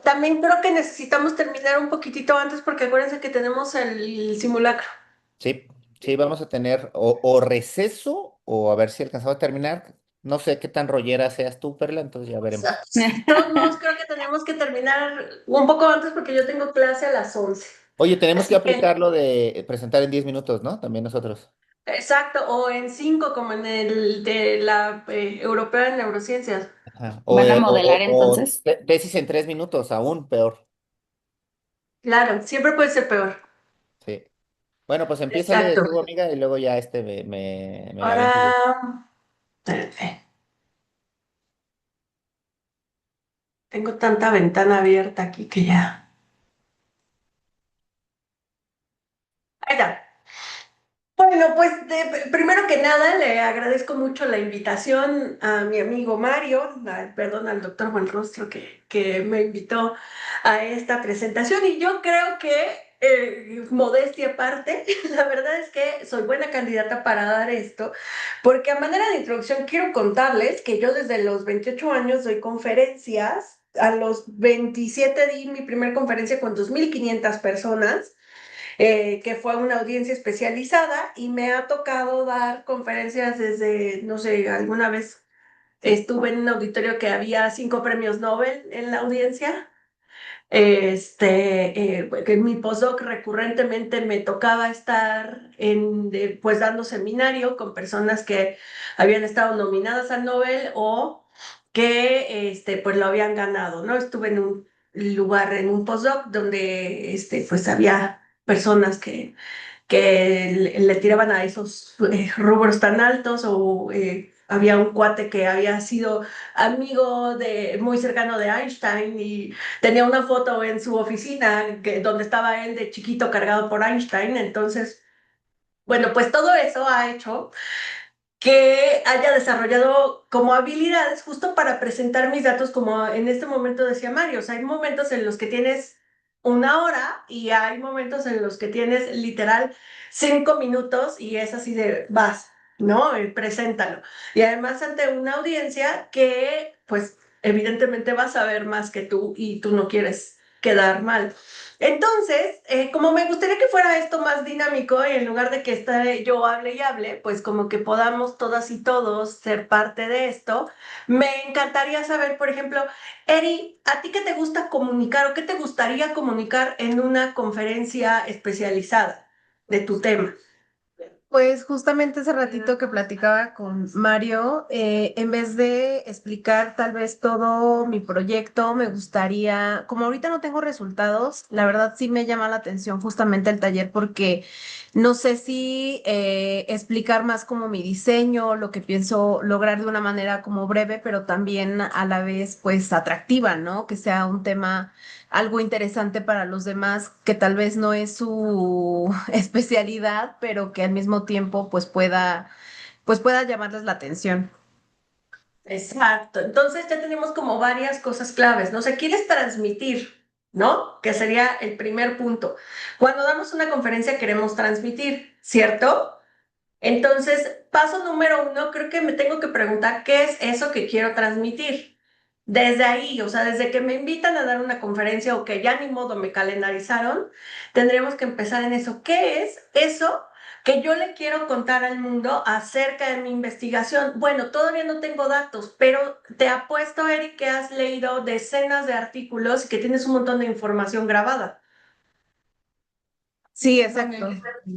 También creo que necesitamos terminar un poquitito antes porque acuérdense que tenemos el simulacro. Sí, sí, vamos a tener o receso o a ver si alcanzamos a terminar. No sé qué tan rollera seas tú, Perla, entonces ya veremos. De todos modos, creo que tenemos que terminar un poco antes porque yo tengo clase a las 11. Oye, tenemos que Así que, aplicar lo de presentar en 10 minutos, ¿no? También nosotros. exacto, o en 5 como en el de la Europea de Neurociencias. Ajá. ¿Van a modelar entonces? Tesis en 3 minutos, aún peor. Claro, siempre puede ser peor. Sí. Bueno, pues empiézale Exacto. tú, amiga, y luego ya me la aviento yo. Ahora, espérate, tengo tanta ventana abierta aquí que ya. Ahí está. Bueno, pues primero que nada le agradezco mucho la invitación a mi amigo Mario, perdón, al doctor Buenrostro que me invitó a esta presentación y yo creo que, modestia aparte, la verdad es que soy buena candidata para dar esto, porque a manera de introducción quiero contarles que yo desde los 28 años doy conferencias, a los 27 di mi primer conferencia con 2.500 personas, que fue una audiencia especializada y me ha tocado dar conferencias desde, no sé, alguna vez estuve en un auditorio que había 5 premios Nobel en la audiencia. Que en mi postdoc recurrentemente me tocaba estar pues dando seminario con personas que habían estado nominadas al Nobel o que pues lo habían ganado, ¿no? Estuve en un lugar, en un postdoc donde pues había personas que le tiraban a esos rubros tan altos o había un cuate que había sido amigo muy cercano de Einstein y tenía una foto en su oficina donde estaba él de chiquito cargado por Einstein. Entonces, bueno, pues todo eso ha hecho que haya desarrollado como habilidades justo para presentar mis datos, como en este momento decía Mario. O sea, hay momentos en los que tienes una hora y hay momentos en los que tienes literal 5 minutos y es así de vas, ¿no? Preséntalo. Y además ante una audiencia que, pues, evidentemente va a saber más que tú y tú no quieres quedar mal. Entonces, como me gustaría que fuera esto más dinámico y en lugar de que esté yo hable y hable, pues como que podamos todas y todos ser parte de esto, me encantaría saber, por ejemplo, Eri, ¿a ti qué te gusta comunicar o qué te gustaría comunicar en una conferencia especializada de tu tema? Pues justamente ese ratito que platicaba con Mario, en vez de explicar tal vez todo mi proyecto, me gustaría, como ahorita no tengo resultados, la verdad sí me llama la atención justamente el taller porque no sé si explicar más como mi diseño, lo que pienso lograr de una manera como breve, pero también a la vez pues atractiva, ¿no? Que sea un tema algo interesante para los demás, que tal vez no es su especialidad, pero que al mismo tiempo pues pueda llamarles la atención. Exacto. Entonces ya tenemos como varias cosas claves, ¿no? O sea, quieres transmitir, ¿no? Que sería el primer punto. Cuando damos una conferencia queremos transmitir, ¿cierto? Entonces, paso número 1, creo que me tengo que preguntar qué es eso que quiero transmitir. Desde ahí, o sea, desde que me invitan a dar una conferencia o que ya ni modo me calendarizaron, tendremos que empezar en eso. ¿Qué es eso que yo le quiero contar al mundo acerca de mi investigación? Bueno, todavía no tengo datos, pero te apuesto, Eric, que has leído decenas de artículos y que tienes un montón de información grabada Sí, exacto.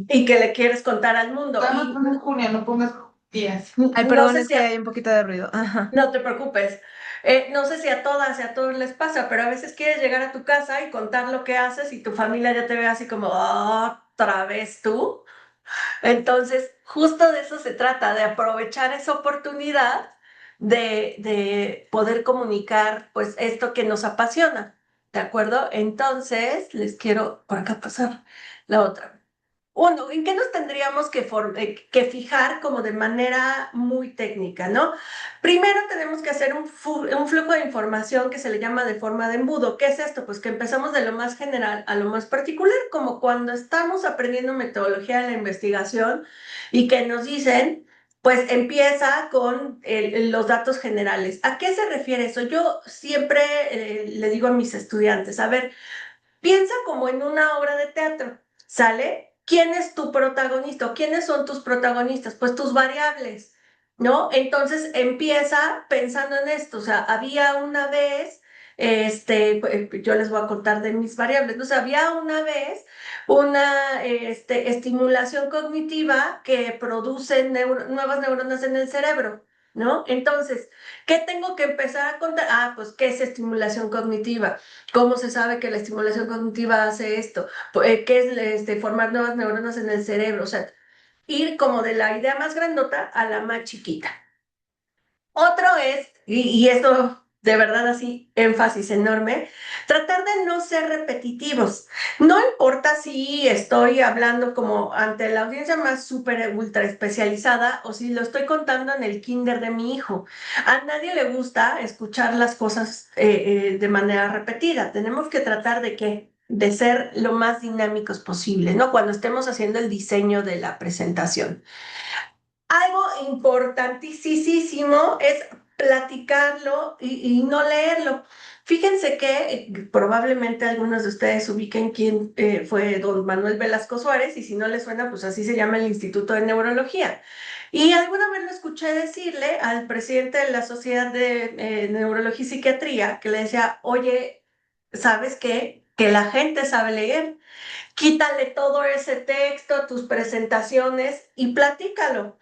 y que le quieres contar al mundo. Nada más Y pones junio, no pongas días. Ay, no perdón, sé es si que hay un poquito de ruido. Ajá. no te preocupes. No sé si a todas y a todos les pasa, pero a veces quieres llegar a tu casa y contar lo que haces y tu familia ya te ve así como, "Ah, otra vez tú". Entonces, justo de eso se trata, de aprovechar esa oportunidad de poder comunicar pues esto que nos apasiona, ¿de acuerdo? Entonces, les quiero por acá pasar la otra. Uno, ¿en qué nos tendríamos que fijar como de manera muy técnica, ¿no? Primero tenemos que hacer un flujo de información que se le llama de forma de embudo. ¿Qué es esto? Pues que empezamos de lo más general a lo más particular, como cuando estamos aprendiendo metodología de la investigación y que nos dicen pues empieza con los datos generales. ¿A qué se refiere eso? Yo siempre le digo a mis estudiantes, a ver, piensa como en una obra de teatro, ¿sale? ¿Quién es tu protagonista o quiénes son tus protagonistas? Pues tus variables, ¿no? Entonces empieza pensando en esto, o sea, había una vez, yo les voy a contar de mis variables, ¿no? O sea, había una vez una estimulación cognitiva que produce nuevas neuronas en el cerebro, ¿no? Entonces, ¿qué tengo que empezar a contar? Ah, pues, ¿qué es estimulación cognitiva? ¿Cómo se sabe que la estimulación cognitiva hace esto? ¿Qué es formar nuevas neuronas en el cerebro? O sea, ir como de la idea más grandota a la más chiquita. Otro es, y esto de verdad así, énfasis enorme, tratar de no ser repetitivos. No importa si estoy hablando como ante la audiencia más súper ultra especializada o si lo estoy contando en el kinder de mi hijo. A nadie le gusta escuchar las cosas de manera repetida. Tenemos que tratar de que de ser lo más dinámicos posible, ¿no? Cuando estemos haciendo el diseño de la presentación. Algo importantísimo es platicarlo y no leerlo. Fíjense que probablemente algunos de ustedes ubiquen quién fue don Manuel Velasco Suárez, y si no les suena, pues así se llama el Instituto de Neurología. Y alguna vez lo escuché decirle al presidente de la Sociedad de Neurología y Psiquiatría, que le decía, oye, ¿sabes qué? Que la gente sabe leer. Quítale todo ese texto, tus presentaciones y platícalo.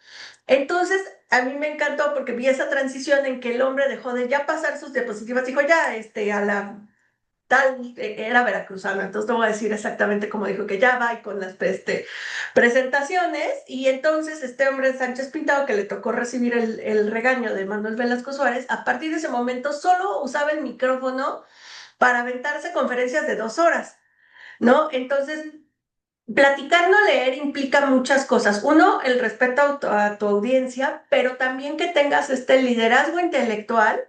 Entonces, a mí me encantó porque vi esa transición en que el hombre dejó de ya pasar sus diapositivas, dijo ya, a la tal, era veracruzano, entonces no voy a decir exactamente cómo dijo, que ya va y con las presentaciones, y entonces este hombre Sánchez Pintado, que le tocó recibir el regaño de Manuel Velasco Suárez, a partir de ese momento solo usaba el micrófono para aventarse conferencias de 2 horas, ¿no? Entonces, platicar, no leer implica muchas cosas. Uno, el respeto a tu audiencia, pero también que tengas este liderazgo intelectual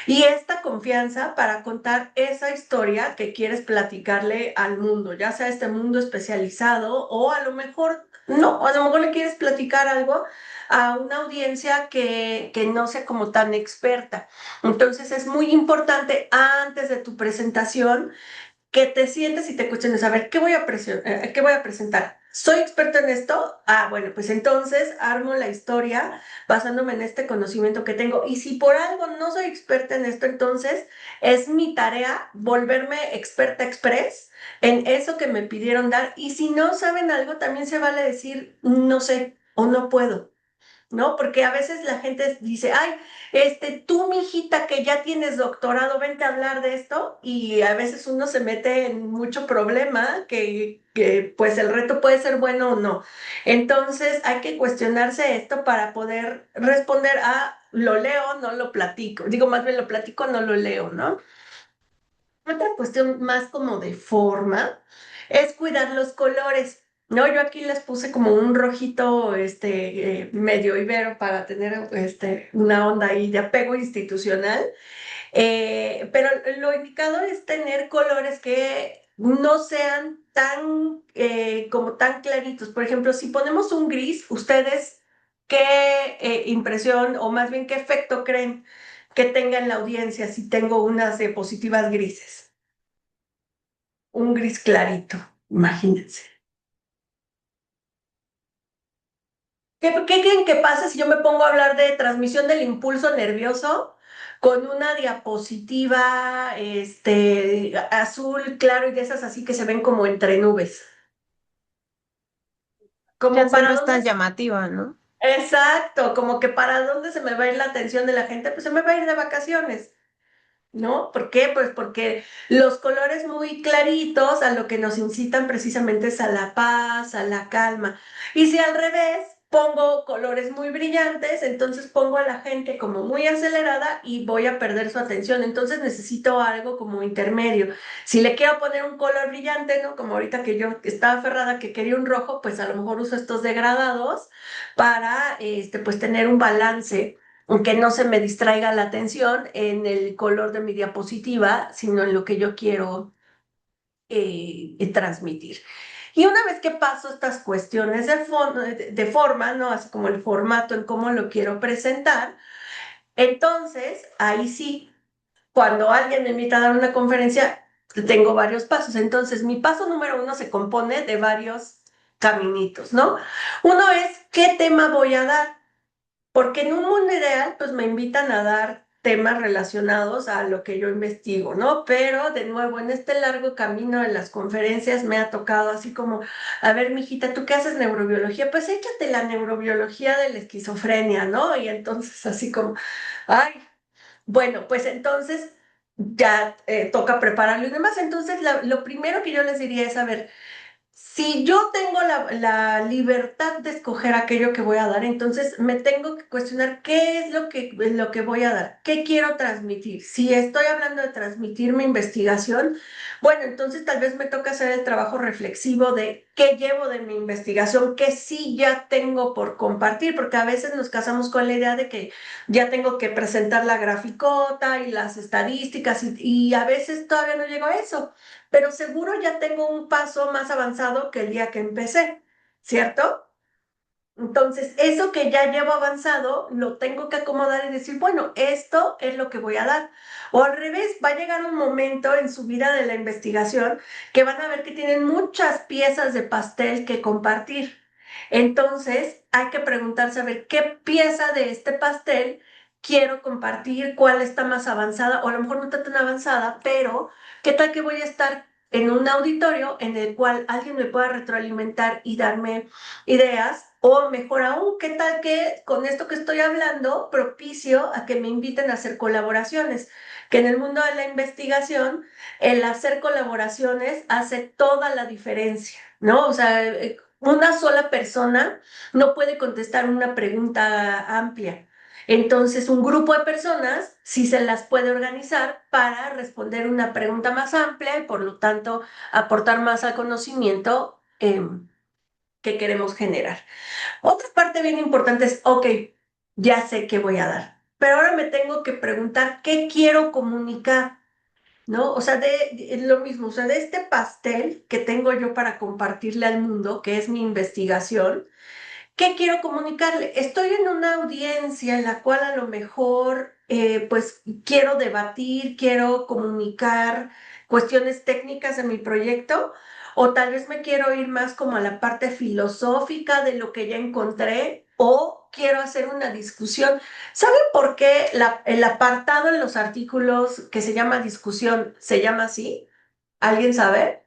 y esta confianza para contar esa historia que quieres platicarle al mundo, ya sea este mundo especializado o a lo mejor no, a lo mejor le quieres platicar algo a una audiencia que no sea como tan experta. Entonces es muy importante antes de tu presentación que te sientes y te cuestiones, a ver, ¿qué voy a presentar? ¿Soy experto en esto? Ah, bueno, pues entonces armo la historia basándome en este conocimiento que tengo. Y si por algo no soy experta en esto, entonces es mi tarea volverme experta express en eso que me pidieron dar. Y si no saben algo, también se vale decir no sé o no puedo. ¿No? Porque a veces la gente dice, ay, tú, mijita, que ya tienes doctorado, vente a hablar de esto, y a veces uno se mete en mucho problema, que pues el reto puede ser bueno o no. Entonces hay que cuestionarse esto para poder responder a, lo leo, no lo platico. Digo, más bien lo platico, no lo leo, ¿no? Otra cuestión más como de forma es cuidar los colores. No, yo aquí les puse como un rojito, medio ibero para tener, una onda ahí de apego institucional. Pero lo indicado es tener colores que no sean tan, como tan claritos. Por ejemplo, si ponemos un gris, ustedes, ¿qué impresión o más bien qué efecto creen que tenga en la audiencia si tengo unas diapositivas grises? Un gris clarito, imagínense. ¿Qué creen que pasa si yo me pongo a hablar de transmisión del impulso nervioso con una diapositiva azul claro y de esas así que se ven como entre nubes? Ya Como se no para es tan dónde. llamativa, ¿no? Exacto, como que para dónde se me va a ir la atención de la gente, pues se me va a ir de vacaciones. ¿No? ¿Por qué? Pues porque los colores muy claritos a lo que nos incitan precisamente es a la paz, a la calma. Y si al revés pongo colores muy brillantes, entonces pongo a la gente como muy acelerada y voy a perder su atención. Entonces necesito algo como intermedio. Si le quiero poner un color brillante, ¿no? Como ahorita que yo estaba aferrada que quería un rojo, pues a lo mejor uso estos degradados para, pues tener un balance, aunque no se me distraiga la atención en el color de mi diapositiva, sino en lo que yo quiero transmitir. Y una vez que paso estas cuestiones de forma, ¿no? Así como el formato en cómo lo quiero presentar, entonces ahí sí, cuando alguien me invita a dar una conferencia, tengo varios pasos. Entonces, mi paso número 1 se compone de varios caminitos, ¿no? Uno es, ¿qué tema voy a dar? Porque en un mundo ideal, pues me invitan a dar temas relacionados a lo que yo investigo, ¿no? Pero de nuevo, en este largo camino de las conferencias me ha tocado así como, a ver, mijita, ¿tú qué haces neurobiología? Pues échate la neurobiología de la esquizofrenia, ¿no? Y entonces así como, ay, bueno, pues entonces ya toca prepararlo y demás. Entonces, lo primero que yo les diría es, a ver, si yo tengo la libertad de escoger aquello que voy a dar, entonces me tengo que cuestionar qué es lo que voy a dar, qué quiero transmitir. Si estoy hablando de transmitir mi investigación, bueno, entonces tal vez me toca hacer el trabajo reflexivo de qué llevo de mi investigación, qué sí ya tengo por compartir, porque a veces nos casamos con la idea de que ya tengo que presentar la graficota y las estadísticas y a veces todavía no llego a eso, pero seguro ya tengo un paso más avanzado que el día que empecé, ¿cierto? Entonces, eso que ya llevo avanzado, lo tengo que acomodar y decir, bueno, esto es lo que voy a dar. O al revés, va a llegar un momento en su vida de la investigación que van a ver que tienen muchas piezas de pastel que compartir. Entonces, hay que preguntarse a ver qué pieza de este pastel quiero compartir, cuál está más avanzada, o a lo mejor no está tan avanzada, pero qué tal que voy a estar en un auditorio en el cual alguien me pueda retroalimentar y darme ideas, o mejor aún, ¿qué tal que con esto que estoy hablando propicio a que me inviten a hacer colaboraciones? Que en el mundo de la investigación, el hacer colaboraciones hace toda la diferencia, ¿no? O sea, una sola persona no puede contestar una pregunta amplia. Entonces, un grupo de personas sí se las puede organizar para responder una pregunta más amplia y, por lo tanto, aportar más al conocimiento que queremos generar. Otra parte bien importante es, ok, ya sé qué voy a dar, pero ahora me tengo que preguntar qué quiero comunicar, ¿no? O sea, lo mismo, o sea, de este pastel que tengo yo para compartirle al mundo, que es mi investigación, ¿qué quiero comunicarle? Estoy en una audiencia en la cual a lo mejor, pues, quiero debatir, quiero comunicar cuestiones técnicas de mi proyecto, o tal vez me quiero ir más como a la parte filosófica de lo que ya encontré, o quiero hacer una discusión. ¿Saben por qué el apartado en los artículos que se llama discusión se llama así? ¿Alguien sabe?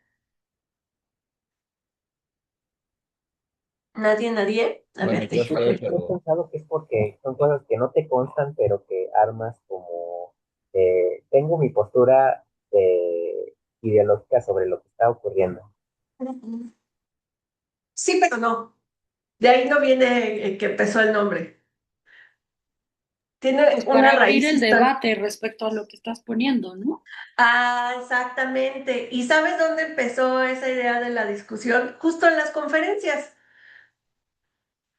¿Nadie, nadie? A Bueno, ver, yo déjenme. sé, He pero pensado que es porque son cosas que no te constan, pero que armas como tengo mi postura ideológica sobre lo que está ocurriendo. Sí, pero no. De ahí no viene que empezó el nombre. Tiene Pues una para abrir raíz el histórica. debate respecto a lo que estás poniendo, ¿no? Ah, exactamente. ¿Y sabes dónde empezó esa idea de la discusión? Justo en las conferencias.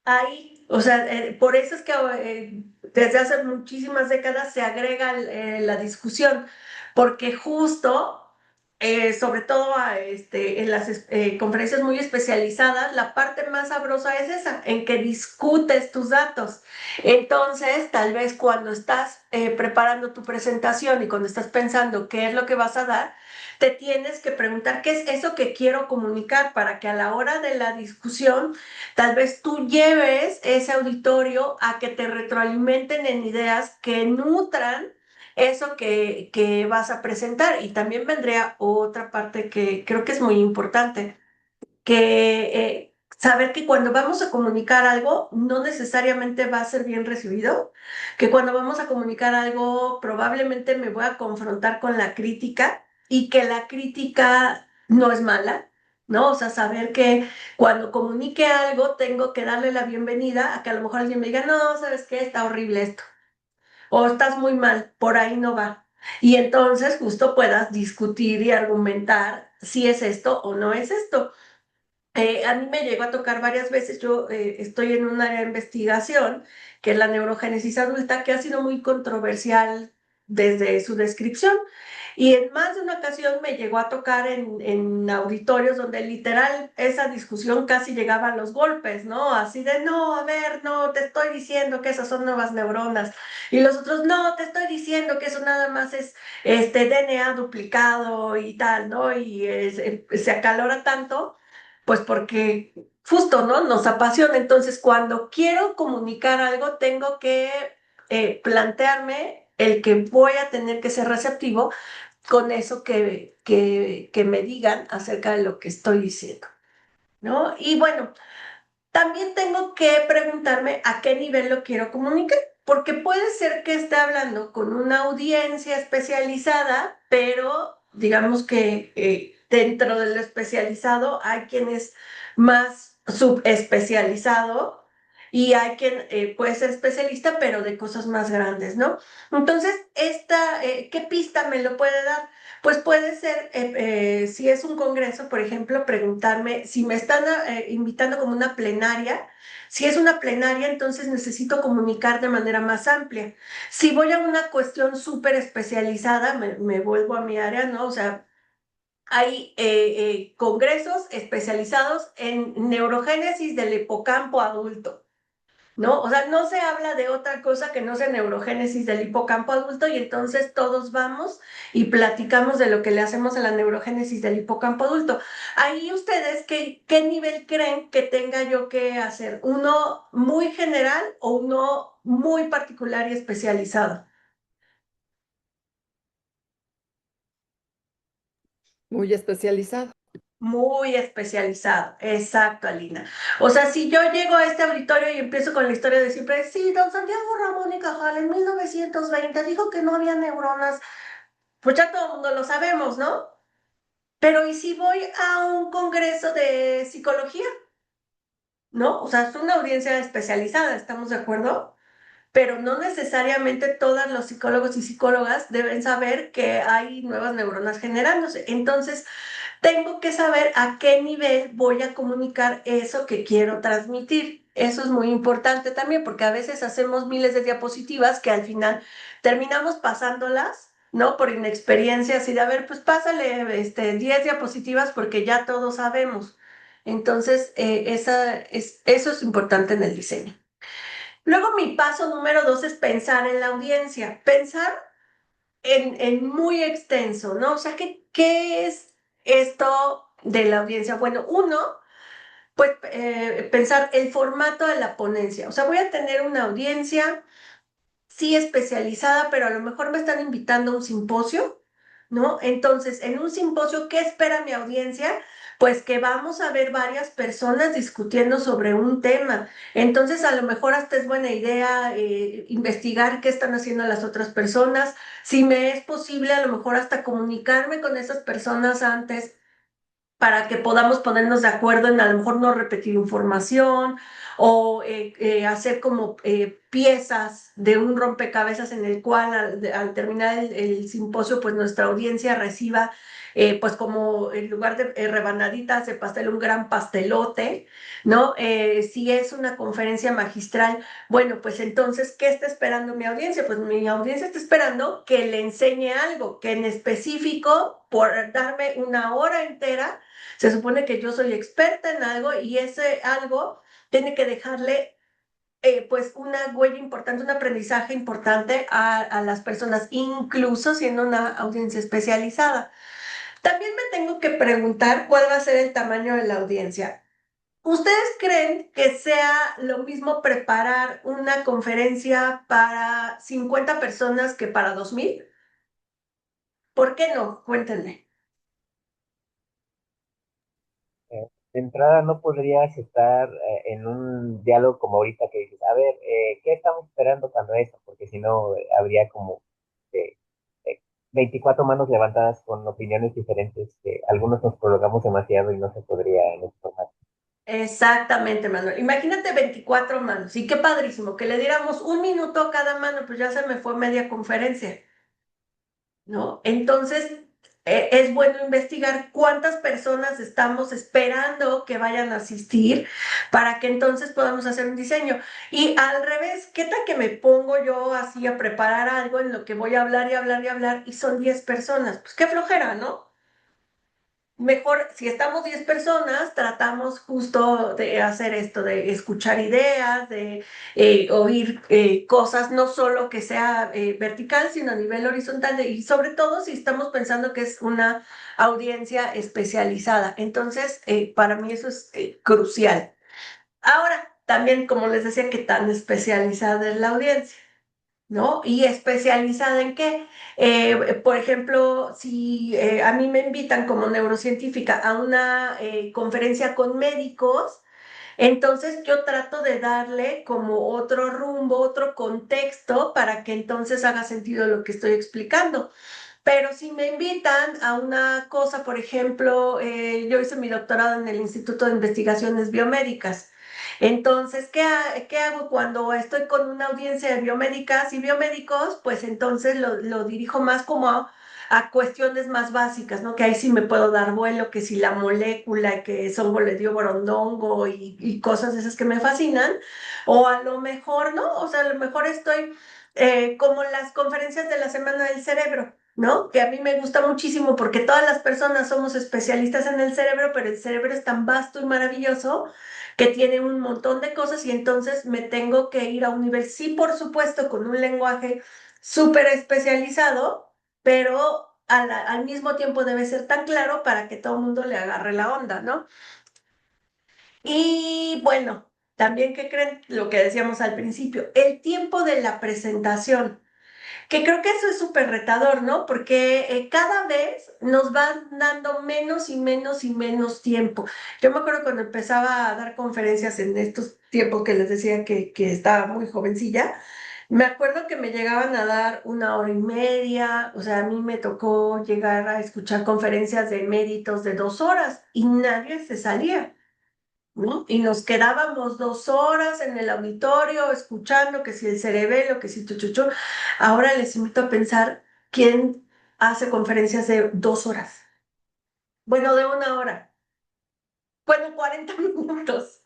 Ahí, o sea, por eso es que desde hace muchísimas décadas se agrega la discusión, porque justo, sobre todo en las conferencias muy especializadas, la parte más sabrosa es esa, en que discutes tus datos. Entonces, tal vez cuando estás preparando tu presentación y cuando estás pensando qué es lo que vas a dar, te tienes que preguntar qué es eso que quiero comunicar para que a la hora de la discusión tal vez tú lleves ese auditorio a que te retroalimenten en ideas que nutran eso que vas a presentar. Y también vendría otra parte que creo que es muy importante, que saber que cuando vamos a comunicar algo no necesariamente va a ser bien recibido, que cuando vamos a comunicar algo probablemente me voy a confrontar con la crítica y que la crítica no es mala, ¿no? O sea, saber que cuando comunique algo tengo que darle la bienvenida a que a lo mejor alguien me diga, no, ¿sabes qué? Está horrible esto. O estás muy mal, por ahí no va. Y entonces justo puedas discutir y argumentar si es esto o no es esto. A mí me llegó a tocar varias veces, yo estoy en un área de investigación, que es la neurogénesis adulta, que ha sido muy controversial desde su descripción. Y en más de una ocasión me llegó a tocar en auditorios donde literal esa discusión casi llegaba a los golpes, ¿no? Así de, no, a ver, no, te estoy diciendo que esas son nuevas neuronas. Y los otros, no, te estoy diciendo que eso nada más es DNA duplicado y tal, ¿no? Y se acalora tanto, pues porque justo, ¿no? Nos apasiona. Entonces, cuando quiero comunicar algo, tengo que plantearme el que voy a tener que ser receptivo con eso que me digan acerca de lo que estoy diciendo, ¿no? Y bueno, también tengo que preguntarme a qué nivel lo quiero comunicar, porque puede ser que esté hablando con una audiencia especializada, pero digamos que dentro de lo especializado hay quien es más subespecializado y hay quien puede ser especialista, pero de cosas más grandes, ¿no? Entonces, ¿qué pista me lo puede dar? Pues puede ser, si es un congreso, por ejemplo, preguntarme si me están invitando como una plenaria. Si es una plenaria, entonces necesito comunicar de manera más amplia. Si voy a una cuestión súper especializada, me vuelvo a mi área, ¿no? O sea, hay congresos especializados en neurogénesis del hipocampo adulto. ¿No? O sea, no se habla de otra cosa que no sea neurogénesis del hipocampo adulto y entonces todos vamos y platicamos de lo que le hacemos a la neurogénesis del hipocampo adulto. Ahí ustedes, ¿qué nivel creen que tenga yo que hacer? ¿Uno muy general o uno muy particular y especializado? Muy especializado. Muy especializado, exacto, Alina. O sea, si yo llego a este auditorio y empiezo con la historia de siempre, sí, don Santiago Ramón y Cajal en 1920 dijo que no había neuronas, pues ya todo el mundo lo sabemos, ¿no? Pero ¿y si voy a un congreso de psicología? ¿No? O sea, es una audiencia especializada, ¿estamos de acuerdo? Pero no necesariamente todos los psicólogos y psicólogas deben saber que hay nuevas neuronas generándose. Entonces, tengo que saber a qué nivel voy a comunicar eso que quiero transmitir. Eso es muy importante también, porque a veces hacemos miles de diapositivas que al final terminamos pasándolas, ¿no? Por inexperiencia, así de, a ver, pues pásale 10 diapositivas porque ya todos sabemos. Entonces, eso es importante en el diseño. Luego, mi paso número 2 es pensar en la audiencia. Pensar en muy extenso, ¿no? O sea, ¿qué es esto de la audiencia? Bueno, uno, pues pensar el formato de la ponencia. O sea, voy a tener una audiencia, sí especializada, pero a lo mejor me están invitando a un simposio, ¿no? Entonces, en un simposio, ¿qué espera mi audiencia? Pues que vamos a ver varias personas discutiendo sobre un tema. Entonces, a lo mejor hasta es buena idea investigar qué están haciendo las otras personas. Si me es posible, a lo mejor hasta comunicarme con esas personas antes para que podamos ponernos de acuerdo en a lo mejor no repetir información o hacer como piezas de un rompecabezas en el cual al terminar el simposio pues nuestra audiencia reciba pues como en lugar de rebanaditas de pastel un gran pastelote, ¿no? Si es una conferencia magistral, bueno, pues entonces, ¿qué está esperando mi audiencia? Pues mi audiencia está esperando que le enseñe algo, que en específico, por darme una hora entera, se supone que yo soy experta en algo y ese algo tiene que dejarle pues una huella importante, un aprendizaje importante a las personas, incluso siendo una audiencia especializada. También me tengo que preguntar cuál va a ser el tamaño de la audiencia. ¿Ustedes creen que sea lo mismo preparar una conferencia para 50 personas que para 2,000? ¿Por qué no? Cuéntenme. De entrada no podrías estar en un diálogo como ahorita que dices, a ver, ¿qué estamos esperando cuando eso? Porque si no, habría como eh, eh, 24 manos levantadas con opiniones diferentes, que algunos nos prolongamos demasiado y no se podría en este formato. Exactamente, Manuel. Imagínate 24 manos. Y qué padrísimo, que le diéramos un minuto a cada mano, pues ya se me fue media conferencia, ¿no? Entonces, es bueno investigar cuántas personas estamos esperando que vayan a asistir para que entonces podamos hacer un diseño. Y al revés, ¿qué tal que me pongo yo así a preparar algo en lo que voy a hablar y hablar y hablar y son 10 personas? Pues qué flojera, ¿no? Mejor, si estamos 10 personas, tratamos justo de hacer esto, de escuchar ideas, de oír cosas, no solo que sea vertical, sino a nivel horizontal, y sobre todo si estamos pensando que es una audiencia especializada. Entonces, para mí eso es crucial. Ahora, también, como les decía, qué tan especializada es la audiencia. ¿No? ¿Y especializada en qué? Por ejemplo, si a mí me invitan como neurocientífica a una conferencia con médicos, entonces yo trato de darle como otro rumbo, otro contexto para que entonces haga sentido lo que estoy explicando. Pero si me invitan a una cosa, por ejemplo, yo hice mi doctorado en el Instituto de Investigaciones Biomédicas. Entonces, ¿qué hago cuando estoy con una audiencia de biomédicas y biomédicos? Pues entonces lo dirijo más como a cuestiones más básicas, ¿no? Que ahí sí me puedo dar vuelo, que si la molécula, que es hongo le dio borondongo y cosas esas que me fascinan. O a lo mejor, ¿no? O sea, a lo mejor estoy como las conferencias de la Semana del Cerebro. ¿No? Que a mí me gusta muchísimo porque todas las personas somos especialistas en el cerebro, pero el cerebro es tan vasto y maravilloso que tiene un montón de cosas y entonces me tengo que ir a un nivel, sí, por supuesto, con un lenguaje súper especializado, pero al mismo tiempo debe ser tan claro para que todo el mundo le agarre la onda, ¿no? Y bueno, también, ¿qué creen? Lo que decíamos al principio, el tiempo de la presentación. Que creo que eso es súper retador, ¿no? Porque cada vez nos van dando menos y menos y menos tiempo. Yo me acuerdo cuando empezaba a dar conferencias en estos tiempos que les decía que estaba muy jovencilla, me acuerdo que me llegaban a dar 1 hora y media, o sea, a mí me tocó llegar a escuchar conferencias de méritos de 2 horas y nadie se salía. ¿No? Y nos quedábamos 2 horas en el auditorio escuchando que si el cerebelo, que si chuchuchu. Ahora les invito a pensar quién hace conferencias de 2 horas. Bueno, de 1 hora. Bueno, 40 minutos.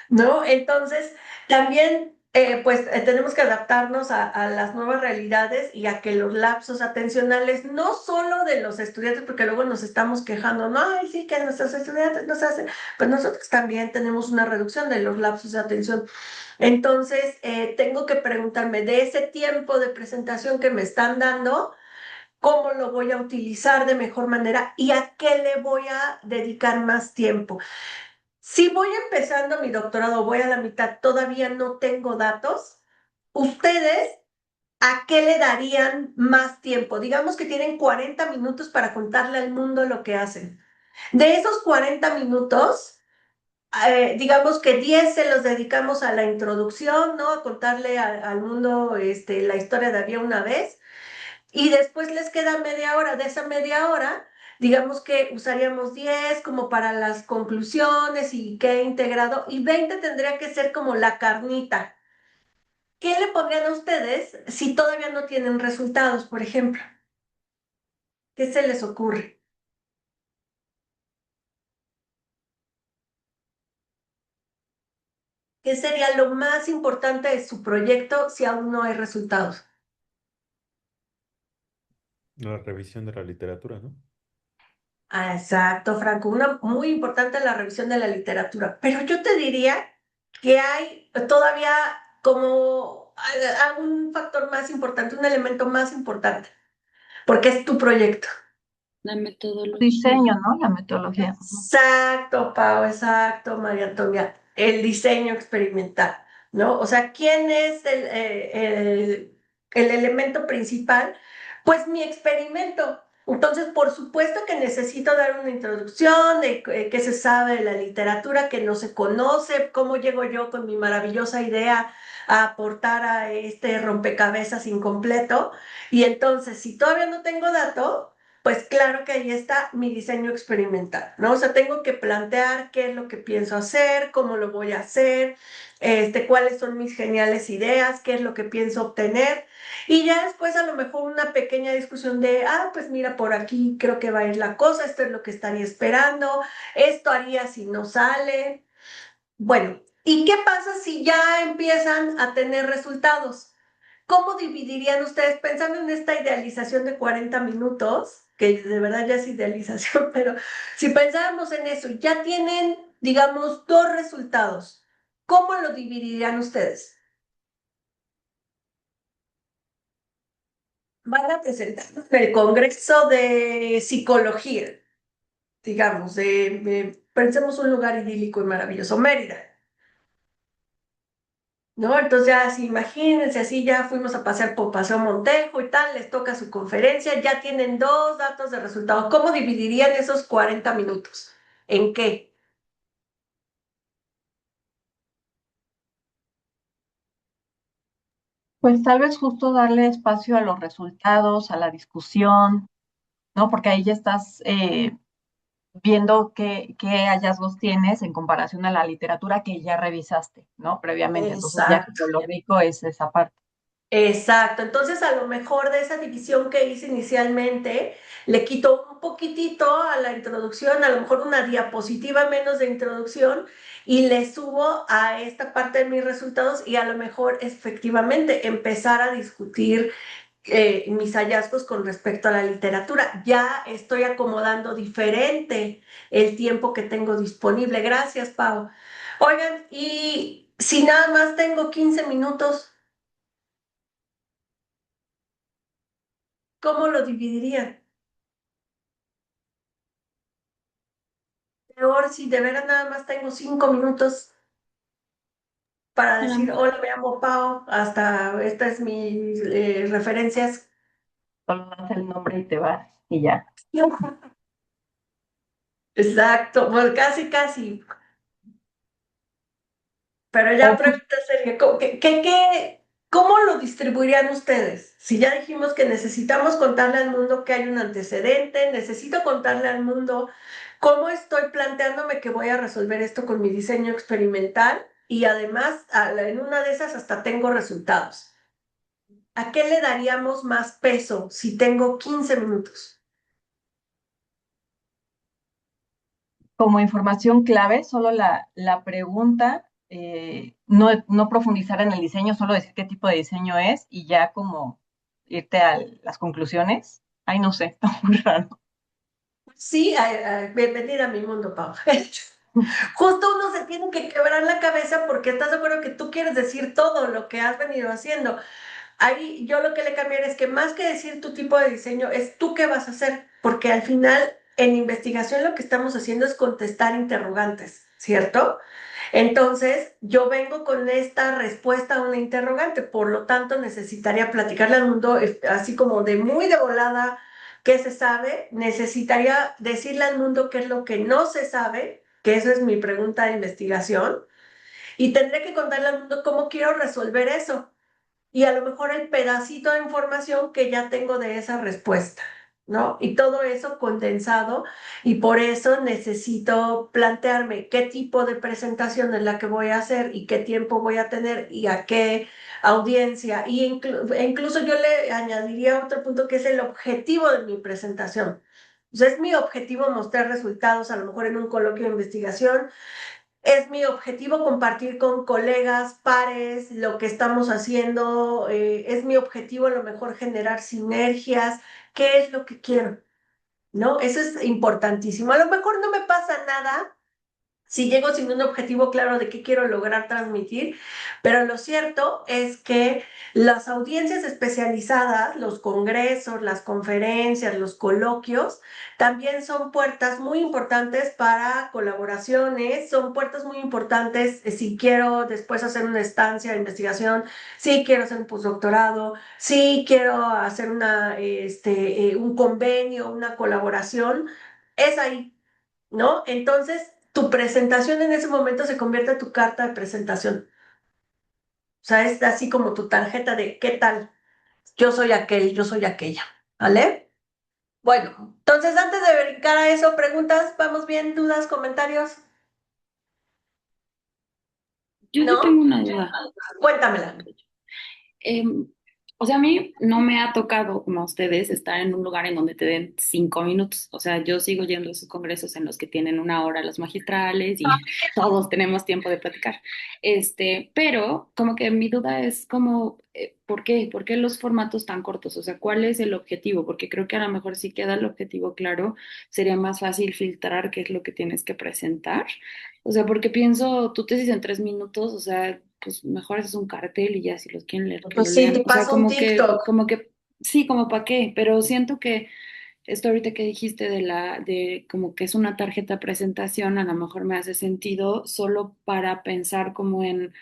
¿No? Entonces, también, pues, tenemos que adaptarnos a las nuevas realidades y a que los lapsos atencionales, no solo de los estudiantes, porque luego nos estamos quejando, no, ay, sí, que nuestros estudiantes nos hacen, pues nosotros también tenemos una reducción de los lapsos de atención. Entonces, tengo que preguntarme de ese tiempo de presentación que me están dando, ¿cómo lo voy a utilizar de mejor manera y a qué le voy a dedicar más tiempo? Si voy empezando mi doctorado, voy a la mitad, todavía no tengo datos. ¿Ustedes a qué le darían más tiempo? Digamos que tienen 40 minutos para contarle al mundo lo que hacen. De esos 40 minutos, digamos que 10 se los dedicamos a la introducción, ¿no? A contarle al mundo la historia de Había una vez y después les queda media hora. De esa media hora, digamos que usaríamos 10 como para las conclusiones y qué integrado, y 20 tendría que ser como la carnita. ¿Qué le pondrían a ustedes si todavía no tienen resultados, por ejemplo? ¿Qué se les ocurre? ¿Qué sería lo más importante de su proyecto si aún no hay resultados? La revisión de la literatura, ¿no? Ah, exacto, Franco. Una muy importante la revisión de la literatura, pero yo te diría que hay todavía como un factor más importante, un elemento más importante, porque es tu proyecto. La metodología. Diseño, ¿no? La metodología. Exacto, Pau, exacto, María Antonia, el diseño experimental, ¿no? O sea, ¿quién es el elemento principal? Pues mi experimento. Entonces, por supuesto que necesito dar una introducción de qué se sabe de la literatura, que no se conoce, cómo llego yo con mi maravillosa idea a aportar a este rompecabezas incompleto. Y entonces, si todavía no tengo dato, pues claro que ahí está mi diseño experimental, ¿no? O sea, tengo que plantear qué es lo que pienso hacer, cómo lo voy a hacer, cuáles son mis geniales ideas, qué es lo que pienso obtener. Y ya después a lo mejor una pequeña discusión de, pues mira, por aquí creo que va a ir la cosa, esto es lo que estaría esperando, esto haría si no sale. Bueno, ¿y qué pasa si ya empiezan a tener resultados? ¿Cómo dividirían ustedes, pensando en esta idealización de 40 minutos, que de verdad ya es idealización, pero si pensáramos en eso, ya tienen, digamos, dos resultados, ¿cómo lo dividirían ustedes? Van a presentar en el Congreso de Psicología, digamos, pensemos un lugar idílico y maravilloso, Mérida. ¿No? Entonces ya, así, imagínense, así ya fuimos a pasear por Paseo Montejo y tal, les toca su conferencia, ya tienen dos datos de resultados. ¿Cómo dividirían esos 40 minutos? ¿En qué? Pues tal vez justo darle espacio a los resultados, a la discusión, ¿no? Porque ahí ya estás viendo qué hallazgos tienes en comparación a la literatura que ya revisaste, ¿no? Previamente. Entonces ya Exacto. como lo rico es esa parte. Exacto, entonces a lo mejor de esa división que hice inicialmente, le quito un poquitito a la introducción, a lo mejor una diapositiva menos de introducción y le subo a esta parte de mis resultados y a lo mejor efectivamente empezar a discutir mis hallazgos con respecto a la literatura. Ya estoy acomodando diferente el tiempo que tengo disponible. Gracias, Pau. Oigan, y si nada más tengo 15 minutos, ¿cómo lo dividirían? Peor si de veras nada más tengo 5 minutos para A decir, lo, hola, me llamo Pau, hasta estas mis referencias. Solo das el nombre y te vas y ya. Exacto, pues casi, casi. Pero ya O pregunta seria, ¿cómo lo distribuirían ustedes? Si ya dijimos que necesitamos contarle al mundo que hay un antecedente, necesito contarle al mundo cómo estoy planteándome que voy a resolver esto con mi diseño experimental y además en una de esas hasta tengo resultados. ¿A qué le daríamos más peso si tengo 15 minutos? como información clave, solo la pregunta, no profundizar en el diseño, solo decir qué tipo de diseño es y ya como irte a las conclusiones. Ay, no sé, está muy raro. Sí, bienvenida a mi mundo, Pau. Justo uno se tiene que quebrar la cabeza porque estás de acuerdo que tú quieres decir todo lo que has venido haciendo. Ahí yo lo que le cambiaría es que más que decir tu tipo de diseño, es tú qué vas a hacer, porque al final en investigación lo que estamos haciendo es contestar interrogantes, ¿cierto? Entonces, yo vengo con esta respuesta a una interrogante, por lo tanto necesitaría platicarle al mundo, así como de muy de volada, qué se sabe, necesitaría decirle al mundo qué es lo que no se sabe, que esa es mi pregunta de investigación, y tendré que contarle al mundo cómo quiero resolver eso y a lo mejor el pedacito de información que ya tengo de esa respuesta, ¿no? Y todo eso condensado y por eso necesito plantearme qué tipo de presentación es la que voy a hacer y qué tiempo voy a tener y a qué audiencia. E incluso yo le añadiría otro punto que es el objetivo de mi presentación. O sea, es mi objetivo mostrar resultados, a lo mejor en un coloquio de investigación, es mi objetivo compartir con colegas, pares, lo que estamos haciendo. Es mi objetivo a lo mejor generar sinergias. ¿Qué es lo que quiero? ¿No? Eso es importantísimo. A lo mejor no me pasa nada si llego sin un objetivo claro de qué quiero lograr transmitir, pero lo cierto es que las audiencias especializadas, los congresos, las conferencias, los coloquios, también son puertas muy importantes para colaboraciones, son puertas muy importantes si quiero después hacer una estancia de investigación, si quiero hacer un postdoctorado, si quiero hacer un convenio, una colaboración, es ahí. ¿No? Entonces, tu presentación en ese momento se convierte en tu carta de presentación. O sea, es así como tu tarjeta de ¿qué tal? Yo soy aquel, yo soy aquella. ¿Vale? Bueno, entonces antes de brincar a eso, preguntas, ¿vamos bien? ¿Dudas, comentarios? Yo sí ¿No? tengo una duda. Cuéntamela. Em, o sea, a mí no me ha tocado, como a ustedes, estar en un lugar en donde te den 5 minutos. O sea, yo sigo yendo a esos congresos en los que tienen 1 hora los magistrales y todos tenemos tiempo de platicar. Pero como que mi duda es como, ¿por qué? ¿Por qué los formatos tan cortos? O sea, ¿cuál es el objetivo? Porque creo que a lo mejor si queda el objetivo claro, sería más fácil filtrar qué es lo que tienes que presentar. O sea, porque pienso, tu tesis en 3 minutos, o sea, pues mejor haces un cartel y ya si los quieren leer, que lo Pues sí, te lean. O sea, paso un TikTok. sí, como para qué, pero siento que esto ahorita que dijiste de como que es una tarjeta de presentación, a lo mejor me hace sentido solo para pensar como en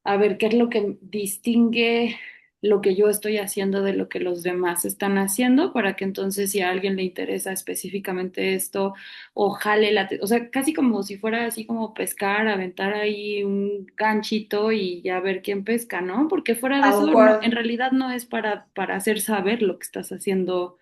a ver qué es lo que distingue lo que yo estoy haciendo de lo que los demás están haciendo, para que entonces si a alguien le interesa específicamente esto, o jale o sea, casi como si fuera así como pescar, aventar ahí un ganchito y ya ver quién pesca, ¿no? Porque fuera de Tal eso, no, en cual. realidad no es para hacer saber lo que estás haciendo,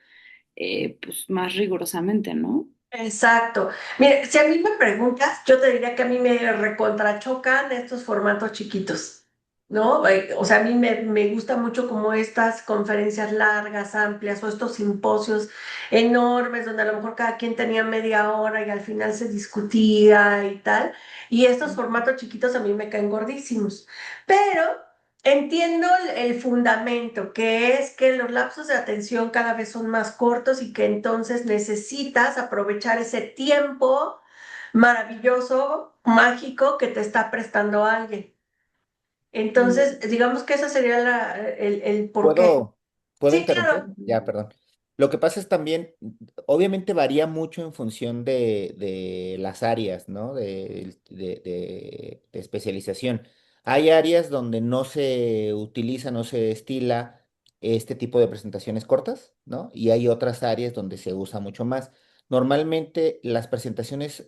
pues más rigurosamente, ¿no? Exacto. Mire, si a mí me preguntas, yo te diría que a mí me recontrachocan estos formatos chiquitos, ¿no? O sea, a mí me gusta mucho como estas conferencias largas, amplias, o estos simposios enormes, donde a lo mejor cada quien tenía media hora y al final se discutía y tal. Y estos formatos chiquitos a mí me caen gordísimos. Pero entiendo el fundamento, que es que los lapsos de atención cada vez son más cortos y que entonces necesitas aprovechar ese tiempo maravilloso, mágico que te está prestando alguien. Entonces, digamos que ese sería el porqué. ¿Puedo, puedo Sí, interrumpir? claro. Ya, perdón. Lo que pasa es también, obviamente varía mucho en función de las áreas, ¿no? De especialización. Hay áreas donde no se utiliza, no se estila este tipo de presentaciones cortas, ¿no? Y hay otras áreas donde se usa mucho más. Normalmente las presentaciones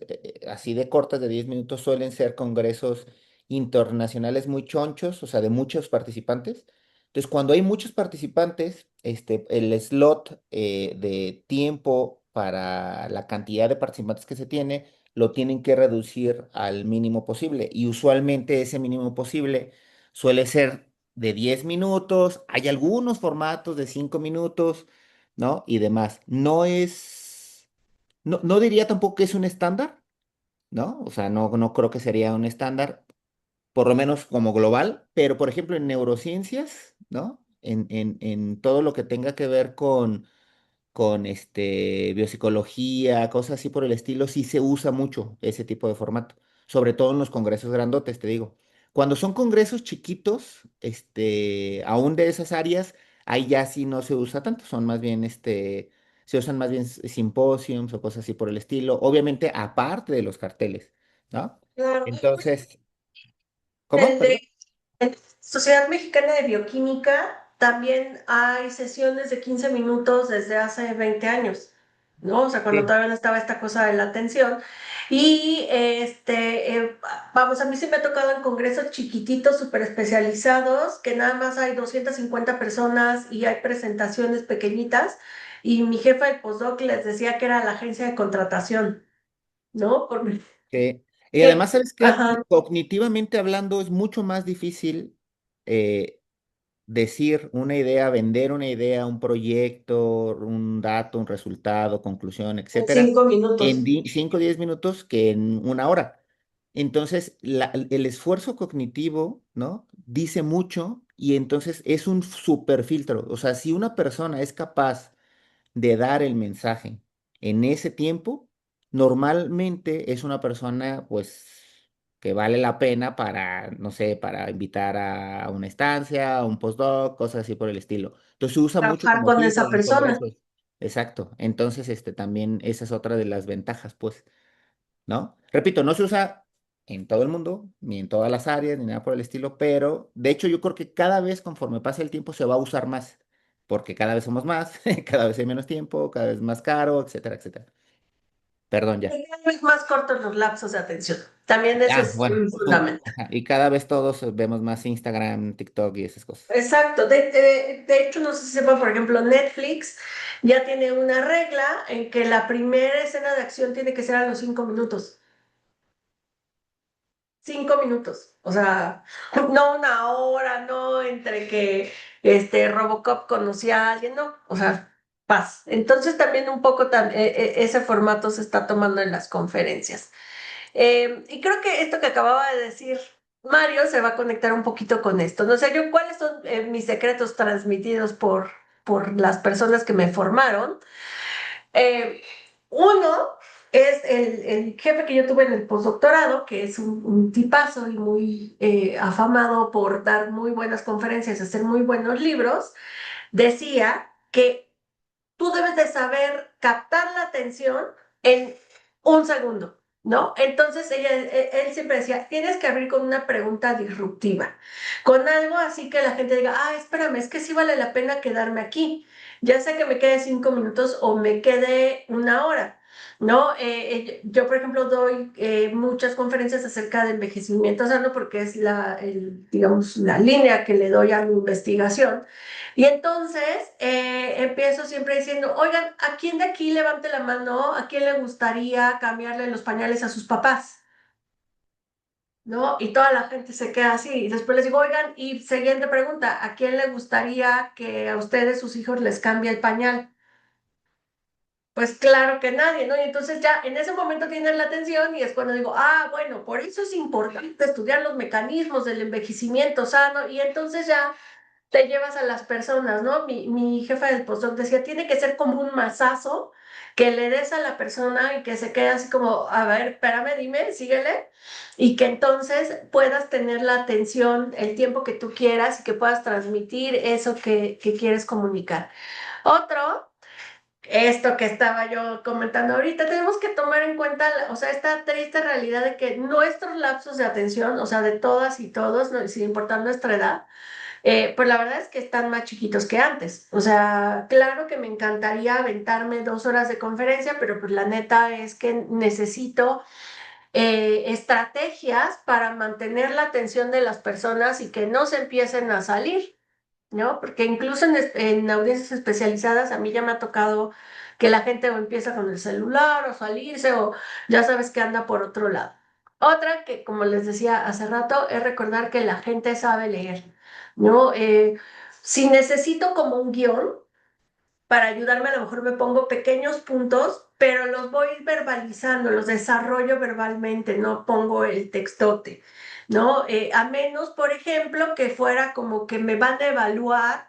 así de cortas, de 10 minutos, suelen ser congresos internacionales muy chonchos, o sea, de muchos participantes. Entonces, cuando hay muchos participantes, el slot de tiempo para la cantidad de participantes que se tiene, lo tienen que reducir al mínimo posible. Y usualmente ese mínimo posible suele ser de 10 minutos. Hay algunos formatos de 5 minutos, ¿no? Y demás. No diría tampoco que es un estándar, ¿no? O sea, no creo que sería un estándar, por lo menos como global, pero por ejemplo en neurociencias, ¿no? En todo lo que tenga que ver con biopsicología, cosas así por el estilo, sí se usa mucho ese tipo de formato, sobre todo en los congresos grandotes, te digo. Cuando son congresos chiquitos, aún de esas áreas, ahí ya sí no se usa tanto, son más bien, se usan más bien simposiums o cosas así por el estilo, obviamente aparte de los carteles, ¿no? Claro. Entonces, ¿cómo? El Perdón. de En Sociedad Mexicana de Bioquímica también hay sesiones de 15 minutos desde hace 20 años, ¿no? O sea, cuando Sí. todavía no estaba esta cosa de la atención. Y vamos, a mí sí me ha tocado en congresos chiquititos, súper especializados, que nada más hay 250 personas y hay presentaciones pequeñitas. Y mi jefa de postdoc les decía que era la agencia de contratación, ¿no? Y además, ¿sabes qué? Ajá, Cognitivamente hablando, es mucho más difícil eh, decir una idea, vender una idea, un proyecto, un dato, un resultado, conclusión, en etcétera, 5 minutos. en 5 o 10 minutos que en 1 hora. Entonces, el esfuerzo cognitivo, ¿no? Dice mucho y entonces es un super filtro. O sea, si una persona es capaz de dar el mensaje en ese tiempo, normalmente es una persona, pues, que vale la pena para, no sé, para invitar a una estancia, a un postdoc, cosas así por el estilo. Entonces se usa mucho Trabajar como con filtro esa en persona. congresos. Exacto. Entonces, también esa es otra de las ventajas, pues, ¿no? Repito, no se usa en todo el mundo, ni en todas las áreas, ni nada por el estilo, pero de hecho yo creo que cada vez conforme pasa el tiempo se va a usar más, porque cada vez somos más, cada vez hay menos tiempo, cada vez más caro, etcétera, etcétera. Perdón, ya. Y cada vez más cortos los lapsos de atención. También eso Ah, es bueno, un fundamento. ajá, y cada vez todos vemos más Instagram, TikTok y esas cosas. Exacto. De hecho, no sé si sepa, por ejemplo, Netflix ya tiene una regla en que la primera escena de acción tiene que ser a los 5 minutos. 5 minutos. O sea, no una hora, no entre que Robocop conocía a alguien, no. O sea, paz. Entonces también un poco ese formato se está tomando en las conferencias. Y creo que esto que acababa de decir Mario se va a conectar un poquito con esto. No sé, yo cuáles son mis secretos transmitidos por las personas que me formaron. Eh, Uno es el jefe que yo tuve en el postdoctorado, que es un tipazo y muy afamado por dar muy buenas conferencias, hacer muy buenos libros, decía que tú debes de saber captar la atención en un segundo, ¿no? Entonces él siempre decía, tienes que abrir con una pregunta disruptiva, con algo así que la gente diga, ah, espérame, es que sí vale la pena quedarme aquí, ya sea que me quede 5 minutos o me quede una hora. ¿No? Yo, por ejemplo, doy muchas conferencias acerca de envejecimiento sano porque es digamos, la línea que le doy a mi investigación. Y entonces empiezo siempre diciendo, oigan, ¿a quién de aquí levante la mano? ¿A quién le gustaría cambiarle los pañales a sus papás? ¿No? Y toda la gente se queda así. Y después les digo, oigan, y siguiente pregunta, ¿a quién le gustaría que a ustedes, sus hijos, les cambie el pañal? Pues claro que nadie, ¿no? Y entonces ya en ese momento tienen la atención y es cuando digo, ah, bueno, por eso es importante estudiar los mecanismos del envejecimiento sano y entonces ya te llevas a las personas, ¿no? Mi jefa del postdoc decía, tiene que ser como un mazazo que le des a la persona y que se quede así como, a ver, espérame, dime, síguele, y que entonces puedas tener la atención, el tiempo que tú quieras y que puedas transmitir eso que quieres comunicar. Otro, esto que estaba yo comentando ahorita, tenemos que tomar en cuenta, o sea, esta triste realidad de que nuestros lapsos de atención, o sea, de todas y todos, sin importar nuestra edad, pues la verdad es que están más chiquitos que antes. O sea, claro que me encantaría aventarme 2 horas de conferencia, pero pues la neta es que necesito estrategias para mantener la atención de las personas y que no se empiecen a salir, ¿no? Porque incluso en audiencias especializadas a mí ya me ha tocado que la gente o empieza con el celular o salirse o ya sabes que anda por otro lado. Otra que, como les decía hace rato, es recordar que la gente sabe leer, ¿no? Si necesito como un guión, para ayudarme, a lo mejor me pongo pequeños puntos, pero los voy verbalizando, los desarrollo verbalmente, no pongo el textote, ¿no? A menos, por ejemplo, que fuera como que me van a evaluar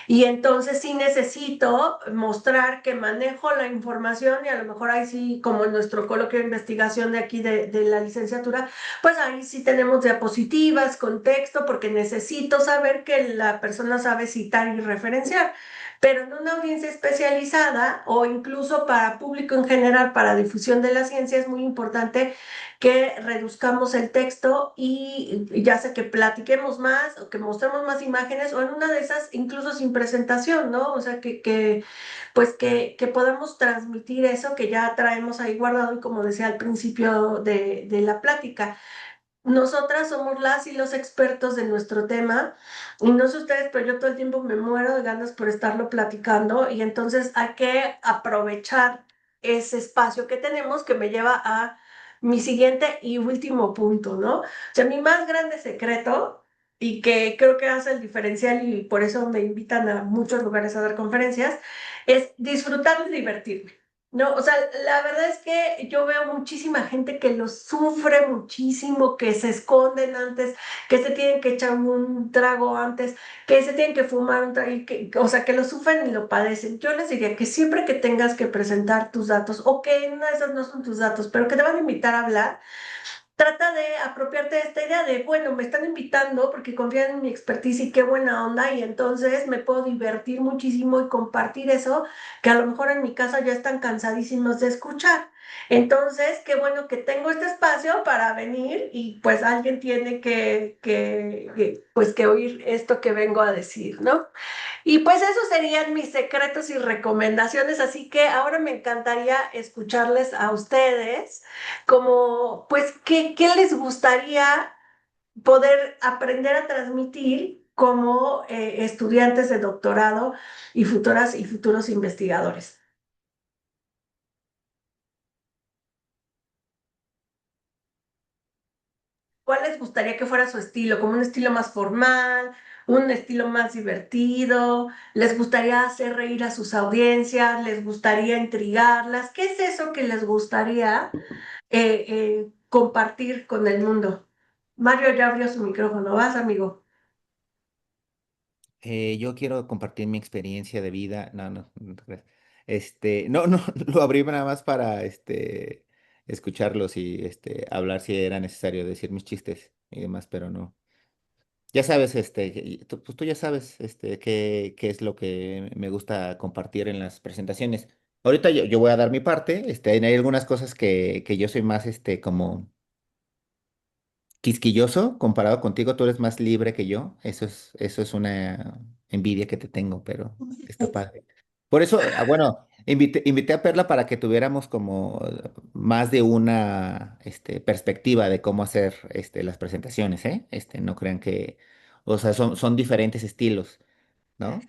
y entonces sí necesito mostrar que manejo la información y a lo mejor ahí sí, como en nuestro coloquio de investigación de aquí de la licenciatura, pues ahí sí tenemos diapositivas, contexto, porque necesito saber que la persona sabe citar y referenciar. Pero en una audiencia especializada o incluso para público en general, para difusión de la ciencia, es muy importante que reduzcamos el texto y ya sea que platiquemos más o que mostremos más imágenes o en una de esas incluso sin presentación, ¿no? O sea, pues que podamos transmitir eso que ya traemos ahí guardado y como decía al principio de la plática. Nosotras somos las y los expertos de nuestro tema y no sé ustedes, pero yo todo el tiempo me muero de ganas por estarlo platicando y entonces hay que aprovechar ese espacio que tenemos que me lleva a mi siguiente y último punto, ¿no? O sea, mi más grande secreto y que creo que hace el diferencial y por eso me invitan a muchos lugares a dar conferencias es disfrutar y divertirme. No, o sea, la verdad es que yo veo muchísima gente que lo sufre muchísimo, que se esconden antes, que se tienen que echar un trago antes, que se tienen que fumar un trago, o sea, que lo sufren y lo padecen. Yo les diría que siempre que tengas que presentar tus datos, o que una de esas no son tus datos, pero que te van a invitar a hablar, trata de apropiarte de esta idea de, bueno, me están invitando porque confían en mi expertise y qué buena onda y entonces me puedo divertir muchísimo y compartir eso que a lo mejor en mi casa ya están cansadísimos de escuchar. Entonces, qué bueno que tengo este espacio para venir y pues alguien tiene pues que oír esto que vengo a decir, ¿no? Y pues esos serían mis secretos y recomendaciones, así que ahora me encantaría escucharles a ustedes, como pues qué les gustaría poder aprender a transmitir como estudiantes de doctorado y futuras y futuros investigadores. ¿Cuál les gustaría que fuera su estilo? ¿Como un estilo más formal, un estilo más divertido? ¿Les gustaría hacer reír a sus audiencias? ¿Les gustaría intrigarlas? ¿Qué es eso que les gustaría compartir con el mundo? Mario ya abrió su micrófono. ¿Vas, amigo? Yo quiero compartir mi experiencia de vida. No, no, no te creas. No, no, lo abrí nada más para escucharlos y hablar si era necesario decir mis chistes y demás, pero no. Ya sabes, pues tú ya sabes, qué es lo que me gusta compartir en las presentaciones. Ahorita yo voy a dar mi parte, hay algunas cosas que yo soy más, como quisquilloso comparado contigo, tú eres más libre que yo, eso es una envidia que te tengo, pero está padre. Por eso, bueno, invité a Perla para que tuviéramos como más de una, perspectiva de cómo hacer, las presentaciones, ¿eh? No crean que, o sea, son diferentes estilos, ¿no?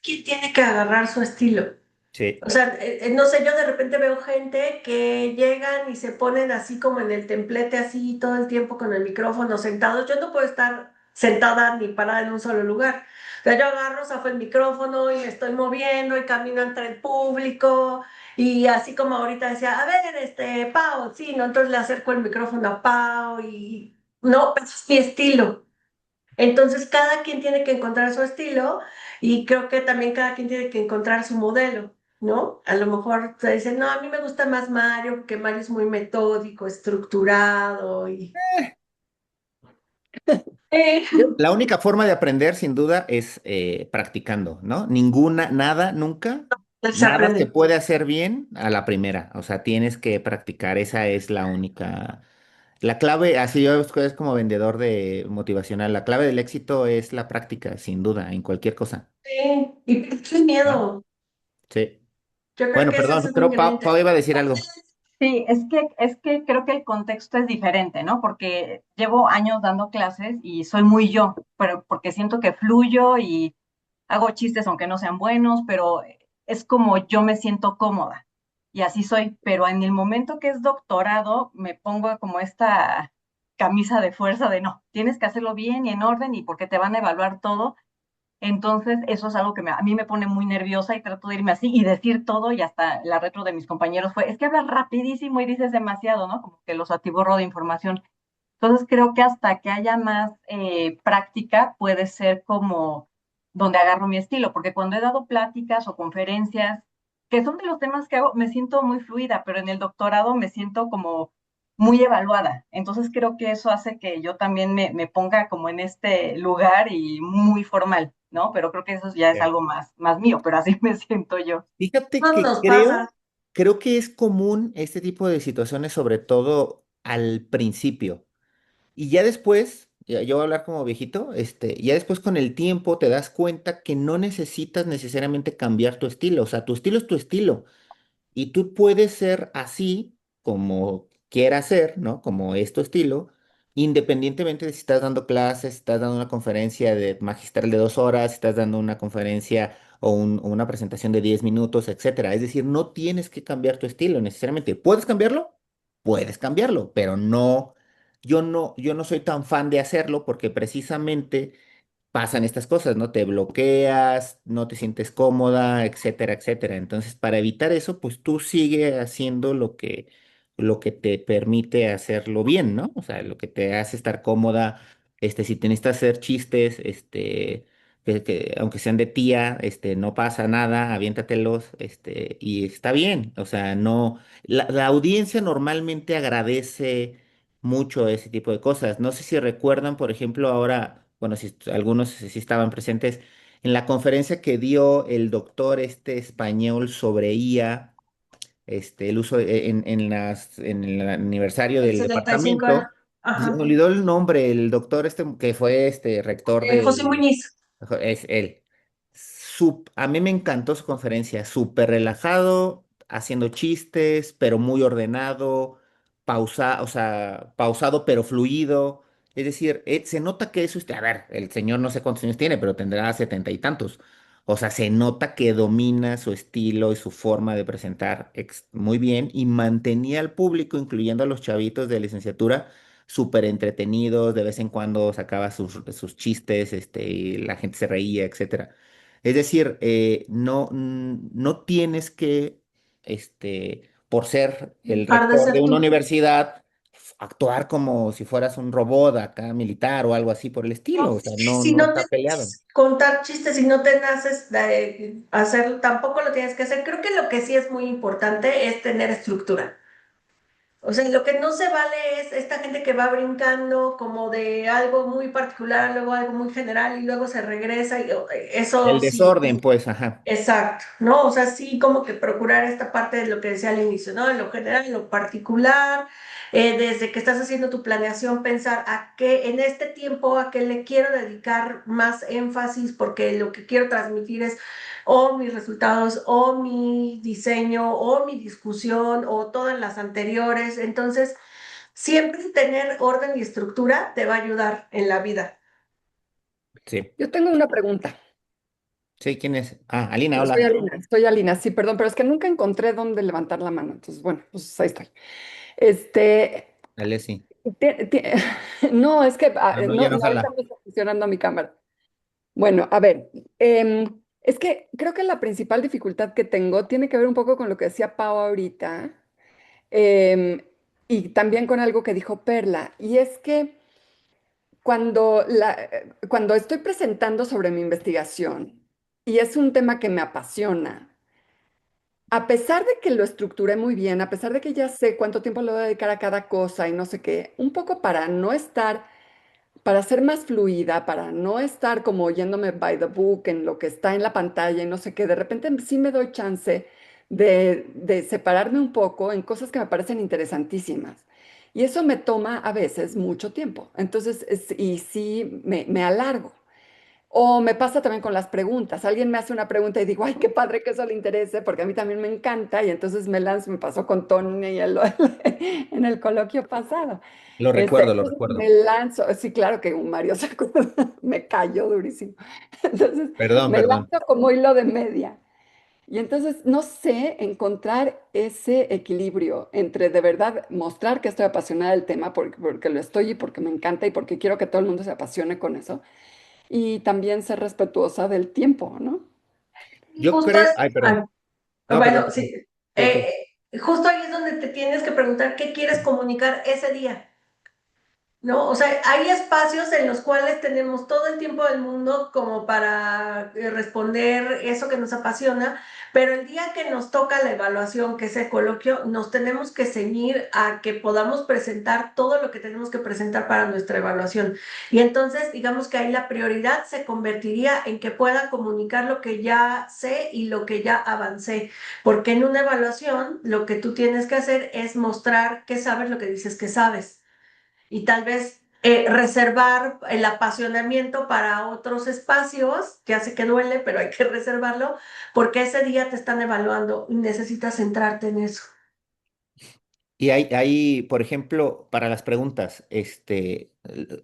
¿Quién tiene que agarrar su estilo? Sí. O sea, no sé, yo de repente veo gente que llegan y se ponen así como en el templete, así todo el tiempo con el micrófono sentados. Yo no puedo estar sentada ni parada en un solo lugar. O sea, yo agarro, zafo el micrófono y me estoy moviendo y camino entre el público. Y así como ahorita decía, a ver, Pau, sí, ¿no? Entonces le acerco el micrófono a Pau y no, pues es mi estilo. Entonces, cada quien tiene que encontrar su estilo y creo que también cada quien tiene que encontrar su modelo, ¿no? A lo mejor te dicen, no, a mí me gusta más Mario, porque Mario es muy metódico, estructurado y... Eh, La única forma de aprender, sin duda, es practicando, ¿no? Nada, nunca, se nada se aprende. puede hacer bien a la primera. O sea, tienes que practicar. Esa es la única. La clave, así yo es como vendedor de motivacional. La clave del éxito es la práctica, sin duda, en cualquier cosa. Sí, y sin ¿Va? miedo. Sí. Yo creo Bueno, que ese perdón, es un creo ingrediente. Pau iba a decir algo. Sí, es que creo que el contexto es diferente, ¿no? Porque llevo años dando clases y soy muy yo, pero porque siento que fluyo y hago chistes aunque no sean buenos, pero es como yo me siento cómoda y así soy. Pero en el momento que es doctorado, me pongo como esta camisa de fuerza de no, tienes que hacerlo bien y en orden y porque te van a evaluar todo. Entonces, eso es algo que a mí me pone muy nerviosa y trato de irme así y decir todo y hasta la retro de mis compañeros fue, es que hablas rapidísimo y dices demasiado, ¿no? Como que los atiborro de información. Entonces, creo que hasta que haya más práctica puede ser como donde agarro mi estilo, porque cuando he dado pláticas o conferencias, que son de los temas que hago, me siento muy fluida, pero en el doctorado me siento como muy evaluada. Entonces, creo que eso hace que yo también me ponga como en este lugar y muy formal, ¿no? Pero creo que eso ya es Ya. algo más mío, pero así me siento yo. Fíjate No que nos creo, pasa. creo que es común este tipo de situaciones, sobre todo al principio. Y ya después, yo voy a hablar como viejito, ya después con el tiempo te das cuenta que no necesitas necesariamente cambiar tu estilo. O sea, tu estilo es tu estilo. Y tú puedes ser así como quieras ser, ¿no? Como es tu estilo, independientemente de si estás dando clases, si estás dando una conferencia de magistral de 2 horas, si estás dando una conferencia o una presentación de 10 minutos, etcétera. Es decir, no tienes que cambiar tu estilo necesariamente. ¿Puedes cambiarlo? Puedes cambiarlo, pero no, yo no soy tan fan de hacerlo porque precisamente pasan estas cosas, ¿no? Te bloqueas, no te sientes cómoda, etcétera, etcétera. Entonces, para evitar eso, pues tú sigue haciendo lo que te permite hacerlo bien, ¿no? O sea, lo que te hace estar cómoda, si te necesitas hacer chistes, aunque sean de tía, no pasa nada, aviéntatelos, y está bien. O sea, no, la audiencia normalmente agradece mucho ese tipo de cosas. No sé si recuerdan, por ejemplo, ahora, bueno, si algunos sí estaban presentes, en la conferencia que dio el doctor este español sobre IA, el uso en el aniversario El del 75 años. departamento. Se me Ajá. olvidó el nombre, el doctor que fue rector José de, Muñiz. es él. A mí me encantó su conferencia, súper relajado, haciendo chistes, pero muy ordenado, o sea, pausado pero fluido. Es decir, se nota que eso, a ver, el señor no sé cuántos años tiene, pero tendrá 70 y tantos. O sea, se nota que domina su estilo y su forma de presentar muy bien y mantenía al público, incluyendo a los chavitos de licenciatura, súper entretenidos, de vez en cuando sacaba sus chistes, y la gente se reía, etcétera. Es decir, no tienes que, por ser el Par de rector de ser una tú. universidad, actuar como si fueras un robot acá militar o algo así por el estilo. O sea, no, Si no no te está peleado. contar chistes, si no te naces de hacerlo, tampoco lo tienes que hacer. Creo que lo que sí es muy importante es tener estructura. O sea, lo que no se vale es esta gente que va brincando como de algo muy particular, luego algo muy general y luego se regresa y eso El sí. desorden, pues, ajá. Exacto, ¿no? O sea, sí, como que procurar esta parte de lo que decía al inicio, ¿no? En lo general, en lo particular, desde que estás haciendo tu planeación, pensar a qué, en este tiempo, a qué le quiero dedicar más énfasis, porque lo que quiero transmitir es o mis resultados, o mi diseño, o mi discusión, o todas las anteriores. Entonces, siempre tener orden y estructura te va a ayudar en la vida. Sí. Yo tengo una pregunta. Sí, ¿quién es? Ah, Alina, Yo hola. soy Alina, sí, perdón, pero es que nunca encontré dónde levantar la mano. Entonces, bueno, pues ahí estoy. Dale, sí. Ti- ti- No, es que Ah, no, ya no, no ahorita jala. me está funcionando mi cámara. Bueno, a ver, es que creo que la principal dificultad que tengo tiene que ver un poco con lo que decía Pau ahorita, em, y también con algo que dijo Perla, y es que cuando estoy presentando sobre mi investigación y es un tema que me apasiona, a pesar de que lo estructuré muy bien, a pesar de que ya sé cuánto tiempo le voy a dedicar a cada cosa y no sé qué, un poco para no estar, para ser más fluida, para no estar como oyéndome by the book en lo que está en la pantalla y no sé qué, de repente sí me doy chance de separarme un poco en cosas que me parecen interesantísimas. Y eso me toma a veces mucho tiempo. Entonces, y sí me alargo. O me pasa también con las preguntas. Alguien me hace una pregunta y digo, ay, qué padre que eso le interese, porque a mí también me encanta. Y entonces me lanzo, me pasó con Tony en el coloquio pasado. Lo recuerdo, lo Entonces me recuerdo. lanzo, sí, claro que un Mario se acuerda, me cayó durísimo. Entonces Perdón, me perdón. lanzo como hilo de media. Y entonces no sé encontrar ese equilibrio entre de verdad mostrar que estoy apasionada del tema, porque lo estoy y porque me encanta y porque quiero que todo el mundo se apasione con eso y también ser respetuosa del tiempo, ¿no? Y Yo justo creo. es, Ay, perdón. No, perdón, bueno, perdón. sí, Tú, tú. eh, justo ahí es donde te tienes que preguntar qué quieres comunicar ese día. ¿No? O sea, hay espacios en los cuales tenemos todo el tiempo del mundo como para responder eso que nos apasiona, pero el día que nos toca la evaluación, que es el coloquio, nos tenemos que ceñir a que podamos presentar todo lo que tenemos que presentar para nuestra evaluación. Y entonces, digamos que ahí la prioridad se convertiría en que pueda comunicar lo que ya sé y lo que ya avancé, porque en una evaluación lo que tú tienes que hacer es mostrar que sabes lo que dices que sabes y tal vez reservar el apasionamiento para otros espacios, ya sé que duele, pero hay que reservarlo, porque ese día te están evaluando y necesitas centrarte en eso. Y por ejemplo, para las preguntas,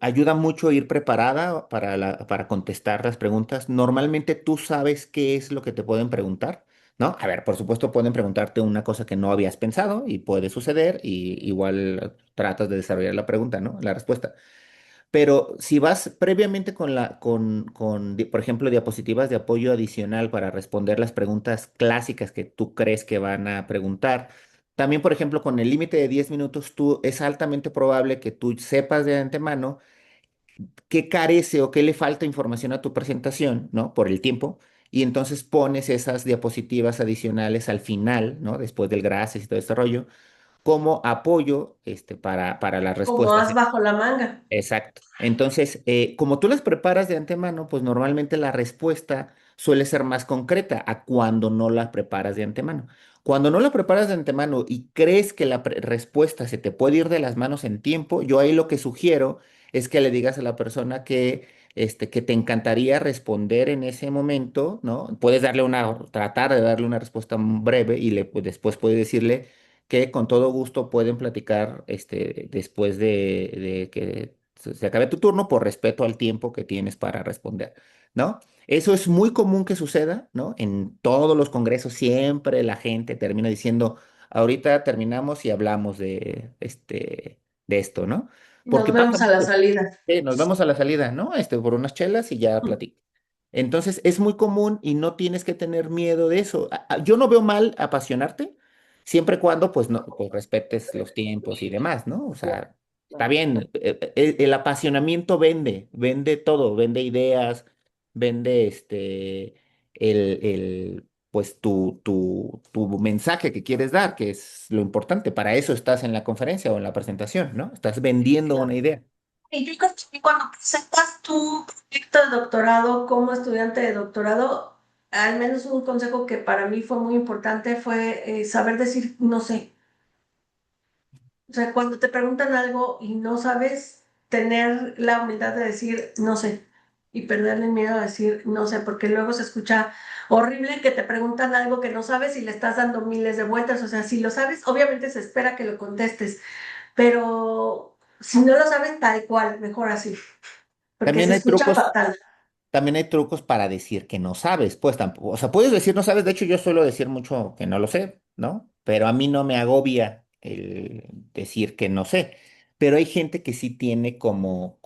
ayuda mucho ir preparada para contestar las preguntas. Normalmente tú sabes qué es lo que te pueden preguntar, ¿no? A ver, por supuesto pueden preguntarte una cosa que no habías pensado y puede suceder y igual tratas de desarrollar la pregunta, ¿no? La respuesta. Pero si vas previamente por ejemplo, diapositivas de apoyo adicional para responder las preguntas clásicas que tú crees que van a preguntar, también, por ejemplo, con el límite de 10 minutos, es altamente probable que tú sepas de antemano qué carece o qué le falta información a tu presentación, ¿no? Por el tiempo. Y entonces pones esas diapositivas adicionales al final, ¿no? Después del gracias y todo este rollo, como apoyo, para las Como respuestas. as bajo la manga. Exacto. Entonces, como tú las preparas de antemano, pues normalmente la respuesta suele ser más concreta a cuando no la preparas de antemano. Cuando no la preparas de antemano y crees que la respuesta se te puede ir de las manos en tiempo, yo ahí lo que sugiero es que le digas a la persona que te encantaría responder en ese momento, ¿no? Puedes tratar de darle una respuesta breve y pues, después puedes decirle que con todo gusto pueden platicar después de que se acabe tu turno por respeto al tiempo que tienes para responder, ¿no? Eso es muy común que suceda, ¿no? En todos los congresos siempre la gente termina diciendo, ahorita terminamos y hablamos de esto, ¿no? Nos Porque pasa vemos a la mucho. salida. Nos vamos a la salida, ¿no? Por unas chelas y ya platico. Entonces es muy común y no tienes que tener miedo de eso. Yo no veo mal apasionarte, siempre y cuando pues no pues, respetes los tiempos y demás, ¿no? O sea, está bien. El apasionamiento vende todo, vende ideas, vende pues tu mensaje que quieres dar, que es lo importante. Para eso estás en la conferencia o en la presentación, ¿no? Estás vendiendo una idea. Y yo creo que cuando presentas tu proyecto de doctorado como estudiante de doctorado, al menos un consejo que para mí fue muy importante fue saber decir no sé. O sea, cuando te preguntan algo y no sabes, tener la humildad de decir no sé y perderle el miedo a decir no sé, porque luego se escucha horrible que te preguntan algo que no sabes y le estás dando miles de vueltas. O sea, si lo sabes, obviamente se espera que lo contestes, pero si no lo sabes tal cual, mejor así, porque También se hay escucha trucos fatal. También hay trucos para decir que no sabes, pues tampoco, o sea, puedes decir no sabes, de hecho yo suelo decir mucho que no lo sé, ¿no? Pero a mí no me agobia el decir que no sé, pero hay gente que sí tiene como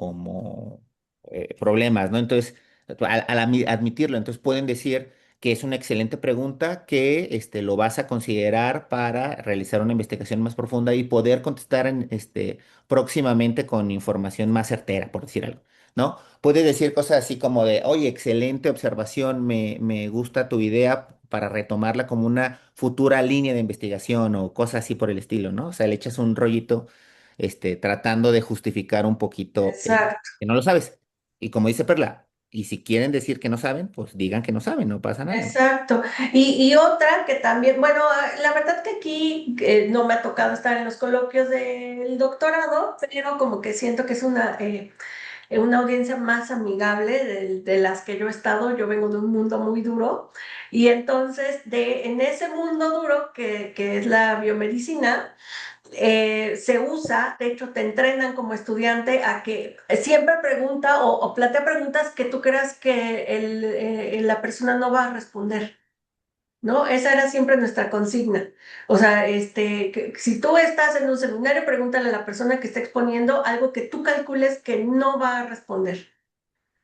problemas, ¿no? Entonces, admitirlo, entonces pueden decir que es una excelente pregunta, que lo vas a considerar para realizar una investigación más profunda y poder contestar próximamente con información más certera, por decir algo. ¿No? Puedes decir cosas así como de, oye, excelente observación, me gusta tu idea para retomarla como una futura línea de investigación o cosas así por el estilo, ¿no? O sea, le echas un rollito, tratando de justificar un poquito Exacto, que no lo sabes. Y como dice Perla, y si quieren decir que no saben, pues digan que no saben, no pasa nada, ¿no? exacto. Y otra que también, bueno, la verdad que aquí no me ha tocado estar en los coloquios del doctorado, pero como que siento que es una audiencia más amigable de las que yo he estado. Yo vengo de un mundo muy duro y entonces en ese mundo duro que es la biomedicina, se usa, de hecho te entrenan como estudiante a que siempre pregunta o plantea preguntas que tú creas que la persona no va a responder. ¿No? Esa era siempre nuestra consigna. O sea, que si tú estás en un seminario, pregúntale a la persona que está exponiendo algo que tú calcules que no va a responder.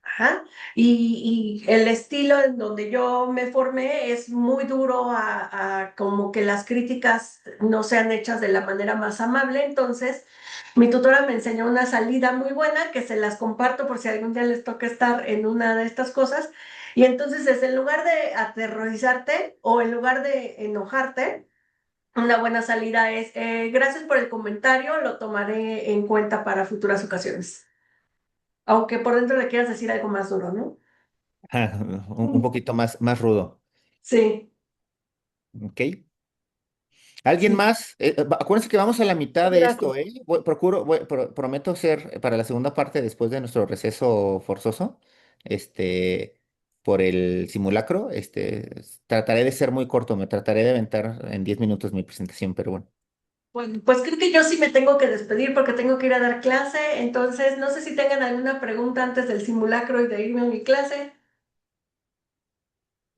Ajá. Y el estilo en donde yo me formé es muy duro a como que las críticas no sean hechas de la manera más amable. Entonces, mi tutora me enseñó una salida muy buena que se las comparto por si algún día les toca estar en una de estas cosas. Y entonces es en lugar de aterrorizarte o en lugar de enojarte, una buena salida es, gracias por el comentario, lo tomaré en cuenta para futuras ocasiones. Aunque por dentro le quieras decir algo más duro, ¿no? Ajá, un poquito más rudo, Sí, ¿ok? ¿Alguien sí. más? Acuérdense que vamos a la mitad de esto, Gracias. ¿eh? Prometo ser para la segunda parte después de nuestro receso forzoso, este, por el simulacro, trataré de ser muy corto, me trataré de aventar en 10 minutos mi presentación, pero bueno. Bueno, pues creo que yo sí me tengo que despedir porque tengo que ir a dar clase. Entonces, no sé si tengan alguna pregunta antes del simulacro y de irme a mi clase.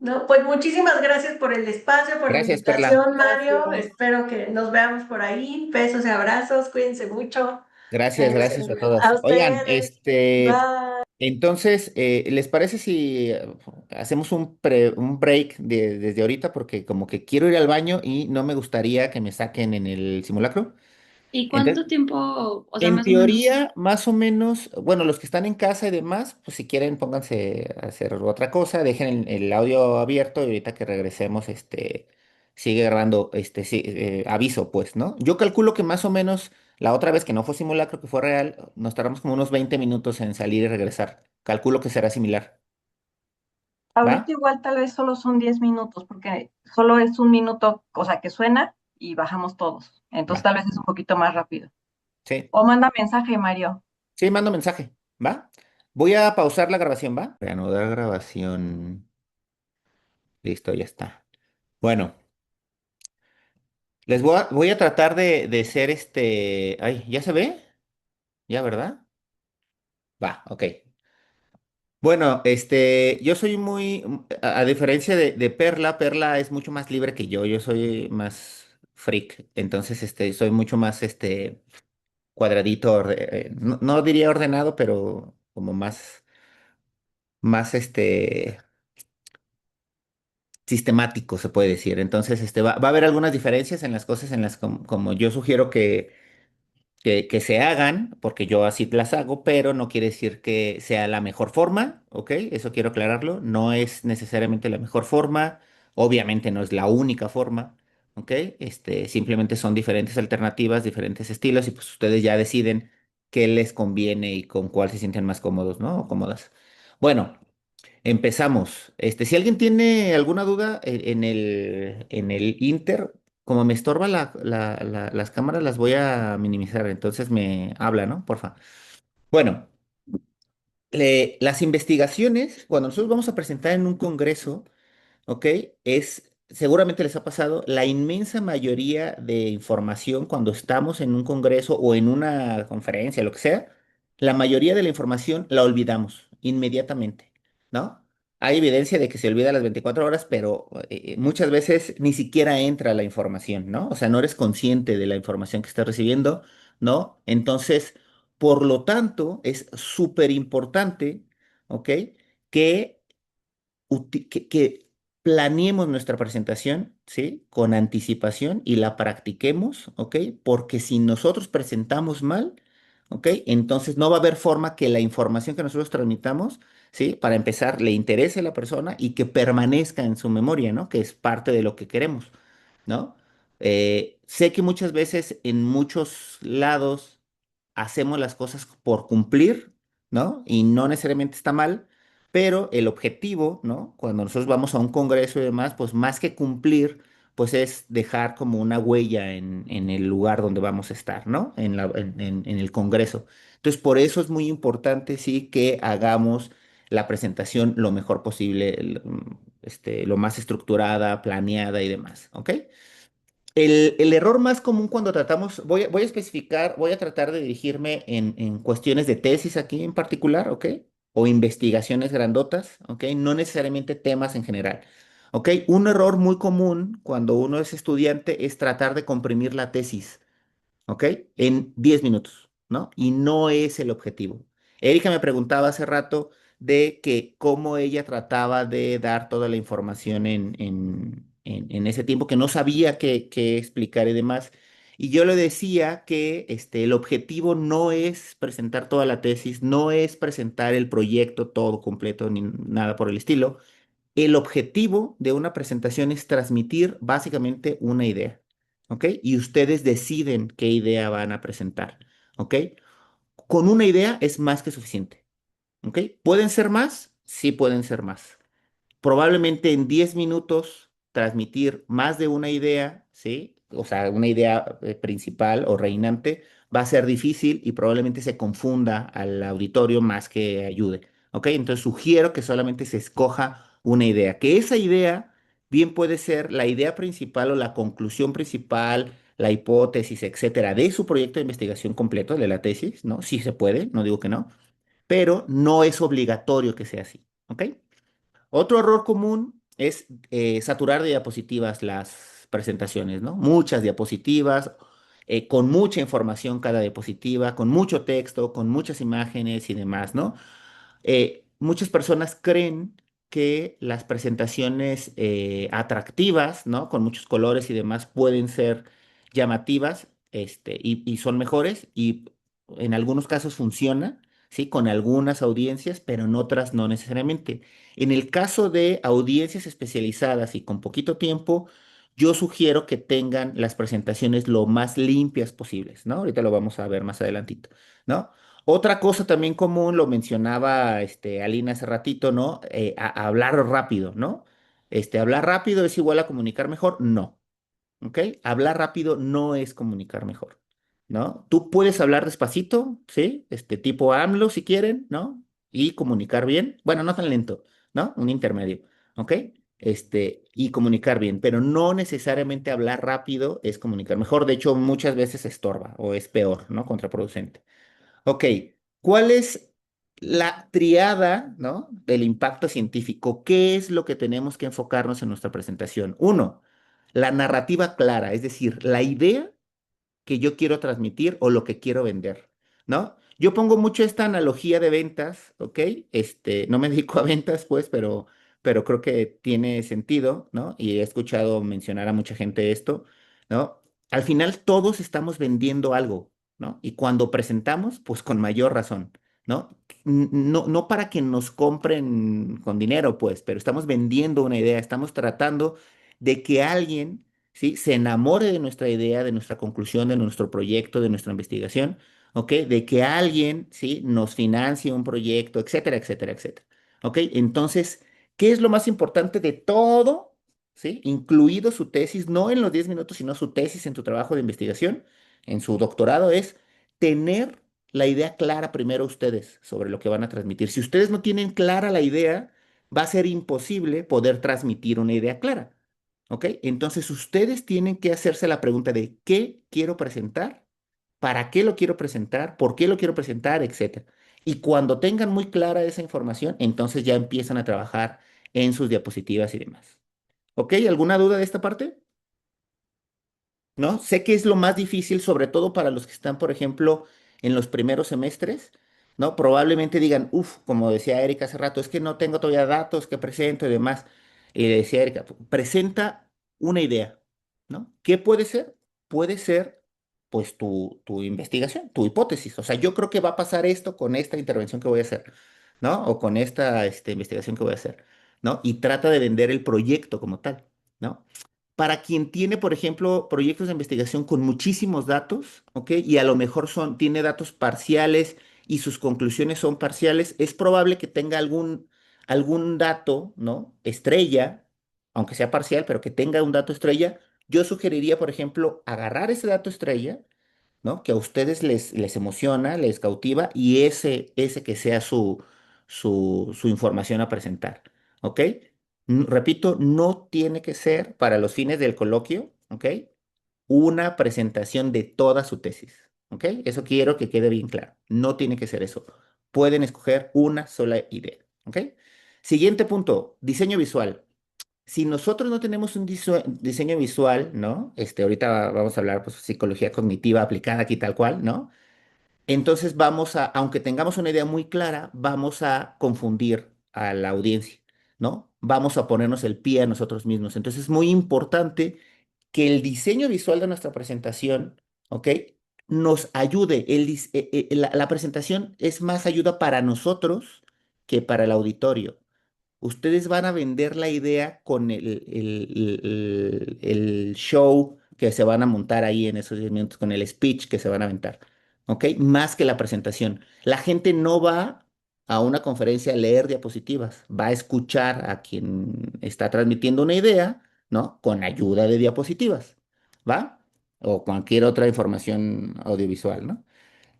No, pues muchísimas gracias por el espacio, por la Gracias, Perla. invitación, Mario. Gracias. Espero que nos veamos por ahí. Besos y abrazos. Cuídense mucho. Gracias a A todas. Oigan, ustedes. Bye. entonces, ¿les parece si hacemos un break desde ahorita? Porque como que quiero ir al baño y no me gustaría que me saquen en el simulacro. ¿Y Entonces, cuánto tiempo, o sea, en más o menos? teoría, más o menos, bueno, los que están en casa y demás, pues si quieren pónganse a hacer otra cosa, dejen el audio abierto y ahorita que regresemos, sigue grabando, sí, aviso, pues, ¿no? Yo calculo que más o menos la otra vez que no fue simulacro, que fue real, nos tardamos como unos 20 minutos en salir y regresar. Calculo que será similar. Ahorita ¿va? igual tal vez solo son 10 minutos, porque solo es un minuto, o sea, que suena y bajamos todos. Entonces Va. tal vez es un poquito más rápido. Sí, O manda mensaje, Mario. sí, mando mensaje, ¿va? Voy a pausar la grabación, ¿va? Reanudar grabación. Listo, ya está. Bueno, voy a tratar de ser Ay, ¿ya se ve? ¿Ya, verdad? Va, ok. Bueno, yo soy a diferencia de Perla, Perla es mucho más libre que yo soy más freak, entonces, soy mucho más, cuadradito, no, no diría ordenado, pero como más, sistemático, se puede decir. Entonces, va a haber algunas diferencias en las cosas en las como yo sugiero que se hagan, porque yo así las hago, pero no quiere decir que sea la mejor forma, ¿ok? Eso quiero aclararlo. No es necesariamente la mejor forma, obviamente no es la única forma, ¿ok? Simplemente son diferentes alternativas, diferentes estilos, y pues ustedes ya deciden qué les conviene y con cuál se sienten más cómodos, ¿no? O cómodas. Bueno. Empezamos. Si alguien tiene alguna duda en el Inter, como me estorba las cámaras, las voy a minimizar. Entonces me habla, ¿no? Porfa. Bueno, las investigaciones, cuando nosotros vamos a presentar en un congreso, ¿ok? Seguramente les ha pasado, la inmensa mayoría de información cuando estamos en un congreso o en una conferencia, lo que sea, la mayoría de la información la olvidamos inmediatamente, ¿no? Hay evidencia de que se olvida a las 24 horas, pero muchas veces ni siquiera entra la información, ¿no? O sea, no eres consciente de la información que estás recibiendo, ¿no? Entonces, por lo tanto, es súper importante, ¿ok? Que que planeemos nuestra presentación, ¿sí? Con anticipación y la practiquemos, ¿ok? Porque si nosotros presentamos mal, ¿ok? Entonces no va a haber forma que la información que nosotros transmitamos, ¿sí? Para empezar, le interese a la persona y que permanezca en su memoria, ¿no? Que es parte de lo que queremos, ¿no? Sé que muchas veces en muchos lados hacemos las cosas por cumplir, ¿no? Y no necesariamente está mal, pero el objetivo, ¿no? Cuando nosotros vamos a un congreso y demás, pues más que cumplir, pues es dejar como una huella en el lugar donde vamos a estar, ¿no? En el congreso. Entonces, por eso es muy importante, sí, que hagamos la presentación lo mejor posible, lo más estructurada, planeada y demás, ¿ok? El error más común cuando tratamos, voy a especificar, voy a tratar de dirigirme en cuestiones de tesis aquí en particular, ¿ok? O investigaciones grandotas, ¿ok? No necesariamente temas en general, ¿ok? Un error muy común cuando uno es estudiante es tratar de comprimir la tesis, ¿ok? En 10 minutos, ¿no? Y no es el objetivo. Erika me preguntaba hace rato de que cómo ella trataba de dar toda la información en ese tiempo, que no sabía qué explicar y demás. Y yo le decía que el objetivo no es presentar toda la tesis, no es presentar el proyecto todo completo, ni nada por el estilo. El objetivo de una presentación es transmitir básicamente una idea, ¿ok? Y ustedes deciden qué idea van a presentar, ¿ok? Con una idea es más que suficiente, ¿ok? ¿Pueden ser más? Sí pueden ser más. Probablemente en 10 minutos transmitir más de una idea, ¿sí? O sea, una idea principal o reinante va a ser difícil y probablemente se confunda al auditorio más que ayude, ¿ok? Entonces sugiero que solamente se escoja una idea, que esa idea bien puede ser la idea principal o la conclusión principal, la hipótesis, etcétera, de su proyecto de investigación completo, de la tesis, ¿no? Sí se puede, no digo que no, pero no es obligatorio que sea así, ¿ok? Otro error común es saturar de diapositivas las presentaciones, ¿no? Muchas diapositivas, con mucha información cada diapositiva, con mucho texto, con muchas imágenes y demás, ¿no? Muchas personas creen que las presentaciones atractivas, ¿no? Con muchos colores y demás pueden ser llamativas, y son mejores y en algunos casos funciona, ¿sí? Con algunas audiencias, pero en otras no necesariamente. En el caso de audiencias especializadas y con poquito tiempo, yo sugiero que tengan las presentaciones lo más limpias posibles, ¿no? Ahorita lo vamos a ver más adelantito, ¿no? Otra cosa también común, lo mencionaba Alina hace ratito, ¿no? Hablar rápido, ¿no? Hablar rápido es igual a comunicar mejor, no. ¿Ok? Hablar rápido no es comunicar mejor, ¿no? Tú puedes hablar despacito, ¿sí? Tipo AMLO si quieren, ¿no? Y comunicar bien. Bueno, no tan lento, ¿no? Un intermedio, ¿ok? Y comunicar bien, pero no necesariamente hablar rápido es comunicar mejor. De hecho, muchas veces estorba o es peor, ¿no? Contraproducente. Ok, ¿cuál es la triada, ¿no? Del impacto científico? ¿Qué es lo que tenemos que enfocarnos en nuestra presentación? Uno, la narrativa clara, es decir, la idea que yo quiero transmitir o lo que quiero vender, ¿no? Yo pongo mucho esta analogía de ventas, ¿ok? No me dedico a ventas, pues, pero creo que tiene sentido, ¿no? Y he escuchado mencionar a mucha gente esto, ¿no? Al final todos estamos vendiendo algo, ¿no? Y cuando presentamos, pues con mayor razón, ¿no? No, no para que nos compren con dinero, pues, pero estamos vendiendo una idea, estamos tratando de que alguien, ¿sí? Se enamore de nuestra idea, de nuestra conclusión, de nuestro proyecto, de nuestra investigación, ¿ok? De que alguien, ¿sí? Nos financie un proyecto, etcétera, etcétera, etcétera, ¿ok? Entonces, ¿qué es lo más importante de todo? ¿Sí? Incluido su tesis, no en los 10 minutos, sino su tesis en tu trabajo de investigación, en su doctorado, es tener la idea clara primero ustedes sobre lo que van a transmitir. Si ustedes no tienen clara la idea, va a ser imposible poder transmitir una idea clara. ¿Ok? Entonces ustedes tienen que hacerse la pregunta de qué quiero presentar, para qué lo quiero presentar, por qué lo quiero presentar, etcétera. Y cuando tengan muy clara esa información, entonces ya empiezan a trabajar en sus diapositivas y demás. ¿Ok? ¿Alguna duda de esta parte? ¿No? Sé que es lo más difícil, sobre todo para los que están, por ejemplo, en los primeros semestres, ¿no? Probablemente digan, uff, como decía Erika hace rato, es que no tengo todavía datos que presento y demás. Y le decía Erika, presenta una idea, ¿no? ¿Qué puede ser? Puede ser, pues, tu investigación, tu hipótesis. O sea, yo creo que va a pasar esto con esta intervención que voy a hacer, ¿no? O con esta, investigación que voy a hacer, ¿no? Y trata de vender el proyecto como tal, ¿no? Para quien tiene, por ejemplo, proyectos de investigación con muchísimos datos, ¿ok? Y a lo mejor tiene datos parciales y sus conclusiones son parciales, es probable que tenga algún dato, ¿no? Estrella, aunque sea parcial, pero que tenga un dato estrella. Yo sugeriría, por ejemplo, agarrar ese dato estrella, ¿no? Que a ustedes les emociona, les cautiva, y ese que sea su información a presentar, ¿ok? Repito, no tiene que ser para los fines del coloquio, ¿ok? Una presentación de toda su tesis, ¿ok? Eso quiero que quede bien claro. No tiene que ser eso. Pueden escoger una sola idea, ¿ok? Siguiente punto, diseño visual. Si nosotros no tenemos un diseño visual, ¿no? Ahorita vamos a hablar, pues, psicología cognitiva aplicada aquí tal cual, ¿no? Entonces aunque tengamos una idea muy clara, vamos a confundir a la audiencia, ¿no? Vamos a ponernos el pie a nosotros mismos. Entonces es muy importante que el diseño visual de nuestra presentación, ¿ok? Nos ayude. La presentación es más ayuda para nosotros que para el auditorio. Ustedes van a vender la idea con el show que se van a montar ahí en esos 10 minutos, con el speech que se van a aventar, ¿ok? Más que la presentación. La gente no va a una conferencia a leer diapositivas, va a escuchar a quien está transmitiendo una idea, ¿no? Con ayuda de diapositivas, ¿va? O cualquier otra información audiovisual, ¿no?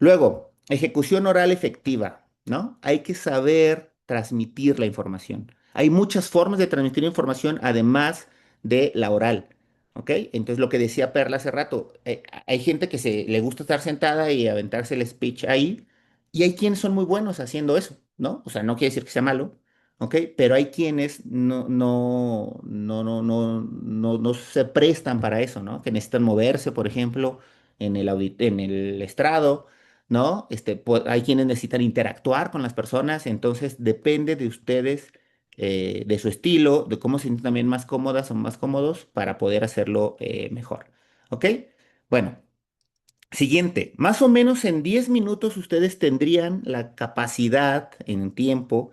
Luego, ejecución oral efectiva, ¿no? Hay que saber transmitir la información. Hay muchas formas de transmitir información además de la oral, ¿ok? Entonces, lo que decía Perla hace rato, hay gente que le gusta estar sentada y aventarse el speech ahí, y hay quienes son muy buenos haciendo eso, ¿no? O sea, no quiere decir que sea malo, ¿ok? Pero hay quienes no se prestan para eso, ¿no? Que necesitan moverse, por ejemplo, en el estrado, ¿no? Hay quienes necesitan interactuar con las personas, entonces depende de ustedes, de su estilo, de cómo se sienten también más cómodas o más cómodos para poder hacerlo mejor. ¿Ok? Bueno, siguiente, más o menos en 10 minutos ustedes tendrían la capacidad en tiempo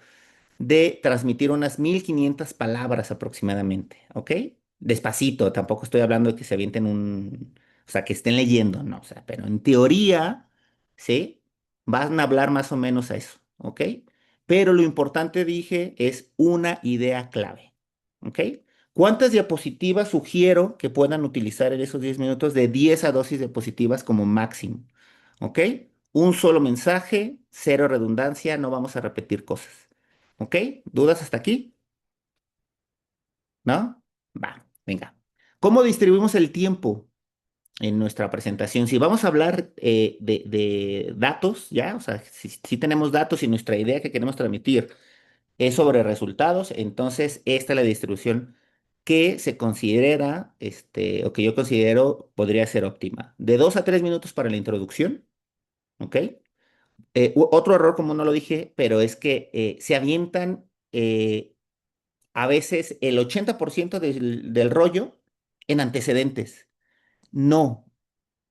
de transmitir unas 1500 palabras aproximadamente, ¿ok? Despacito, tampoco estoy hablando de que se avienten o sea, que estén leyendo, no, o sea, pero en teoría, ¿sí? Van a hablar más o menos a eso, ¿ok? Pero lo importante, dije, es una idea clave, ¿ok? ¿Cuántas diapositivas sugiero que puedan utilizar en esos 10 minutos? De 10 a 12 diapositivas como máximo, ¿ok? Un solo mensaje, cero redundancia, no vamos a repetir cosas, ¿ok? ¿Dudas hasta aquí? ¿No? Va, venga. ¿Cómo distribuimos el tiempo en nuestra presentación? Si vamos a hablar de datos, ¿ya? O sea, si tenemos datos y nuestra idea que queremos transmitir es sobre resultados, entonces esta es la distribución que se considera, o que yo considero podría ser óptima. De 2 a 3 minutos para la introducción, ¿ok? Otro error, como no lo dije, pero es que se avientan a veces el 80% del rollo en antecedentes. No,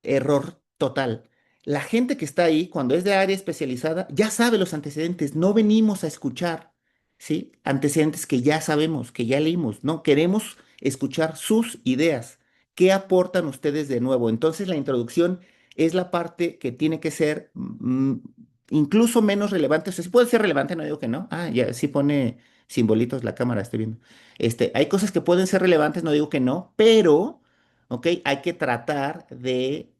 error total. La gente que está ahí, cuando es de área especializada, ya sabe los antecedentes. No venimos a escuchar, ¿sí? Antecedentes que ya sabemos, que ya leímos. No, queremos escuchar sus ideas. ¿Qué aportan ustedes de nuevo? Entonces, la introducción es la parte que tiene que ser incluso menos relevante. O sea, sí puede ser relevante, no digo que no. Ah, ya sí pone simbolitos la cámara, estoy viendo. Hay cosas que pueden ser relevantes, no digo que no, pero, ¿ok? Hay que tratar de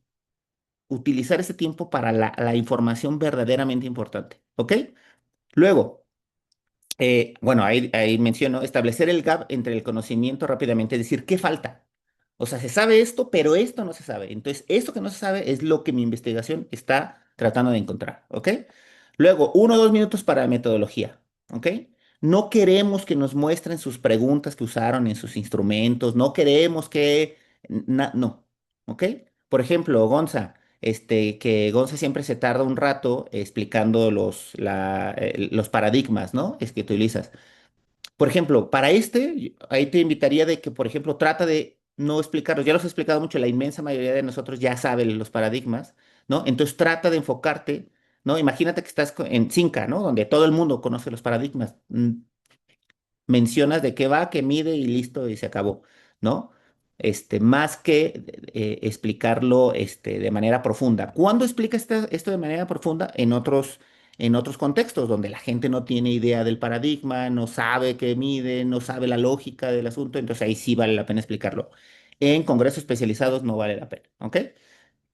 utilizar ese tiempo para la información verdaderamente importante, ¿ok? Luego, bueno, ahí menciono establecer el gap entre el conocimiento rápidamente, es decir, ¿qué falta? O sea, se sabe esto, pero esto no se sabe. Entonces, esto que no se sabe es lo que mi investigación está tratando de encontrar, ¿ok? Luego, 1 o 2 minutos para metodología, ¿ok? No queremos que nos muestren sus preguntas que usaron en sus instrumentos, no queremos que, no, ¿ok? Por ejemplo, Gonza, que Gonza siempre se tarda un rato explicando los paradigmas, ¿no? Es que utilizas. Por ejemplo, para ahí te invitaría de que, por ejemplo, trata de no explicarlos. Ya los he explicado mucho, la inmensa mayoría de nosotros ya sabe los paradigmas, ¿no? Entonces trata de enfocarte, ¿no? Imagínate que estás en Cinca, ¿no? Donde todo el mundo conoce los paradigmas. Mencionas de qué va, qué mide y listo, y se acabó, ¿no? Más que explicarlo de manera profunda. ¿Cuándo explica esto de manera profunda? En otros contextos, donde la gente no tiene idea del paradigma, no sabe qué mide, no sabe la lógica del asunto, entonces ahí sí vale la pena explicarlo. En congresos especializados no vale la pena, ¿ok?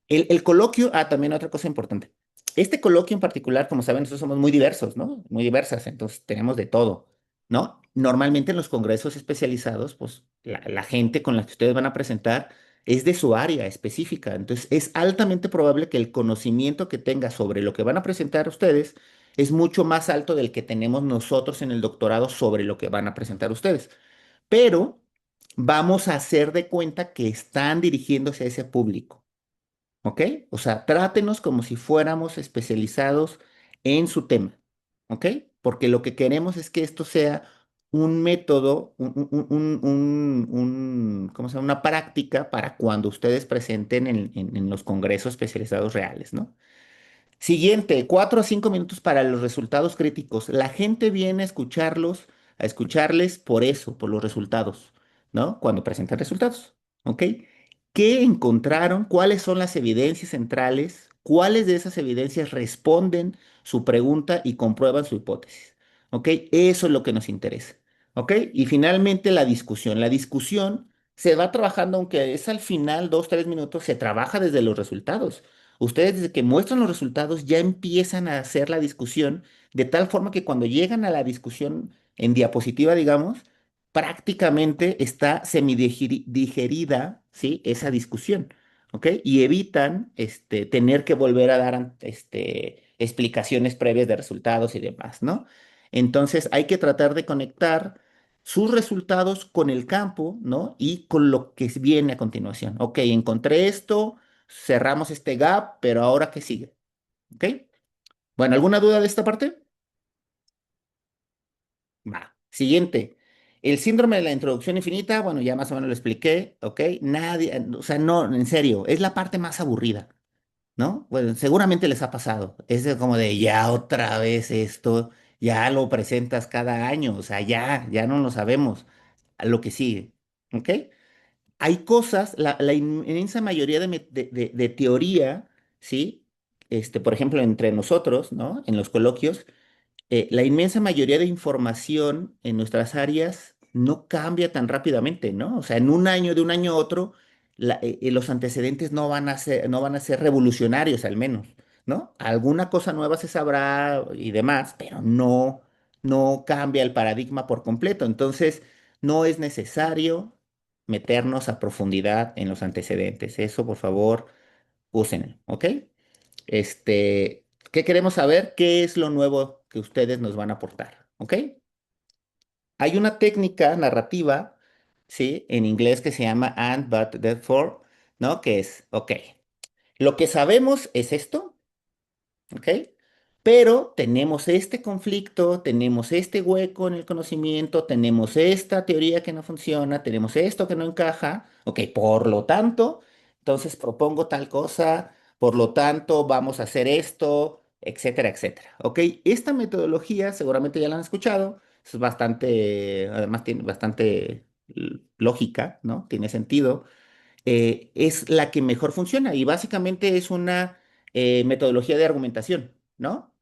El coloquio, también otra cosa importante. Este coloquio en particular, como saben, nosotros somos muy diversos, ¿no? Muy diversas, entonces tenemos de todo, ¿no? Normalmente en los congresos especializados, pues la gente con la que ustedes van a presentar es de su área específica, entonces es altamente probable que el conocimiento que tenga sobre lo que van a presentar ustedes es mucho más alto del que tenemos nosotros en el doctorado sobre lo que van a presentar ustedes. Pero vamos a hacer de cuenta que están dirigiéndose a ese público. ¿Ok? O sea, trátenos como si fuéramos especializados en su tema. ¿Ok? Porque lo que queremos es que esto sea un método, ¿cómo se llama? Una práctica para cuando ustedes presenten en los congresos especializados reales, ¿no? Siguiente, 4 a 5 minutos para los resultados críticos. La gente viene a escucharles por eso, por los resultados, ¿no? Cuando presentan resultados, ¿ok? ¿Qué encontraron? ¿Cuáles son las evidencias centrales? ¿Cuáles de esas evidencias responden su pregunta y comprueban su hipótesis? ¿Ok? Eso es lo que nos interesa, ¿ok? Y finalmente la discusión. La discusión se va trabajando, aunque es al final 2, 3 minutos, se trabaja desde los resultados. Ustedes desde que muestran los resultados ya empiezan a hacer la discusión de tal forma que cuando llegan a la discusión en diapositiva, digamos, prácticamente está semidigerida, ¿sí? Esa discusión, ¿ok? Y evitan tener que volver a dar explicaciones previas de resultados y demás, ¿no? Entonces hay que tratar de conectar sus resultados con el campo, ¿no? Y con lo que viene a continuación. Ok, encontré esto, cerramos este gap, pero ahora ¿qué sigue? ¿Ok? Bueno, ¿alguna duda de esta parte? Va. Siguiente. El síndrome de la introducción infinita, bueno, ya más o menos lo expliqué, ¿ok? Nadie, o sea, no, en serio, es la parte más aburrida, ¿no? Bueno, seguramente les ha pasado. Como de ya otra vez esto, ya lo presentas cada año, o sea, ya no lo sabemos. A lo que sigue, ¿ok? Hay cosas, la inmensa mayoría de teoría, ¿sí? por ejemplo, entre nosotros, ¿no? En los coloquios, la inmensa mayoría de información en nuestras áreas no cambia tan rápidamente, ¿no? O sea, en un año, de un año a otro, los antecedentes no van a ser revolucionarios al menos, ¿no? Alguna cosa nueva se sabrá y demás, pero no cambia el paradigma por completo. Entonces, no es necesario meternos a profundidad en los antecedentes. Eso, por favor, úsenlo, ¿ok? ¿Qué queremos saber? ¿Qué es lo nuevo que ustedes nos van a aportar? ¿Ok? Hay una técnica narrativa, ¿sí? En inglés que se llama and, but, therefore, ¿no? Que es, ok, lo que sabemos es esto, ¿ok? Pero tenemos este conflicto, tenemos este hueco en el conocimiento, tenemos esta teoría que no funciona, tenemos esto que no encaja, ¿ok? Por lo tanto, entonces propongo tal cosa, por lo tanto, vamos a hacer esto, etcétera, etcétera, ¿ok? Esta metodología, seguramente ya la han escuchado, es bastante, además tiene bastante lógica, ¿no? Tiene sentido, es la que mejor funciona y básicamente es una metodología de argumentación, ¿no?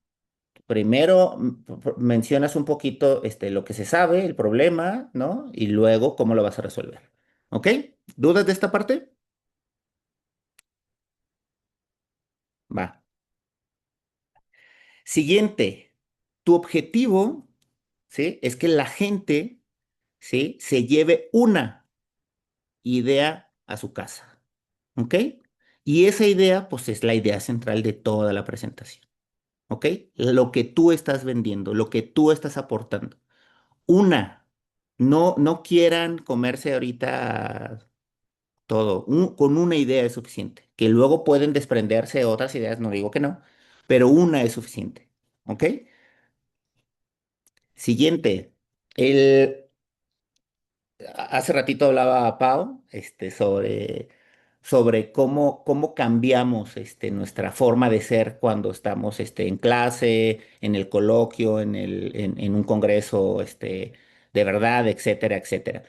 Primero mencionas un poquito lo que se sabe, el problema, ¿no? Y luego cómo lo vas a resolver. ¿Ok? ¿Dudas de esta parte? Va. Siguiente. Tu objetivo, ¿sí? Es que la gente, ¿sí? Se lleve una idea a su casa. ¿Ok? Y esa idea, pues es la idea central de toda la presentación. ¿Ok? Lo que tú estás vendiendo, lo que tú estás aportando. Una, no quieran comerse ahorita todo. Con una idea es suficiente. Que luego pueden desprenderse de otras ideas, no digo que no, pero una es suficiente. ¿Ok? Siguiente. El, Hace ratito hablaba Pau, sobre cómo cambiamos, nuestra forma de ser cuando estamos, en clase, en el coloquio, en un congreso, de verdad, etcétera, etcétera.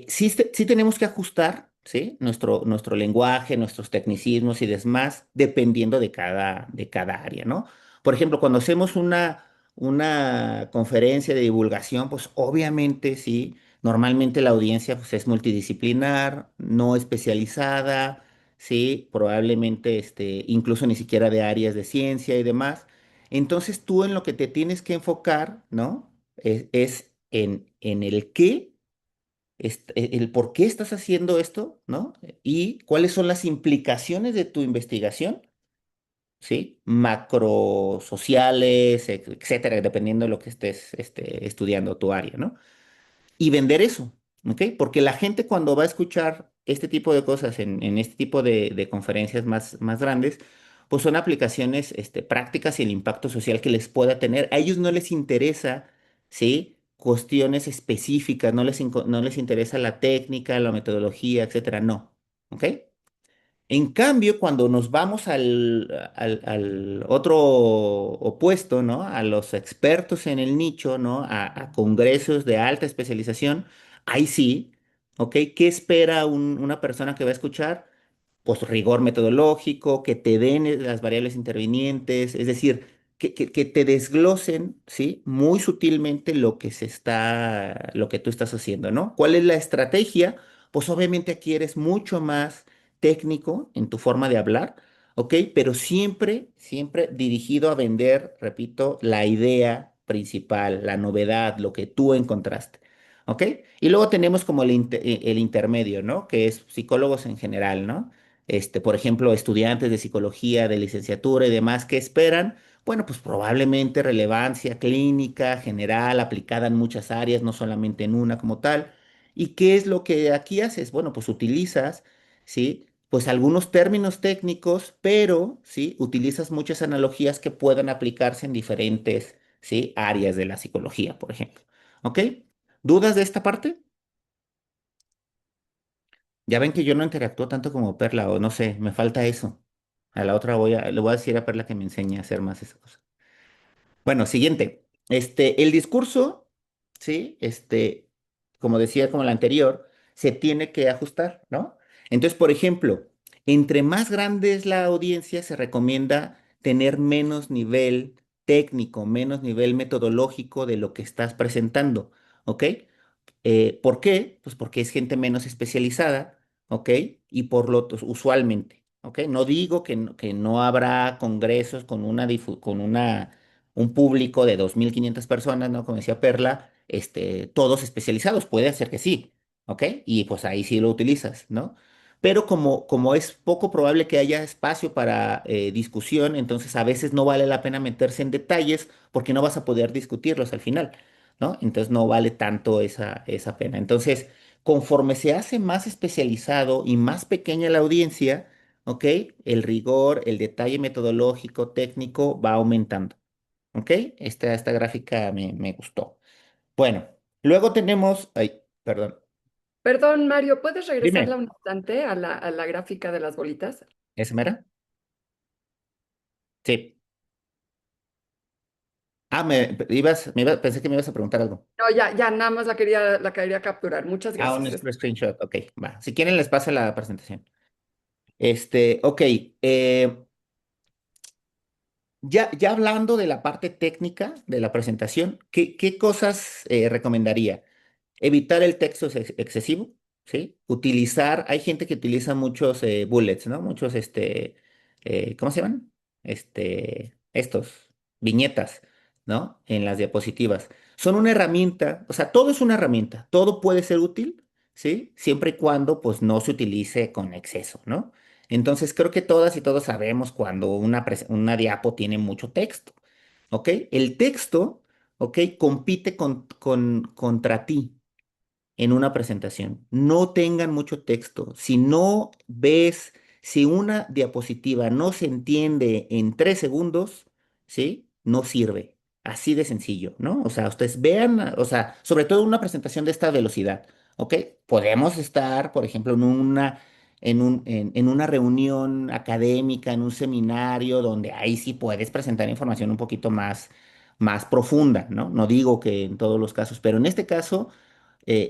Sí tenemos que ajustar, ¿sí? Nuestro lenguaje, nuestros tecnicismos y demás, dependiendo de cada área, ¿no? Por ejemplo, cuando hacemos una conferencia de divulgación, pues obviamente, sí, normalmente la audiencia pues, es multidisciplinar, no especializada, sí, probablemente incluso ni siquiera de áreas de ciencia y demás. Entonces tú en lo que te tienes que enfocar, ¿no? Es en el qué el por qué estás haciendo esto, ¿no? Y cuáles son las implicaciones de tu investigación, ¿sí? Macrosociales, etcétera, dependiendo de lo que estés estudiando tu área, ¿no? Y vender eso, ¿ok? Porque la gente cuando va a escuchar este tipo de cosas en este tipo de conferencias más grandes, pues son aplicaciones prácticas y el impacto social que les pueda tener. A ellos no les interesa, ¿sí? Cuestiones específicas, no les interesa la técnica, la metodología, etcétera, no, ¿ok? En cambio, cuando nos vamos al otro opuesto, ¿no? A los expertos en el nicho, ¿no? A congresos de alta especialización, ahí sí, ¿ok? ¿Qué espera una persona que va a escuchar? Pues rigor metodológico, que te den las variables intervinientes, es decir, que te desglosen, ¿sí? Muy sutilmente lo que tú estás haciendo, ¿no? ¿Cuál es la estrategia? Pues obviamente aquí eres mucho más técnico en tu forma de hablar, ¿ok? Pero siempre, siempre dirigido a vender, repito, la idea principal, la novedad, lo que tú encontraste, ¿ok? Y luego tenemos como el intermedio, ¿no? Que es psicólogos en general, ¿no? Por ejemplo, estudiantes de psicología, de licenciatura y demás, ¿qué esperan? Bueno, pues probablemente relevancia clínica, general, aplicada en muchas áreas, no solamente en una como tal. ¿Y qué es lo que aquí haces? Bueno, pues utilizas, ¿sí? Pues algunos términos técnicos, pero, ¿sí? Utilizas muchas analogías que puedan aplicarse en diferentes, ¿sí? Áreas de la psicología, por ejemplo. ¿Ok? ¿Dudas de esta parte? Ya ven que yo no interactúo tanto como Perla, o no sé, me falta eso. A la otra le voy a decir a Perla que me enseñe a hacer más esa cosa. Bueno, siguiente. El discurso, ¿sí? Como decía, como el anterior, se tiene que ajustar, ¿no? Entonces, por ejemplo, Entre más grande es la audiencia, se recomienda tener menos nivel técnico, menos nivel metodológico de lo que estás presentando, ¿ok? ¿Por qué? Pues porque es gente menos especializada, ¿ok? Y usualmente, ¿ok? No digo que no habrá congresos con un público de 2.500 personas, ¿no? Como decía Perla, todos especializados, puede ser que sí, ¿ok? Y pues ahí sí lo utilizas, ¿no? Pero como es poco probable que haya espacio para discusión, entonces a veces no vale la pena meterse en detalles porque no vas a poder discutirlos al final. ¿No? Entonces no vale tanto esa pena. Entonces, conforme se hace más especializado y más pequeña la audiencia, ¿ok? El rigor, el detalle metodológico, técnico va aumentando, ¿ok? Esta gráfica me gustó. Bueno, luego tenemos, ay, perdón, Perdón, Mario, ¿puedes regresarla dime, un instante a la gráfica de las bolitas? ¿es mera? Sí. Ah, pensé que me ibas a preguntar algo. No, ya, nada más la quería capturar. Muchas Ah, un gracias. screenshot, ok, va. Si quieren les paso la presentación. Ok, ya hablando de la parte técnica de la presentación, ¿qué cosas recomendaría? Evitar el texto excesivo, ¿sí? Hay gente que utiliza muchos bullets, ¿no? Muchos, ¿cómo se llaman? Viñetas, ¿no? En las diapositivas. Son una herramienta, o sea, todo es una herramienta, todo puede ser útil, ¿sí? Siempre y cuando, pues, no se utilice con exceso, ¿no? Entonces, creo que todas y todos sabemos cuando una diapo tiene mucho texto, ¿ok? El texto, ¿ok? Compite contra ti en una presentación. No tengan mucho texto. Si una diapositiva no se entiende en 3 segundos, ¿sí? No sirve. Así de sencillo, ¿no? O sea, ustedes vean, o sea, sobre todo una presentación de esta velocidad, ¿ok? Podemos estar, por ejemplo, en una reunión académica, en un seminario, donde ahí sí puedes presentar información un poquito más profunda, ¿no? No digo que en todos los casos, pero en este caso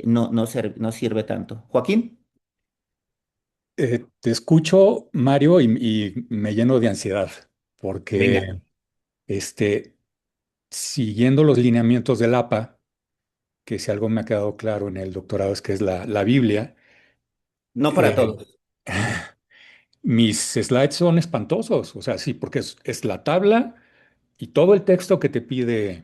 no sirve tanto. Joaquín, Te escucho, Mario, y me lleno de ansiedad, venga, porque este, siguiendo los lineamientos del APA, que si algo me ha quedado claro en el doctorado es que es la Biblia, no para eh, todos. mis slides son espantosos. O sea, sí, porque es la tabla y todo el texto que te pide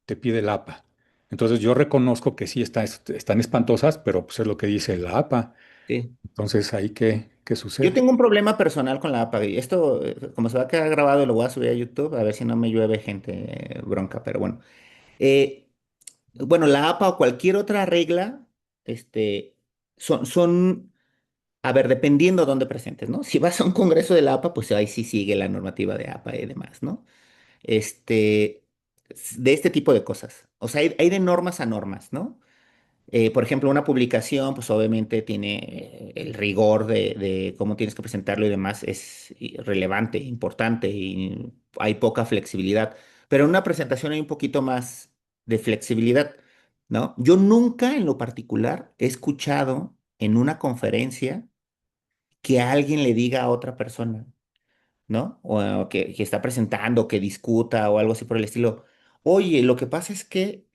el APA. Entonces yo reconozco que sí están espantosas, pero pues es lo que dice la APA. Sí. Entonces, ¿ahí qué Yo sucede? tengo un problema personal con la APA y esto, como se va a quedar grabado, lo voy a subir a YouTube a ver si no me llueve gente bronca, pero bueno. Eh, bueno, la APA o cualquier otra regla, este, son, a ver, dependiendo dónde presentes, ¿no? Si vas a un congreso de la APA, pues ahí sí sigue la normativa de APA y demás, ¿no? Este, de este tipo de cosas. O sea, hay de normas a normas, ¿no? Por ejemplo, una publicación, pues obviamente tiene el rigor de cómo tienes que presentarlo y demás, es relevante, importante y hay poca flexibilidad. Pero en una presentación hay un poquito más de flexibilidad, ¿no? Yo nunca en lo particular he escuchado en una conferencia que alguien le diga a otra persona, ¿no? O que está presentando, que discuta o algo así por el estilo. Oye, lo que pasa es que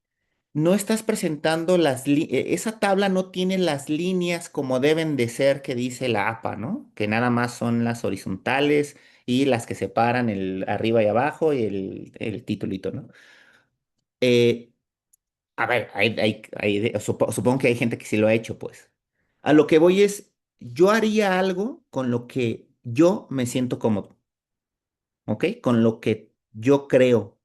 no estás presentando esa tabla no tiene las líneas como deben de ser que dice la APA, ¿no? Que nada más son las horizontales y las que separan el arriba y abajo y el titulito, ¿no? Eh, a ver, supongo que hay gente que sí lo ha hecho, pues. A lo que voy es, yo haría algo con lo que yo me siento cómodo, ¿ok? Con lo que yo creo,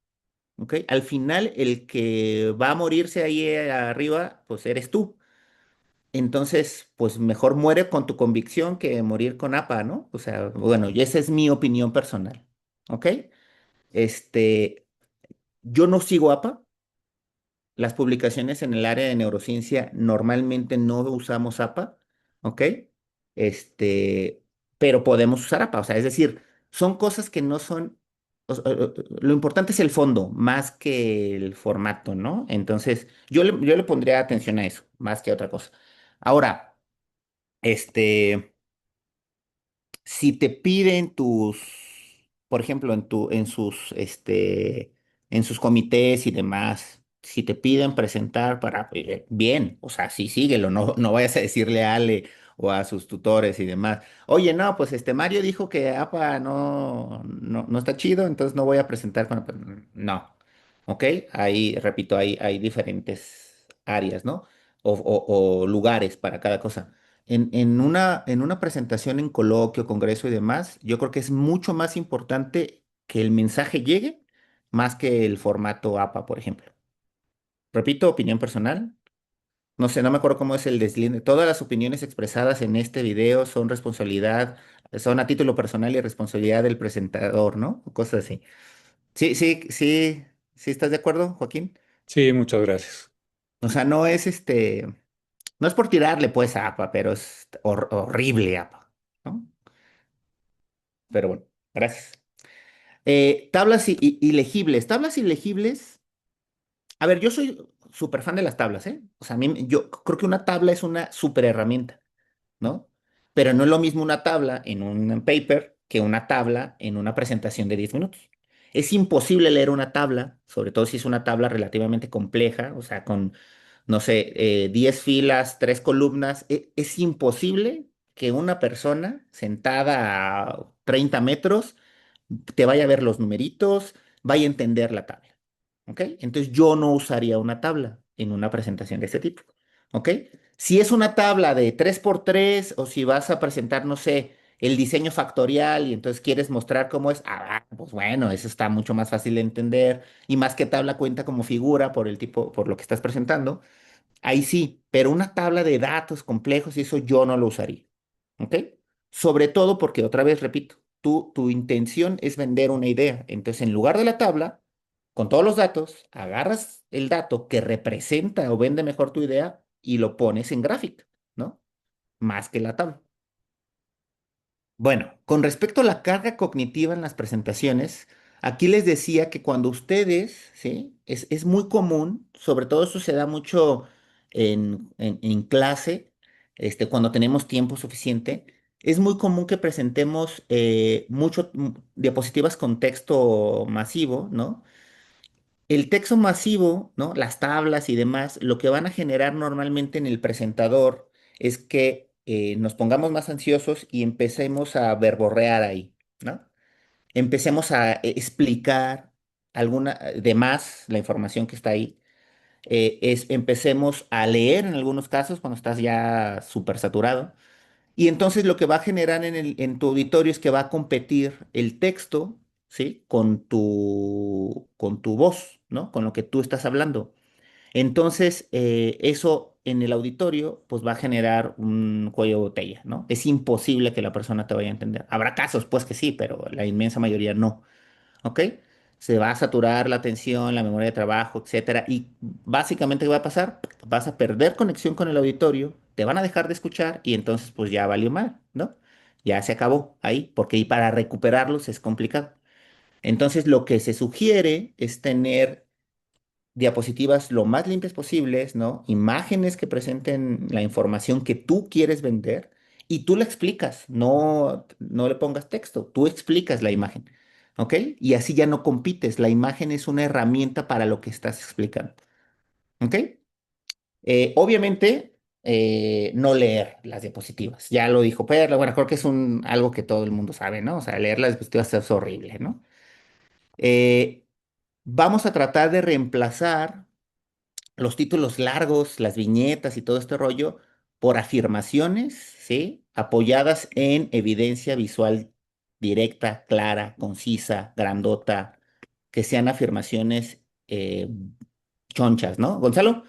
¿ok? Al final, el que va a morirse ahí arriba, pues eres tú. Entonces, pues mejor muere con tu convicción que morir con APA, ¿no? O sea, bueno, y esa es mi opinión personal, ¿ok? Este, yo no sigo APA. Las publicaciones en el área de neurociencia normalmente no usamos APA, ¿ok? Este, pero podemos usar APA, o sea, es decir, son cosas que no son, lo importante es el fondo más que el formato, ¿no? Entonces, yo le pondría atención a eso, más que a otra cosa. Ahora, este, si te piden por ejemplo, en sus comités y demás, si te piden presentar bien, o sea, sí, síguelo, no vayas a decirle a Ale o a sus tutores y demás. Oye, no, pues Mario dijo que APA no está chido, entonces no voy a presentar no, ¿ok? Ahí, repito, hay diferentes áreas, ¿no? O lugares para cada cosa. En una presentación en coloquio, congreso y demás, yo creo que es mucho más importante que el mensaje llegue más que el formato APA, por ejemplo. Repito, opinión personal. No sé, no me acuerdo cómo es el deslinde. Todas las opiniones expresadas en este video son a título personal y responsabilidad del presentador, ¿no? O cosas así. Sí, sí, sí, sí, ¿estás de acuerdo, Joaquín? Sí, muchas gracias. O sea, no es por tirarle pues a APA, pero es horrible APA, ¿no? Pero bueno, gracias. Tablas ilegibles. Tablas ilegibles. A ver, yo soy súper fan de las tablas, ¿eh? O sea, yo creo que una tabla es una súper herramienta, ¿no? Pero no es lo mismo una tabla en un paper que una tabla en una presentación de 10 minutos. Es imposible leer una tabla, sobre todo si es una tabla relativamente compleja, o sea, con, no sé, 10 filas, 3 columnas. Es imposible que una persona sentada a 30 metros te vaya a ver los numeritos, vaya a entender la tabla. ¿Ok? Entonces yo no usaría una tabla en una presentación de este tipo. ¿Ok? Si es una tabla de 3x3 o si vas a presentar, no sé, el diseño factorial y entonces quieres mostrar cómo es, pues bueno, eso está mucho más fácil de entender y más que tabla cuenta como figura por el tipo, por lo que estás presentando. Ahí sí, pero una tabla de datos complejos y eso yo no lo usaría. ¿Ok? Sobre todo porque, otra vez repito, tu intención es vender una idea. Entonces, en lugar de la tabla, con todos los datos, agarras el dato que representa o vende mejor tu idea y lo pones en gráfica, ¿no? Más que la tabla. Bueno, con respecto a la carga cognitiva en las presentaciones, aquí les decía que cuando ustedes, ¿sí? Es muy común, sobre todo eso se da mucho en clase, cuando tenemos tiempo suficiente, es muy común que presentemos diapositivas con texto masivo, ¿no? El texto masivo, ¿no? Las tablas y demás, lo que van a generar normalmente en el presentador es que nos pongamos más ansiosos y empecemos a verborrear ahí, ¿no? Empecemos a explicar de más la información que está ahí. Empecemos a leer en algunos casos cuando estás ya súper saturado. Y entonces lo que va a generar en tu auditorio es que va a competir el texto, ¿sí? Con tu voz, ¿no? Con lo que tú estás hablando. Entonces, eso en el auditorio, pues va a generar un cuello de botella, ¿no? Es imposible que la persona te vaya a entender. Habrá casos, pues que sí, pero la inmensa mayoría no. ¿Ok? Se va a saturar la atención, la memoria de trabajo, etcétera. Y básicamente, ¿qué va a pasar? Vas a perder conexión con el auditorio, te van a dejar de escuchar y entonces, pues ya valió mal, ¿no? Ya se acabó ahí, porque y para recuperarlos es complicado. Entonces, lo que se sugiere es tener diapositivas lo más limpias posibles, ¿no? Imágenes que presenten la información que tú quieres vender y tú la explicas, no le pongas texto, tú explicas la imagen, ¿ok? Y así ya no compites, la imagen es una herramienta para lo que estás explicando, ¿ok? Obviamente, no leer las diapositivas, ya lo dijo Perla, bueno, creo que es algo que todo el mundo sabe, ¿no? O sea, leer las diapositivas es horrible, ¿no? Eh, Vamos a tratar de reemplazar los títulos largos, las viñetas y todo este rollo por afirmaciones, ¿sí? Apoyadas en evidencia visual directa, clara, concisa, grandota, que sean afirmaciones chonchas, ¿no? Gonzalo.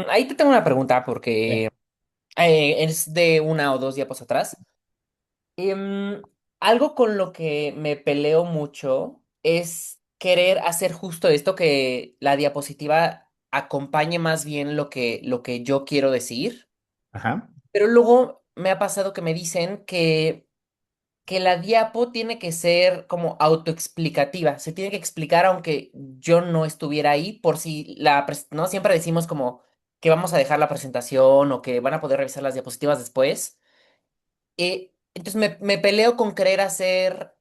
Ahí te tengo una pregunta porque Sí. es de una o dos diapos atrás. Em, Algo con lo que me peleo mucho es querer hacer justo esto, que la diapositiva acompañe más bien lo que yo quiero decir, Ajá. pero luego me ha pasado que me dicen que la diapo tiene que ser como autoexplicativa, se tiene que explicar aunque yo no estuviera ahí, por si ¿no? Siempre decimos como que vamos a dejar la presentación o que van a poder revisar las diapositivas después. entonces me peleo con querer hacer,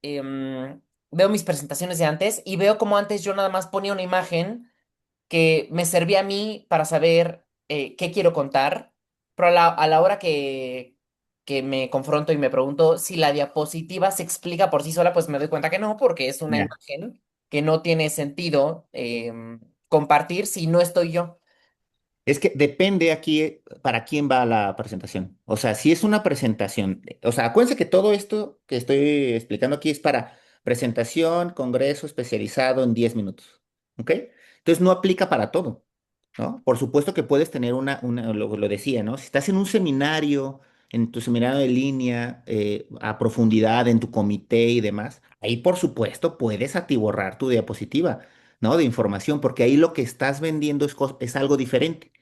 veo mis presentaciones de antes y veo como antes yo nada más ponía una imagen que me servía a mí para saber qué quiero contar, pero a la hora que me confronto y me pregunto si la diapositiva se explica por sí sola, pues me doy cuenta que no, porque es una Ya. imagen que no tiene sentido compartir si no estoy yo. Es que depende aquí para quién va la presentación. O sea, si es una presentación, o sea, acuérdense que todo esto que estoy explicando aquí es para presentación, congreso especializado en 10 minutos. ¿Ok? Entonces no aplica para todo, ¿no? Por supuesto que puedes tener lo decía, ¿no? Si estás en un seminario, en tu seminario de línea, a profundidad, en tu comité y demás, ahí por supuesto puedes atiborrar tu diapositiva, ¿no? De información, porque ahí lo que estás vendiendo es algo diferente.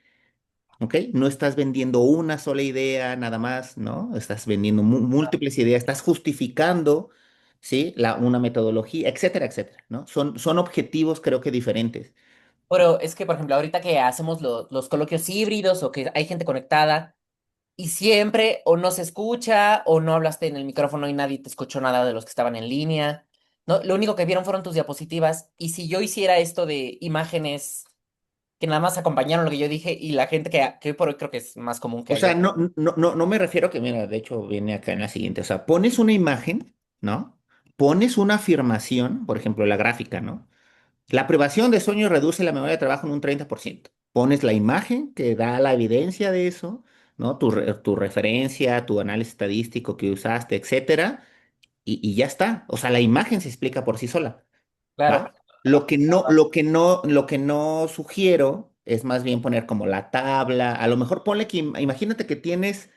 ¿Ok? No estás vendiendo una sola idea nada más, ¿no? Estás vendiendo múltiples ideas, estás justificando, ¿sí? Una metodología, etcétera, etcétera, ¿no? Son objetivos creo que diferentes. Pero es que, por ejemplo, ahorita que hacemos los coloquios híbridos o que hay gente conectada y siempre o no se escucha o no hablaste en el micrófono y nadie te escuchó nada de los que estaban en línea, ¿no? Lo único que vieron fueron tus diapositivas. Y si yo hiciera esto de imágenes que nada más acompañaron lo que yo dije y la gente que hoy por hoy creo que es más común que O haya. sea, no me refiero a que, mira, de hecho viene acá en la siguiente, o sea, pones una imagen, ¿no? Pones una afirmación, por ejemplo, la gráfica, ¿no? La privación de sueño reduce la memoria de trabajo en un 30%. Pones la imagen que da la evidencia de eso, ¿no? Tu referencia, tu análisis estadístico que usaste, etcétera, y ya está. O sea, la imagen se explica por sí sola, Claro. ¿va? Lo que no sugiero es más bien poner como la tabla. A lo mejor ponle que, imagínate que tienes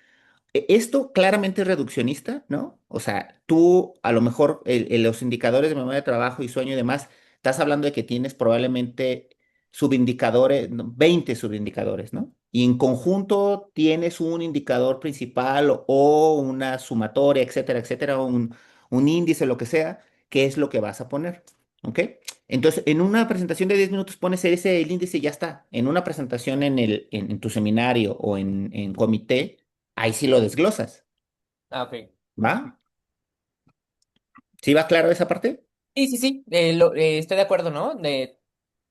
esto claramente es reduccionista, ¿no? O sea, tú a lo mejor los indicadores de memoria de trabajo y sueño y demás, estás hablando de que tienes probablemente subindicadores, no, 20 subindicadores, ¿no? Y en conjunto tienes un indicador principal o una sumatoria, etcétera, etcétera, o un índice, lo que sea, que es lo que vas a poner, ¿ok? Entonces, en una presentación de 10 minutos pones el índice y ya está. En una presentación en tu seminario o en comité, ahí sí lo desglosas, Ah, ok. ¿va? ¿Sí va claro esa parte? Sí, sí, sí, estoy de acuerdo, ¿no?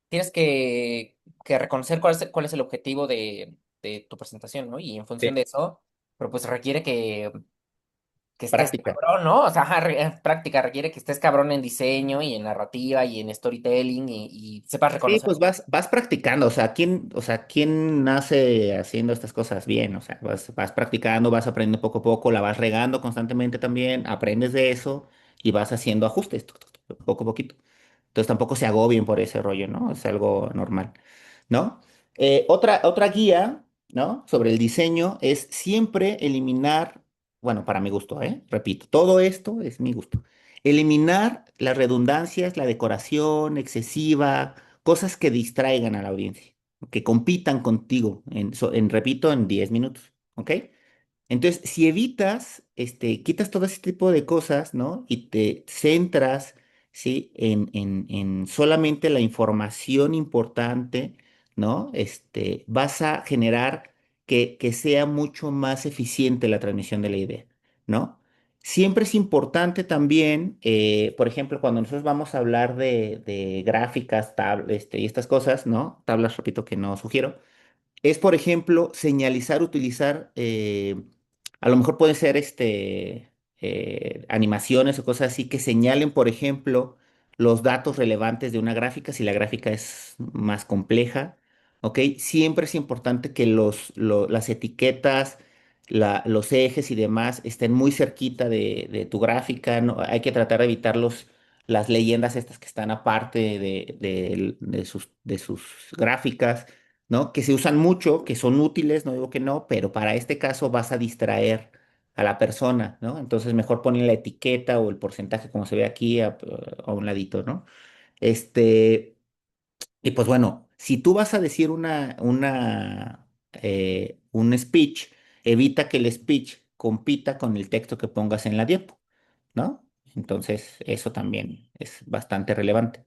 Tienes que reconocer cuál es el objetivo de tu presentación, ¿no? Y en función Sí. de eso, pero pues requiere que estés Práctica. cabrón, ¿no? O sea, ajá, práctica requiere que estés cabrón en diseño y en narrativa y en storytelling y sepas Sí, reconocer. pues vas practicando, o sea, ¿quién nace haciendo estas cosas bien? O sea, vas practicando, vas aprendiendo poco a poco, la vas regando constantemente también, aprendes de eso y vas haciendo ajustes, poco a poquito. Entonces tampoco se agobien por ese rollo, ¿no? Es algo normal, ¿no? Otra guía, ¿no? Sobre el diseño es siempre eliminar, bueno, para mi gusto, ¿eh? Repito, todo esto es mi gusto. Eliminar las redundancias, la decoración excesiva, cosas que distraigan a la audiencia, que compitan contigo repito, en 10 minutos, ¿ok? Entonces, si evitas, quitas todo ese tipo de cosas, ¿no? Y te centras, ¿sí? En solamente la información importante, ¿no? Vas a generar que sea mucho más eficiente la transmisión de la idea, ¿no? Siempre es importante también, por ejemplo, cuando nosotros vamos a hablar de gráficas, y estas cosas, ¿no? Tablas, repito, que no sugiero es, por ejemplo, señalizar, utilizar, a lo mejor pueden ser animaciones o cosas así que señalen, por ejemplo, los datos relevantes de una gráfica, si la gráfica es más compleja, ¿ok? Siempre es importante que las etiquetas, los ejes y demás estén muy cerquita de tu gráfica, ¿no? Hay que tratar de evitar las leyendas estas que están aparte de sus gráficas, ¿no? Que se usan mucho, que son útiles, no digo que no, pero para este caso vas a distraer a la persona, ¿no? Entonces mejor poner la etiqueta o el porcentaje como se ve aquí a un ladito, ¿no? Este, y pues bueno, si tú vas a decir un speech, evita que el speech compita con el texto que pongas en la diapo, ¿no? Entonces eso también es bastante relevante.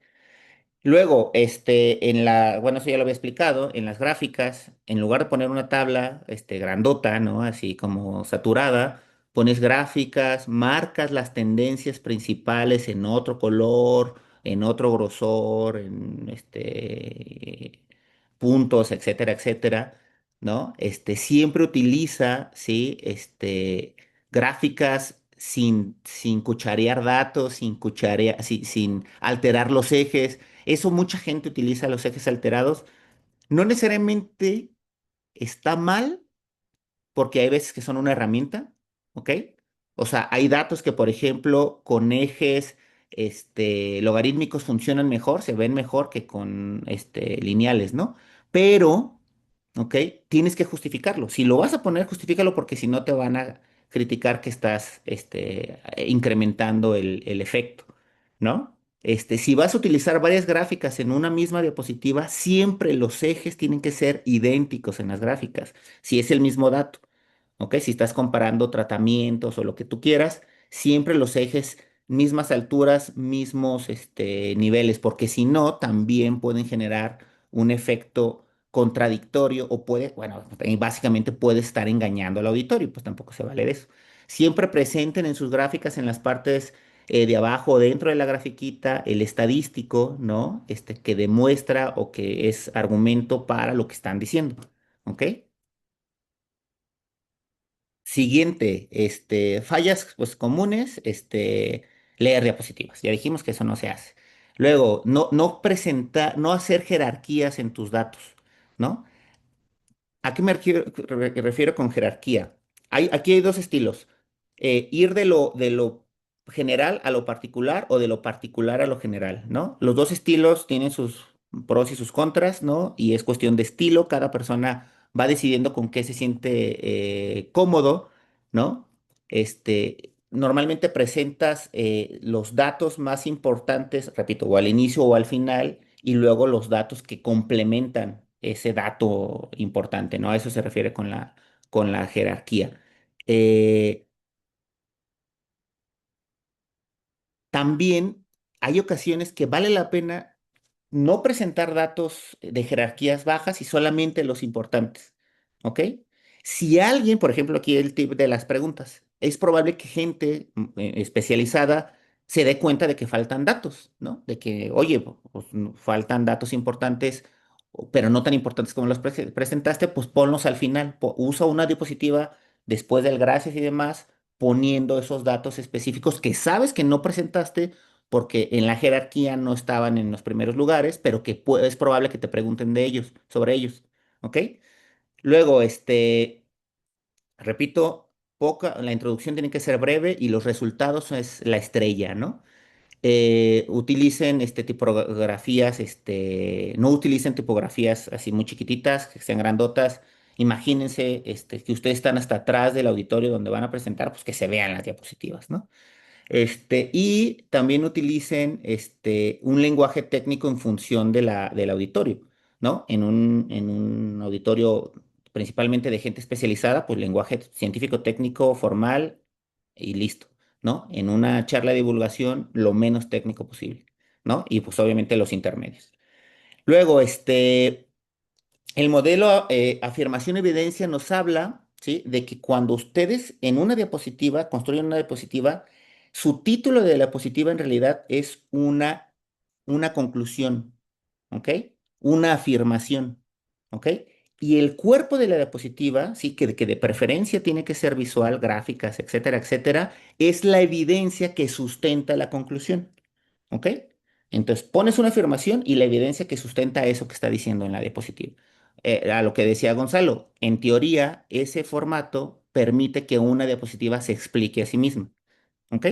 Luego, bueno, eso ya lo había explicado, en las gráficas, en lugar de poner una tabla, grandota, ¿no? Así como saturada, pones gráficas, marcas las tendencias principales en otro color, en otro grosor, en puntos, etcétera, etcétera, ¿no? Siempre utiliza, ¿sí? Gráficas sin cucharear datos, sin alterar los ejes. Eso mucha gente utiliza los ejes alterados. No necesariamente está mal, porque hay veces que son una herramienta, ¿ok? O sea, hay datos que, por ejemplo, con ejes logarítmicos funcionan mejor, se ven mejor que con lineales, ¿no? Pero, ¿ok? Tienes que justificarlo. Si lo vas a poner, justifícalo porque si no te van a criticar que estás incrementando el efecto, ¿no? Si vas a utilizar varias gráficas en una misma diapositiva, siempre los ejes tienen que ser idénticos en las gráficas, si es el mismo dato. ¿Ok? Si estás comparando tratamientos o lo que tú quieras, siempre los ejes, mismas alturas, mismos niveles, porque si no, también pueden generar un efecto contradictorio o bueno, básicamente puede estar engañando al auditorio, pues tampoco se vale de eso. Siempre presenten en sus gráficas, en las partes de abajo o dentro de la grafiquita, el estadístico, ¿no? Que demuestra o que es argumento para lo que están diciendo. ¿Ok? Siguiente, fallas pues comunes, leer diapositivas. Ya dijimos que eso no se hace. Luego, no presentar, no hacer jerarquías en tus datos, ¿no? ¿A qué me refiero con jerarquía? Aquí hay dos estilos. Ir de lo general a lo particular o de lo particular a lo general, ¿no? Los dos estilos tienen sus pros y sus contras, ¿no? Y es cuestión de estilo. Cada persona va decidiendo con qué se siente cómodo, ¿no? Normalmente presentas los datos más importantes, repito, o al inicio o al final, y luego los datos que complementan ese dato importante, ¿no? A eso se refiere con la jerarquía. Eh, También hay ocasiones que vale la pena no presentar datos de jerarquías bajas y solamente los importantes, ¿ok? Si alguien, por ejemplo, aquí el tip de las preguntas, es probable que gente especializada se dé cuenta de que faltan datos, ¿no? De que, oye, pues, faltan datos importantes, pero no tan importantes como los presentaste, pues ponlos al final. Usa una diapositiva después del gracias y demás, poniendo esos datos específicos que sabes que no presentaste porque en la jerarquía no estaban en los primeros lugares, pero que es probable que te pregunten de ellos, sobre ellos, ¿ok? Luego, repito, la introducción tiene que ser breve y los resultados es la estrella, ¿no? Utilicen tipografías, no utilicen tipografías así muy chiquititas, que sean grandotas. Imagínense que ustedes están hasta atrás del auditorio donde van a presentar, pues que se vean las diapositivas, ¿no? Y también utilicen un lenguaje técnico en función del auditorio, ¿no? En un auditorio principalmente de gente especializada, pues lenguaje científico, técnico, formal y listo, ¿no? En una charla de divulgación, lo menos técnico posible, ¿no? Y pues obviamente los intermedios. Luego, el modelo afirmación-evidencia nos habla, ¿sí? De que cuando ustedes en una diapositiva, construyen una diapositiva, su título de la diapositiva en realidad es una conclusión, ¿ok? Una afirmación, ¿ok? Y el cuerpo de la diapositiva, sí, que de preferencia tiene que ser visual, gráficas, etcétera, etcétera, es la evidencia que sustenta la conclusión, ¿ok? Entonces pones una afirmación y la evidencia que sustenta eso que está diciendo en la diapositiva. A lo que decía Gonzalo, en teoría ese formato permite que una diapositiva se explique a sí misma, ¿ok?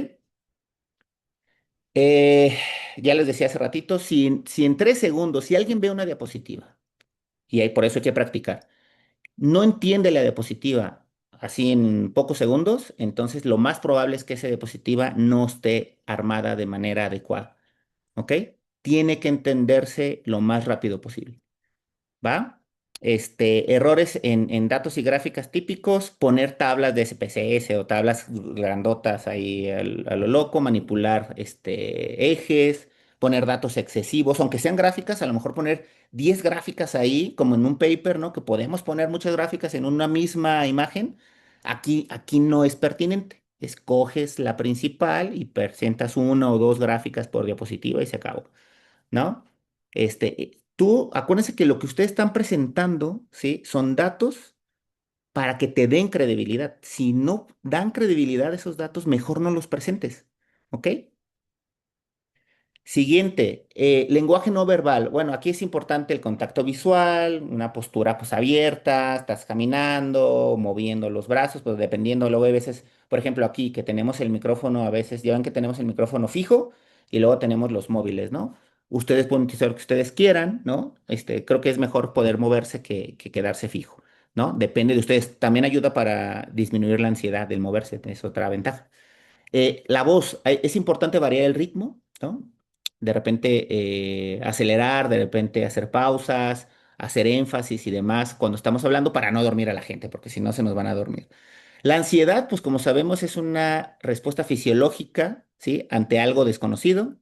Eh, ya les decía hace ratito, si en 3 segundos, si alguien ve una diapositiva, y por eso hay que practicar, no entiende la diapositiva así en pocos segundos, entonces lo más probable es que esa diapositiva no esté armada de manera adecuada, ¿ok? Tiene que entenderse lo más rápido posible. ¿Va? Errores en datos y gráficas típicos, poner tablas de SPSS o tablas grandotas ahí a lo loco, manipular ejes, poner datos excesivos, aunque sean gráficas, a lo mejor poner 10 gráficas ahí, como en un paper, ¿no? Que podemos poner muchas gráficas en una misma imagen, Aquí no es pertinente. Escoges la principal y presentas una o dos gráficas por diapositiva y se acabó, ¿no? Acuérdense que lo que ustedes están presentando, ¿sí? Son datos para que te den credibilidad. Si no dan credibilidad a esos datos, mejor no los presentes, ¿ok? Siguiente, lenguaje no verbal. Bueno, aquí es importante el contacto visual, una postura pues abierta, estás caminando, moviendo los brazos, pues dependiendo, luego hay veces, por ejemplo, aquí que tenemos el micrófono, a veces, ya ven que tenemos el micrófono fijo y luego tenemos los móviles, ¿no? Ustedes pueden utilizar lo que ustedes quieran, ¿no? Creo que es mejor poder moverse que quedarse fijo, ¿no? Depende de ustedes. También ayuda para disminuir la ansiedad del moverse, es otra ventaja. La voz, es importante variar el ritmo, ¿no? De repente acelerar, de repente hacer pausas, hacer énfasis y demás cuando estamos hablando para no dormir a la gente, porque si no se nos van a dormir. La ansiedad, pues como sabemos, es una respuesta fisiológica, ¿sí? Ante algo desconocido.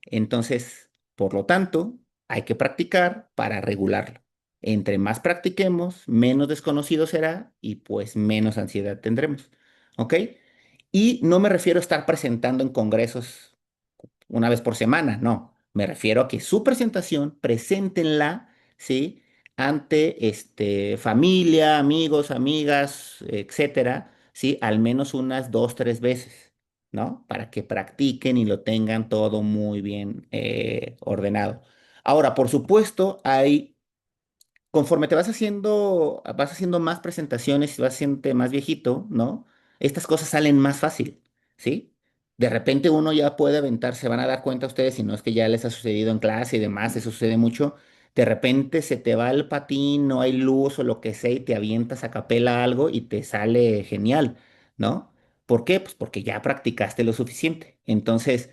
Entonces, por lo tanto, hay que practicar para regularlo. Entre más practiquemos, menos desconocido será y pues menos ansiedad tendremos. ¿Ok? Y no me refiero a estar presentando en congresos una vez por semana, no. Me refiero a que su presentación, preséntenla, ¿sí? Ante familia, amigos, amigas, etcétera, ¿sí? Al menos unas 2, 3 veces, ¿no? Para que practiquen y lo tengan todo muy bien ordenado. Ahora, por supuesto, conforme vas haciendo más presentaciones y vas haciendo más viejito, ¿no? Estas cosas salen más fácil, ¿sí? De repente uno ya puede aventar, se van a dar cuenta ustedes, si no es que ya les ha sucedido en clase y demás, eso sucede mucho. De repente se te va el patín, no hay luz o lo que sea y te avientas a capela algo y te sale genial, ¿no? ¿Por qué? Pues porque ya practicaste lo suficiente. Entonces,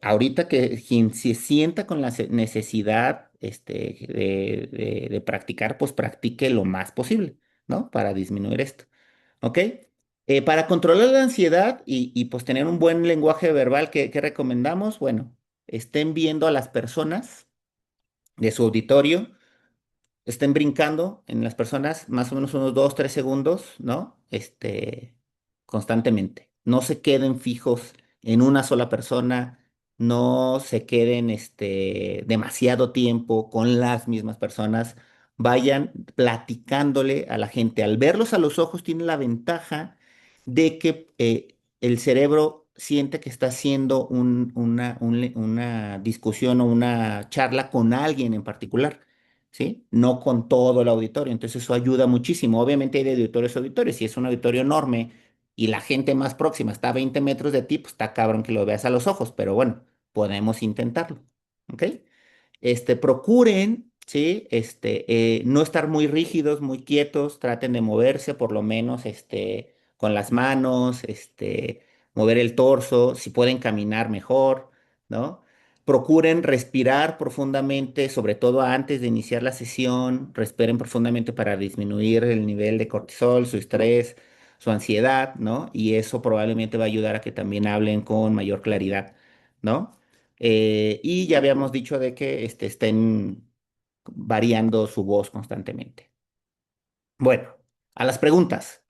ahorita que quien se sienta con la necesidad de practicar, pues practique lo más posible, ¿no? Para disminuir esto, ¿ok? Para controlar la ansiedad y, pues tener un buen lenguaje verbal, ¿qué recomendamos? Bueno, estén viendo a las personas de su auditorio, estén brincando en las personas más o menos unos 2, 3 segundos, ¿no? Constantemente. No se queden fijos en una sola persona, no se queden demasiado tiempo con las mismas personas, vayan platicándole a la gente. Al verlos a los ojos tiene la ventaja de que el cerebro siente que está haciendo una discusión o una charla con alguien en particular. ¿Sí? No con todo el auditorio. Entonces eso ayuda muchísimo. Obviamente hay de auditorios a auditorios. Si es un auditorio enorme y la gente más próxima está a 20 metros de ti, pues está cabrón que lo veas a los ojos, pero bueno, podemos intentarlo. ¿Ok? Procuren, ¿sí? No estar muy rígidos, muy quietos, traten de moverse por lo menos, con las manos, mover el torso, si pueden caminar mejor, ¿no? Procuren respirar profundamente, sobre todo antes de iniciar la sesión, respiren profundamente para disminuir el nivel de cortisol, su estrés, su ansiedad, ¿no? Y eso probablemente va a ayudar a que también hablen con mayor claridad, ¿no? Y ya habíamos dicho de que estén variando su voz constantemente. Bueno, a las preguntas.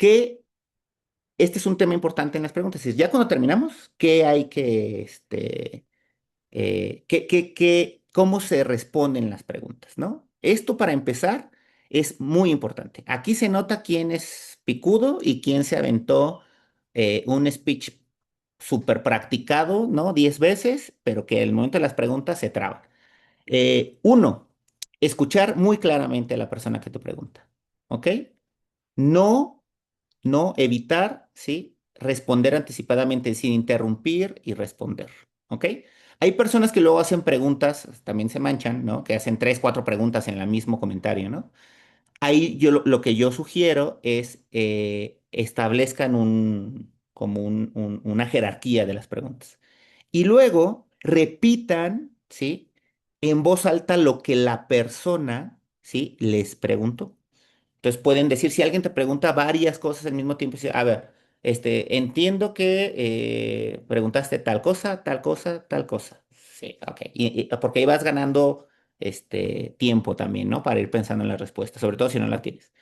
Este es un tema importante en las preguntas. Ya cuando terminamos, ¿qué hay que, cómo se responden las preguntas, ¿no? Esto para empezar es muy importante. Aquí se nota quién es picudo y quién se aventó un speech súper practicado, ¿no? 10 veces, pero que el momento de las preguntas se traba. Uno, escuchar muy claramente a la persona que te pregunta, ¿ok? No, no evitar, ¿sí? Responder anticipadamente sin interrumpir y responder, ¿ok? Hay personas que luego hacen preguntas, también se manchan, ¿no? Que hacen 3, 4 preguntas en el mismo comentario, ¿no? Ahí lo que yo sugiero es establezcan como una jerarquía de las preguntas. Y luego repitan, ¿sí? En voz alta lo que la persona, ¿sí? Les preguntó. Entonces pueden decir, si alguien te pregunta varias cosas al mismo tiempo, decir, a ver, entiendo que preguntaste tal cosa, tal cosa, tal cosa. Sí, ok. Porque ahí vas ganando tiempo también, ¿no? Para ir pensando en la respuesta, sobre todo si no la tienes.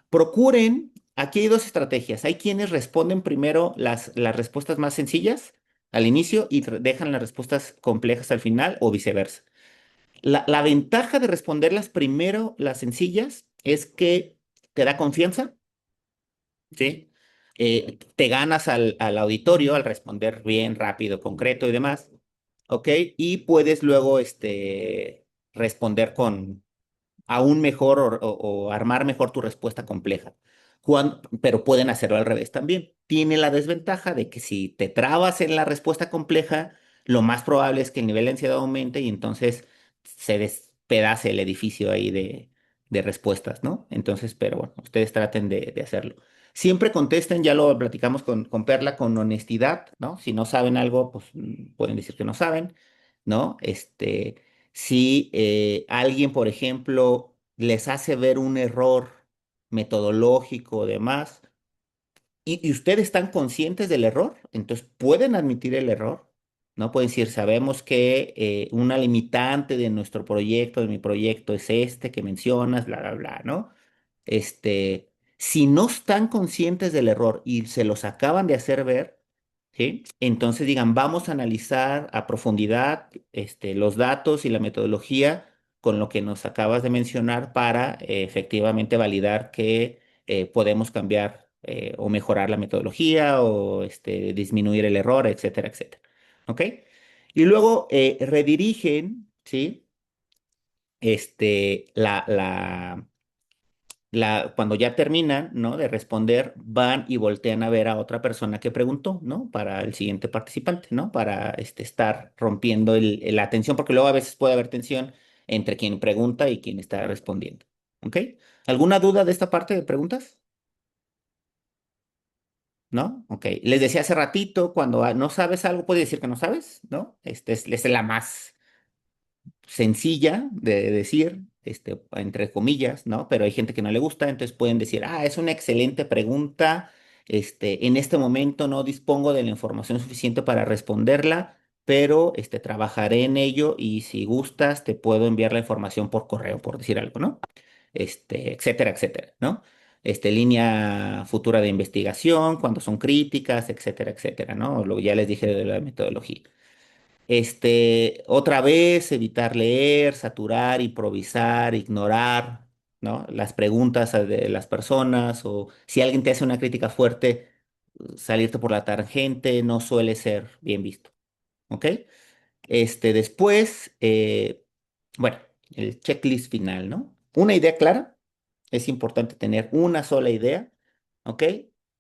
Procuren aquí hay dos estrategias. Hay quienes responden primero las respuestas más sencillas al inicio y dejan las respuestas complejas al final o viceversa. La ventaja de responderlas primero, las sencillas, es que te da confianza, ¿sí? Te ganas al auditorio al responder bien, rápido, concreto y demás, ¿ok? Y puedes luego responder con aún mejor o armar mejor tu respuesta compleja. Pero pueden hacerlo al revés también. Tiene la desventaja de que si te trabas en la respuesta compleja, lo más probable es que el nivel de ansiedad aumente y entonces se despedace el edificio ahí de respuestas, ¿no? Entonces, pero bueno, ustedes traten de hacerlo. Siempre contesten, ya lo platicamos con Perla, con honestidad, ¿no? Si no saben algo, pues pueden decir que no saben, ¿no? Si alguien, por ejemplo, les hace ver un error metodológico o demás, y ustedes están conscientes del error, entonces pueden admitir el error, ¿no? Pueden decir, sabemos que una limitante de nuestro proyecto, de mi proyecto, es este que mencionas, bla, bla, bla, ¿no? Si no están conscientes del error y se los acaban de hacer ver, ¿sí? Entonces digan, vamos a analizar a profundidad los datos y la metodología con lo que nos acabas de mencionar para efectivamente validar que podemos cambiar o mejorar la metodología o disminuir el error, etcétera, etcétera. ¿Ok? Y luego redirigen, ¿sí? Cuando ya terminan, ¿no? De responder, van y voltean a ver a otra persona que preguntó, ¿no? Para el siguiente participante, ¿no? Para estar rompiendo la tensión, porque luego a veces puede haber tensión entre quien pregunta y quien está respondiendo. ¿Ok? ¿Alguna duda de esta parte de preguntas? ¿No? Ok. Les decía hace ratito, cuando no sabes algo, puedes decir que no sabes, ¿no? Es la más sencilla de decir, entre comillas, ¿no? Pero hay gente que no le gusta, entonces pueden decir, es una excelente pregunta, en este momento no dispongo de la información suficiente para responderla, pero trabajaré en ello y si gustas te puedo enviar la información por correo, por decir algo, ¿no? Etcétera, etcétera, ¿no? Línea futura de investigación, cuando son críticas, etcétera, etcétera, ¿no? Ya les dije de la metodología. Otra vez, evitar leer, saturar, improvisar, ignorar, ¿no? Las preguntas de las personas o si alguien te hace una crítica fuerte, salirte por la tangente no suele ser bien visto, ¿ok? Después, bueno, el checklist final, ¿no? Una idea clara, es importante tener una sola idea, ¿ok?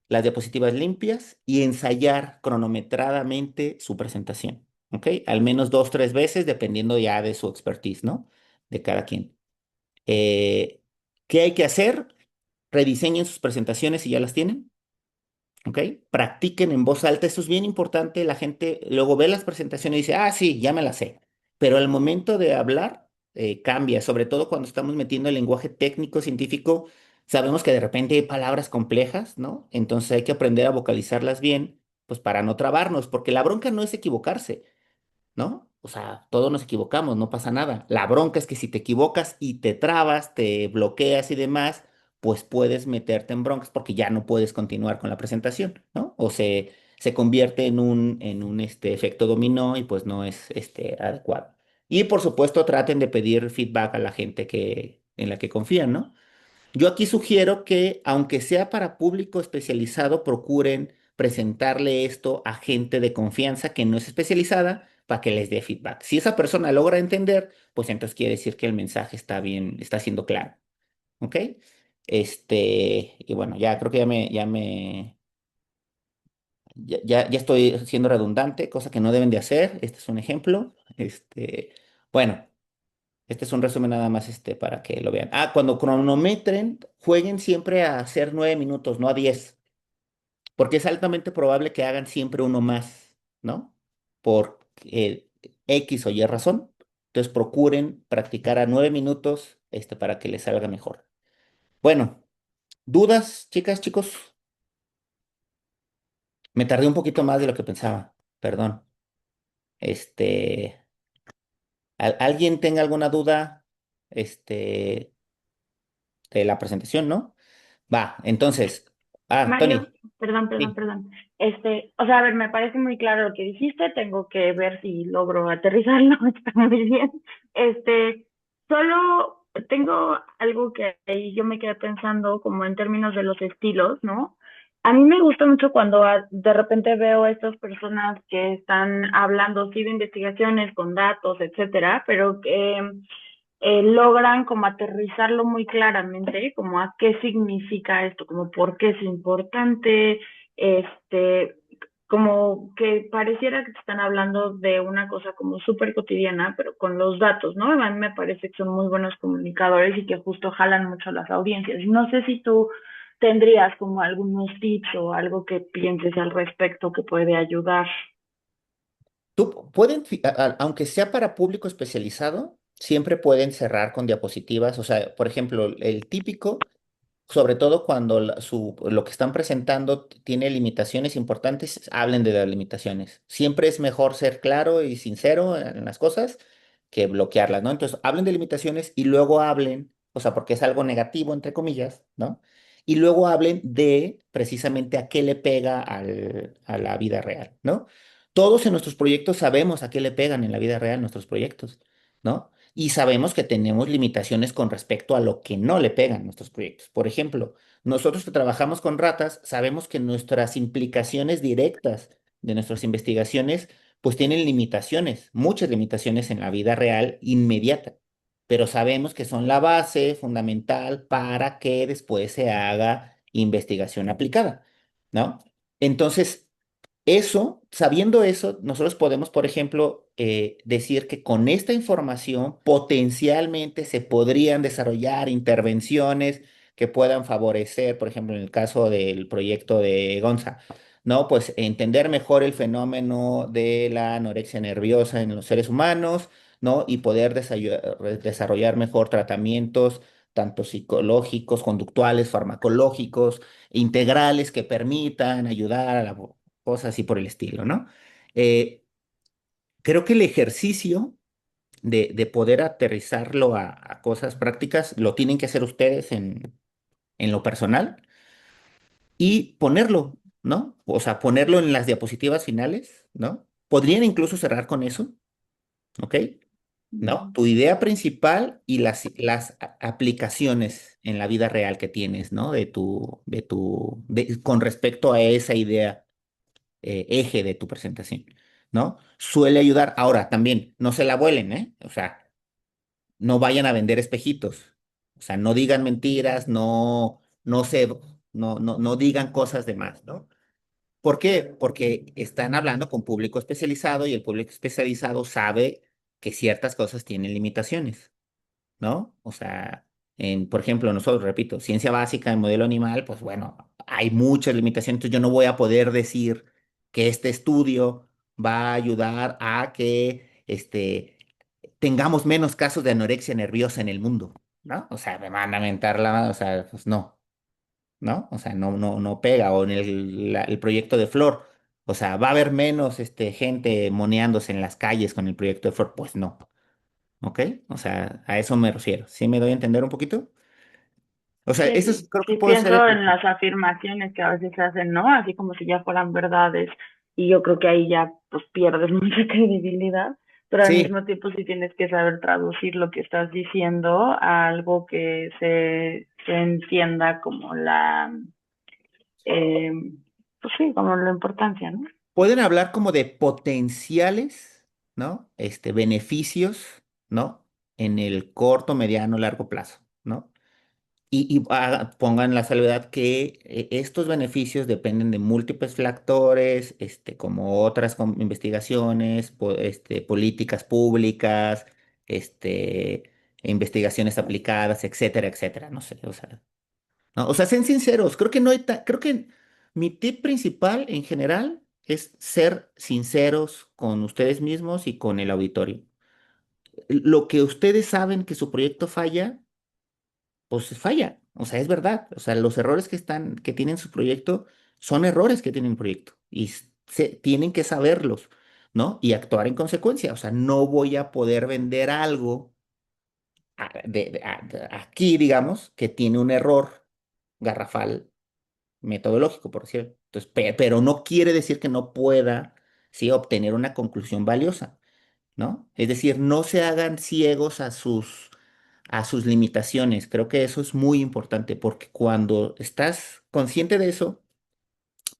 Las diapositivas limpias y ensayar cronometradamente su presentación, ¿ok? Al menos dos, tres veces, dependiendo ya de su expertise, ¿no? De cada quien. Eh, ¿Qué hay que hacer? Rediseñen sus presentaciones si ya las tienen. ¿Ok? Practiquen en voz alta, eso es bien importante. La gente luego ve las presentaciones y dice, sí, ya me las sé. Pero al momento de hablar, cambia, sobre todo cuando estamos metiendo el lenguaje técnico, científico, sabemos que de repente hay palabras complejas, ¿no? Entonces hay que aprender a vocalizarlas bien, pues para no trabarnos, porque la bronca no es equivocarse, ¿no? O sea, todos nos equivocamos, no pasa nada. La bronca es que si te equivocas y te trabas, te bloqueas y demás, pues puedes meterte en broncas porque ya no puedes continuar con la presentación, ¿no? O se convierte en un efecto dominó y pues no es adecuado. Y por supuesto, traten de pedir feedback a la gente en la que confían, ¿no? Yo aquí sugiero que, aunque sea para público especializado, procuren presentarle esto a gente de confianza que no es especializada para que les dé feedback. Si esa persona logra entender, pues entonces quiere decir que el mensaje está bien, está siendo claro. ¿Ok? Y bueno, ya creo que ya estoy siendo redundante, cosa que no deben de hacer. Este es un ejemplo. Bueno. Este es un resumen nada más para que lo vean. Cuando cronometren, jueguen siempre a hacer 9 minutos, no a 10, porque es altamente probable que hagan siempre uno más, ¿no? Por X o Y razón. Entonces procuren practicar a 9 minutos para que les salga mejor. Bueno, ¿dudas, chicas, chicos? Me tardé un poquito más de lo que pensaba, perdón. ¿Alguien tenga alguna duda de la presentación, no? Va, entonces, Tony, Mario, perdón, perdón, sí. perdón. O sea, a ver, me parece muy claro lo que dijiste, tengo que ver si logro aterrizarlo, está muy bien. Solo tengo algo que ahí yo me quedé pensando como en términos de los estilos, ¿no? A mí me gusta mucho cuando de repente veo a estas personas que están hablando, sí, de investigaciones con datos, etcétera, pero que logran como aterrizarlo muy claramente, como a qué significa esto, como por qué es importante, este, como que pareciera que te están hablando de una cosa como súper cotidiana, pero con los datos, ¿no? A mí me parece que son muy buenos comunicadores y que justo jalan mucho a las audiencias. No sé si tú tendrías como algunos tips o algo que pienses al respecto que puede ayudar. Aunque sea para público especializado, siempre pueden cerrar con diapositivas. O sea, por ejemplo, el típico, sobre todo cuando lo que están presentando tiene limitaciones importantes, hablen de las limitaciones. Siempre es mejor ser claro y sincero en las cosas que bloquearlas, ¿no? Entonces, hablen de limitaciones y luego hablen, o sea, porque es algo negativo, entre comillas, ¿no? Y luego hablen de precisamente a qué le pega a la vida real, ¿no? Todos en nuestros proyectos sabemos a qué le pegan en la vida real nuestros proyectos, ¿no? Y sabemos que tenemos limitaciones con respecto a lo que no le pegan nuestros proyectos. Por ejemplo, nosotros que trabajamos con ratas, sabemos que nuestras implicaciones directas de nuestras investigaciones, pues tienen limitaciones, muchas limitaciones en la vida real inmediata, pero sabemos que son la base fundamental para que después se haga investigación aplicada, ¿no? Entonces, sabiendo eso, nosotros podemos, por ejemplo, decir que con esta información potencialmente se podrían desarrollar intervenciones que puedan favorecer, por ejemplo, en el caso del proyecto de Gonza, ¿no? Pues entender mejor el fenómeno de la anorexia nerviosa en los seres humanos, ¿no? Y poder desarrollar mejor tratamientos, tanto psicológicos, conductuales, farmacológicos, integrales que permitan ayudar a la cosas así por el estilo, ¿no? Eh, Creo que el ejercicio de poder aterrizarlo a cosas prácticas lo tienen que hacer ustedes en lo personal y ponerlo, ¿no? O sea, ponerlo en las diapositivas finales, ¿no? Podrían incluso cerrar con eso, ¿ok? ¿No? Tu idea principal y las aplicaciones en la vida real que tienes, ¿no? Con respecto a esa idea eje de tu presentación, ¿no? Suele ayudar. Ahora, también, no se la vuelen, ¿eh? O sea, no vayan a vender espejitos. O sea, no digan mentiras, no digan cosas de más, ¿no? ¿Por qué? Porque están hablando con público especializado y el público especializado sabe que ciertas cosas tienen limitaciones, ¿no? O sea, por ejemplo, nosotros, repito, ciencia básica en modelo animal, pues bueno, hay muchas limitaciones, entonces yo no voy a poder decir que este estudio va a ayudar a que tengamos menos casos de anorexia nerviosa en el mundo, ¿no? O sea, me van a mentar o sea, pues no, ¿no? O sea, no pega, o en el proyecto de Flor. O sea, ¿va a haber menos gente moneándose en las calles con el proyecto de Flor? Pues no. ¿Ok? O sea, a eso me refiero. ¿Sí me doy a entender un poquito? O sea, Sí, creo que sí puede ser pienso en las afirmaciones que a veces se hacen, ¿no? Así como si ya fueran verdades y yo creo que ahí ya pues pierdes mucha credibilidad, pero al Sí, mismo tiempo sí tienes que saber traducir lo que estás diciendo a algo que se entienda como eh, pues sí, como la importancia, ¿no? pueden hablar como de potenciales, ¿no? Beneficios, ¿no? En el corto, mediano, largo plazo, ¿no? Y pongan la salvedad que estos beneficios dependen de múltiples factores, como otras investigaciones, políticas públicas, investigaciones aplicadas, etcétera, etcétera. No sé, o sea, no, o sea, sean sinceros. Creo que mi tip principal en general es ser sinceros con ustedes mismos y con el auditorio. Lo que ustedes saben que su proyecto falla pues falla. O sea, es verdad. O sea, los errores que tienen su proyecto son errores que tiene el proyecto y tienen que saberlos, ¿no? Y actuar en consecuencia. O sea, no voy a poder vender algo aquí, digamos, que tiene un error garrafal metodológico, por decirlo. Entonces, pero no quiere decir que no pueda, sí, obtener una conclusión valiosa, ¿no? Es decir, no se hagan ciegos a sus limitaciones. Creo que eso es muy importante porque cuando estás consciente de eso,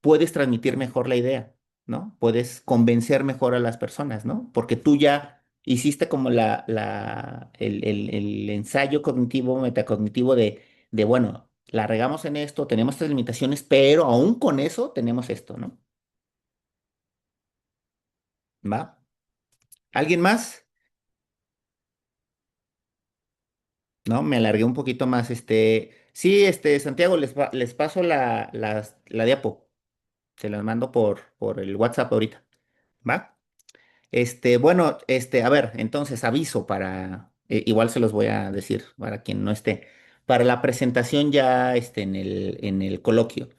puedes transmitir mejor la idea, ¿no? Puedes convencer mejor a las personas, ¿no? Porque tú ya hiciste como el ensayo cognitivo, metacognitivo bueno, la regamos en esto, tenemos estas limitaciones, pero aún con eso tenemos esto, ¿no? ¿Va? ¿Alguien más? ¿No? Me alargué un poquito más, sí, Santiago, les paso la diapo, se las mando por el WhatsApp ahorita, ¿va? Bueno, a ver, entonces aviso igual se los voy a decir para quien no esté, para la presentación ya en el coloquio.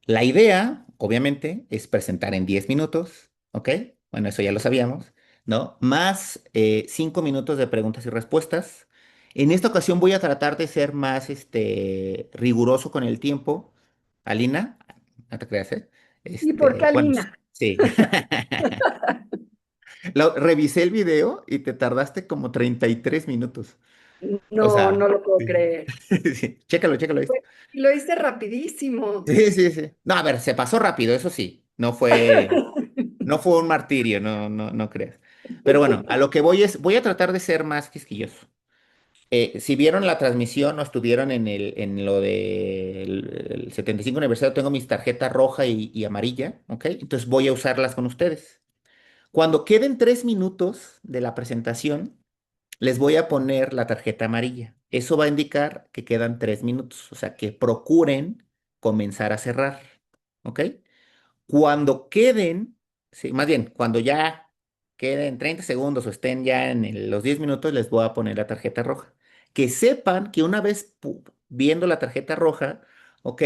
La idea, obviamente, es presentar en 10 minutos, ¿ok? Bueno, eso ya lo sabíamos, ¿no? Más 5 minutos de preguntas y respuestas. En esta ocasión voy a tratar de ser más riguroso con el tiempo. Alina, no te creas, ¿eh? ¿Y por qué Bueno, Alina? sí. Revisé el video y te tardaste como 33 minutos. O No, sea, no lo puedo sí. creer. Sí, chécalo, chécalo. Pues, lo hice rapidísimo. Sí, sí, sí. No, a ver, se pasó rápido, eso sí. No fue un martirio, no creas. Pero bueno, a lo que voy a tratar de ser más quisquilloso. Si vieron la transmisión o estuvieron en lo del 75 aniversario, tengo mis tarjetas roja y amarilla, ¿ok? Entonces voy a usarlas con ustedes. Cuando queden 3 minutos de la presentación, les voy a poner la tarjeta amarilla. Eso va a indicar que quedan 3 minutos, o sea, que procuren comenzar a cerrar, ¿ok? Cuando queden, sí, más bien, cuando ya queden 30 segundos o estén ya en los 10 minutos, les voy a poner la tarjeta roja. Que sepan que una vez viendo la tarjeta roja, ¿ok?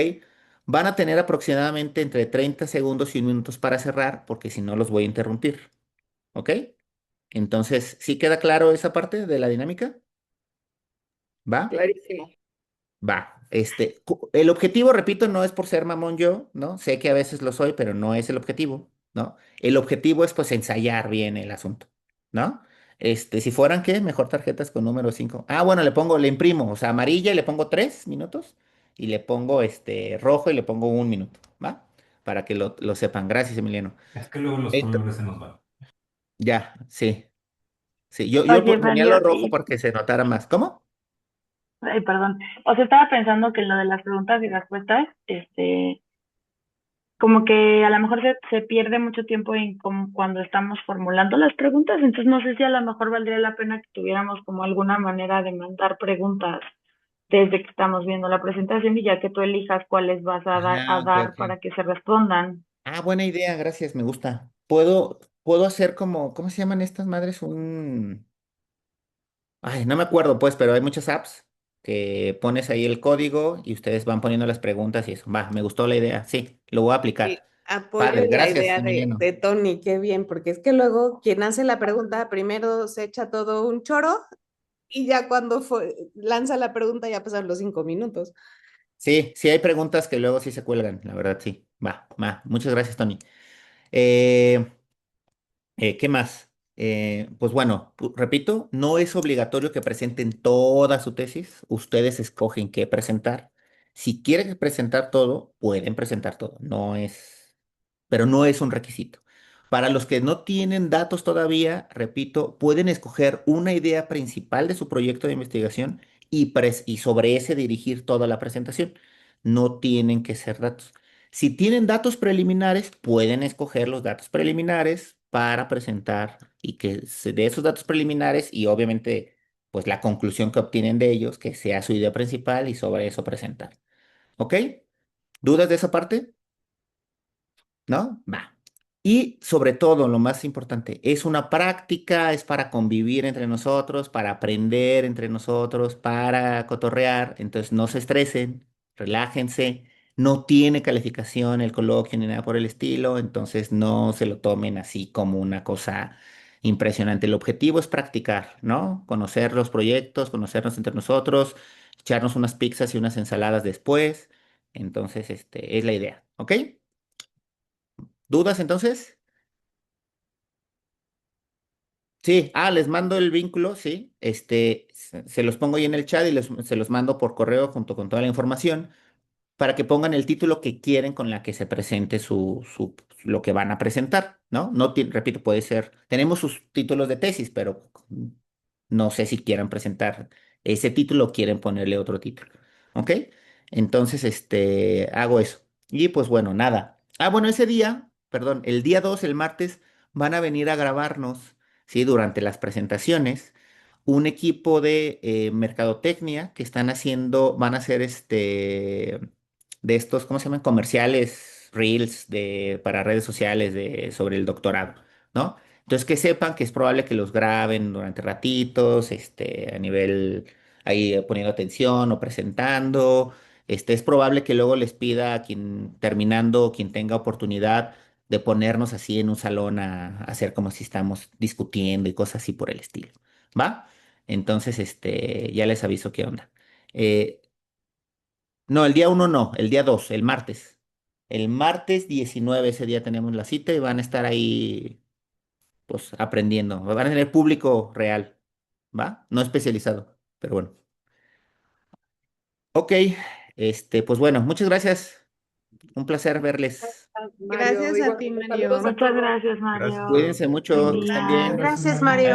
Van a tener aproximadamente entre 30 segundos y 1 minuto para cerrar, porque si no los voy a interrumpir, ¿ok? Entonces, ¿sí queda claro esa parte de la dinámica? ¿Va? Clarísimo. Va. El objetivo, repito, no es por ser mamón yo, ¿no? Sé que a veces lo soy, pero no es el objetivo, ¿no? El objetivo es pues ensayar bien el asunto, ¿no? Si fueran, ¿qué? Mejor tarjetas con número 5. Ah, bueno, le imprimo, o sea, amarilla y le pongo 3 minutos y le pongo rojo y le pongo 1 minuto, ¿va? Para que lo sepan. Gracias, Emiliano. Es que luego los Esto, colores se nos van. ya, sí, sí. Yo Oye, ponía lo Mario, rojo porque se notara más. ¿Cómo? ay, perdón. O sea, estaba pensando que lo de las preguntas y respuestas, como que a lo mejor se pierde mucho tiempo en como cuando estamos formulando las preguntas, entonces no sé si a lo mejor valdría la pena que tuviéramos como alguna manera de mandar preguntas desde que estamos viendo la presentación y ya que tú elijas cuáles vas a Ah, ok, dar ok. para que se respondan. Ah, buena idea, gracias, me gusta. Puedo hacer como, ¿cómo se llaman estas madres? Ay, no me acuerdo, pues, pero hay muchas apps que pones ahí el código y ustedes van poniendo las preguntas y eso. Va, me gustó la idea, sí, lo voy a Sí, aplicar. apoyo Padre, la gracias, idea Emiliano. de Tony, qué bien, porque es que luego quien hace la pregunta primero se echa todo un choro y ya cuando lanza la pregunta ya pasan los 5 minutos. Sí, sí hay preguntas que luego sí se cuelgan, la verdad, sí. Va. Muchas gracias, Tony. Eh, ¿Qué más? Pues bueno, repito, no es obligatorio que presenten toda su tesis. Ustedes escogen qué presentar. Si quieren presentar todo, pueden presentar todo. Pero no es un requisito. Para los que no tienen datos todavía, repito, pueden escoger una idea principal de su proyecto de investigación y sobre ese dirigir toda la presentación. No tienen que ser datos. Si tienen datos preliminares, pueden escoger los datos preliminares para presentar y de esos datos preliminares y obviamente pues la conclusión que obtienen de ellos, que sea su idea principal y sobre eso presentar. ¿Ok? ¿Dudas de esa parte? ¿No? Va. Y sobre todo, lo más importante, es una práctica, es para convivir entre nosotros, para aprender entre nosotros, para cotorrear. Entonces, no se estresen, relájense. No tiene calificación el coloquio ni nada por el estilo, entonces no se lo tomen así como una cosa impresionante. El objetivo es practicar, ¿no? Conocer los proyectos, conocernos entre nosotros, echarnos unas pizzas y unas ensaladas después Entonces, es la idea, ¿ok? ¿Dudas entonces? Sí, les mando el vínculo, sí. Se los pongo ahí en el chat y se los mando por correo junto con toda la información para que pongan el título que quieren con la que se presente lo que van a presentar, ¿no? No, repito, puede ser, tenemos sus títulos de tesis, pero no sé si quieran presentar ese título o quieren ponerle otro título, ¿ok? Entonces, hago eso. Y pues bueno, nada. Bueno, ese día, perdón, el día 2, el martes, van a venir a grabarnos, ¿sí? Durante las presentaciones un equipo de mercadotecnia que van a hacer de estos, ¿cómo se llaman? Comerciales, reels para redes sociales sobre el doctorado, ¿no? Entonces que sepan que es probable que los graben durante ratitos, a nivel ahí poniendo atención o presentando. Es probable que luego les pida a quien terminando, quien tenga oportunidad de ponernos así en un salón a hacer como si estamos discutiendo y cosas así por el estilo. ¿Va? Entonces, ya les aviso qué onda. Eh, no, el día 1 no, el día 2, el martes. El martes 19, ese día tenemos la cita y van a estar ahí, pues, aprendiendo. Van a tener público real, ¿va? No especializado, pero bueno. Ok, pues bueno, muchas gracias. Un placer verles. Mario, Gracias a ti, igualmente, saludos Mario. a Muchas todos. gracias, Gracias, Mario. Mario. Cuídense Buen mucho, que estén día. bien. Gracias, Gracias, Mario. Mario.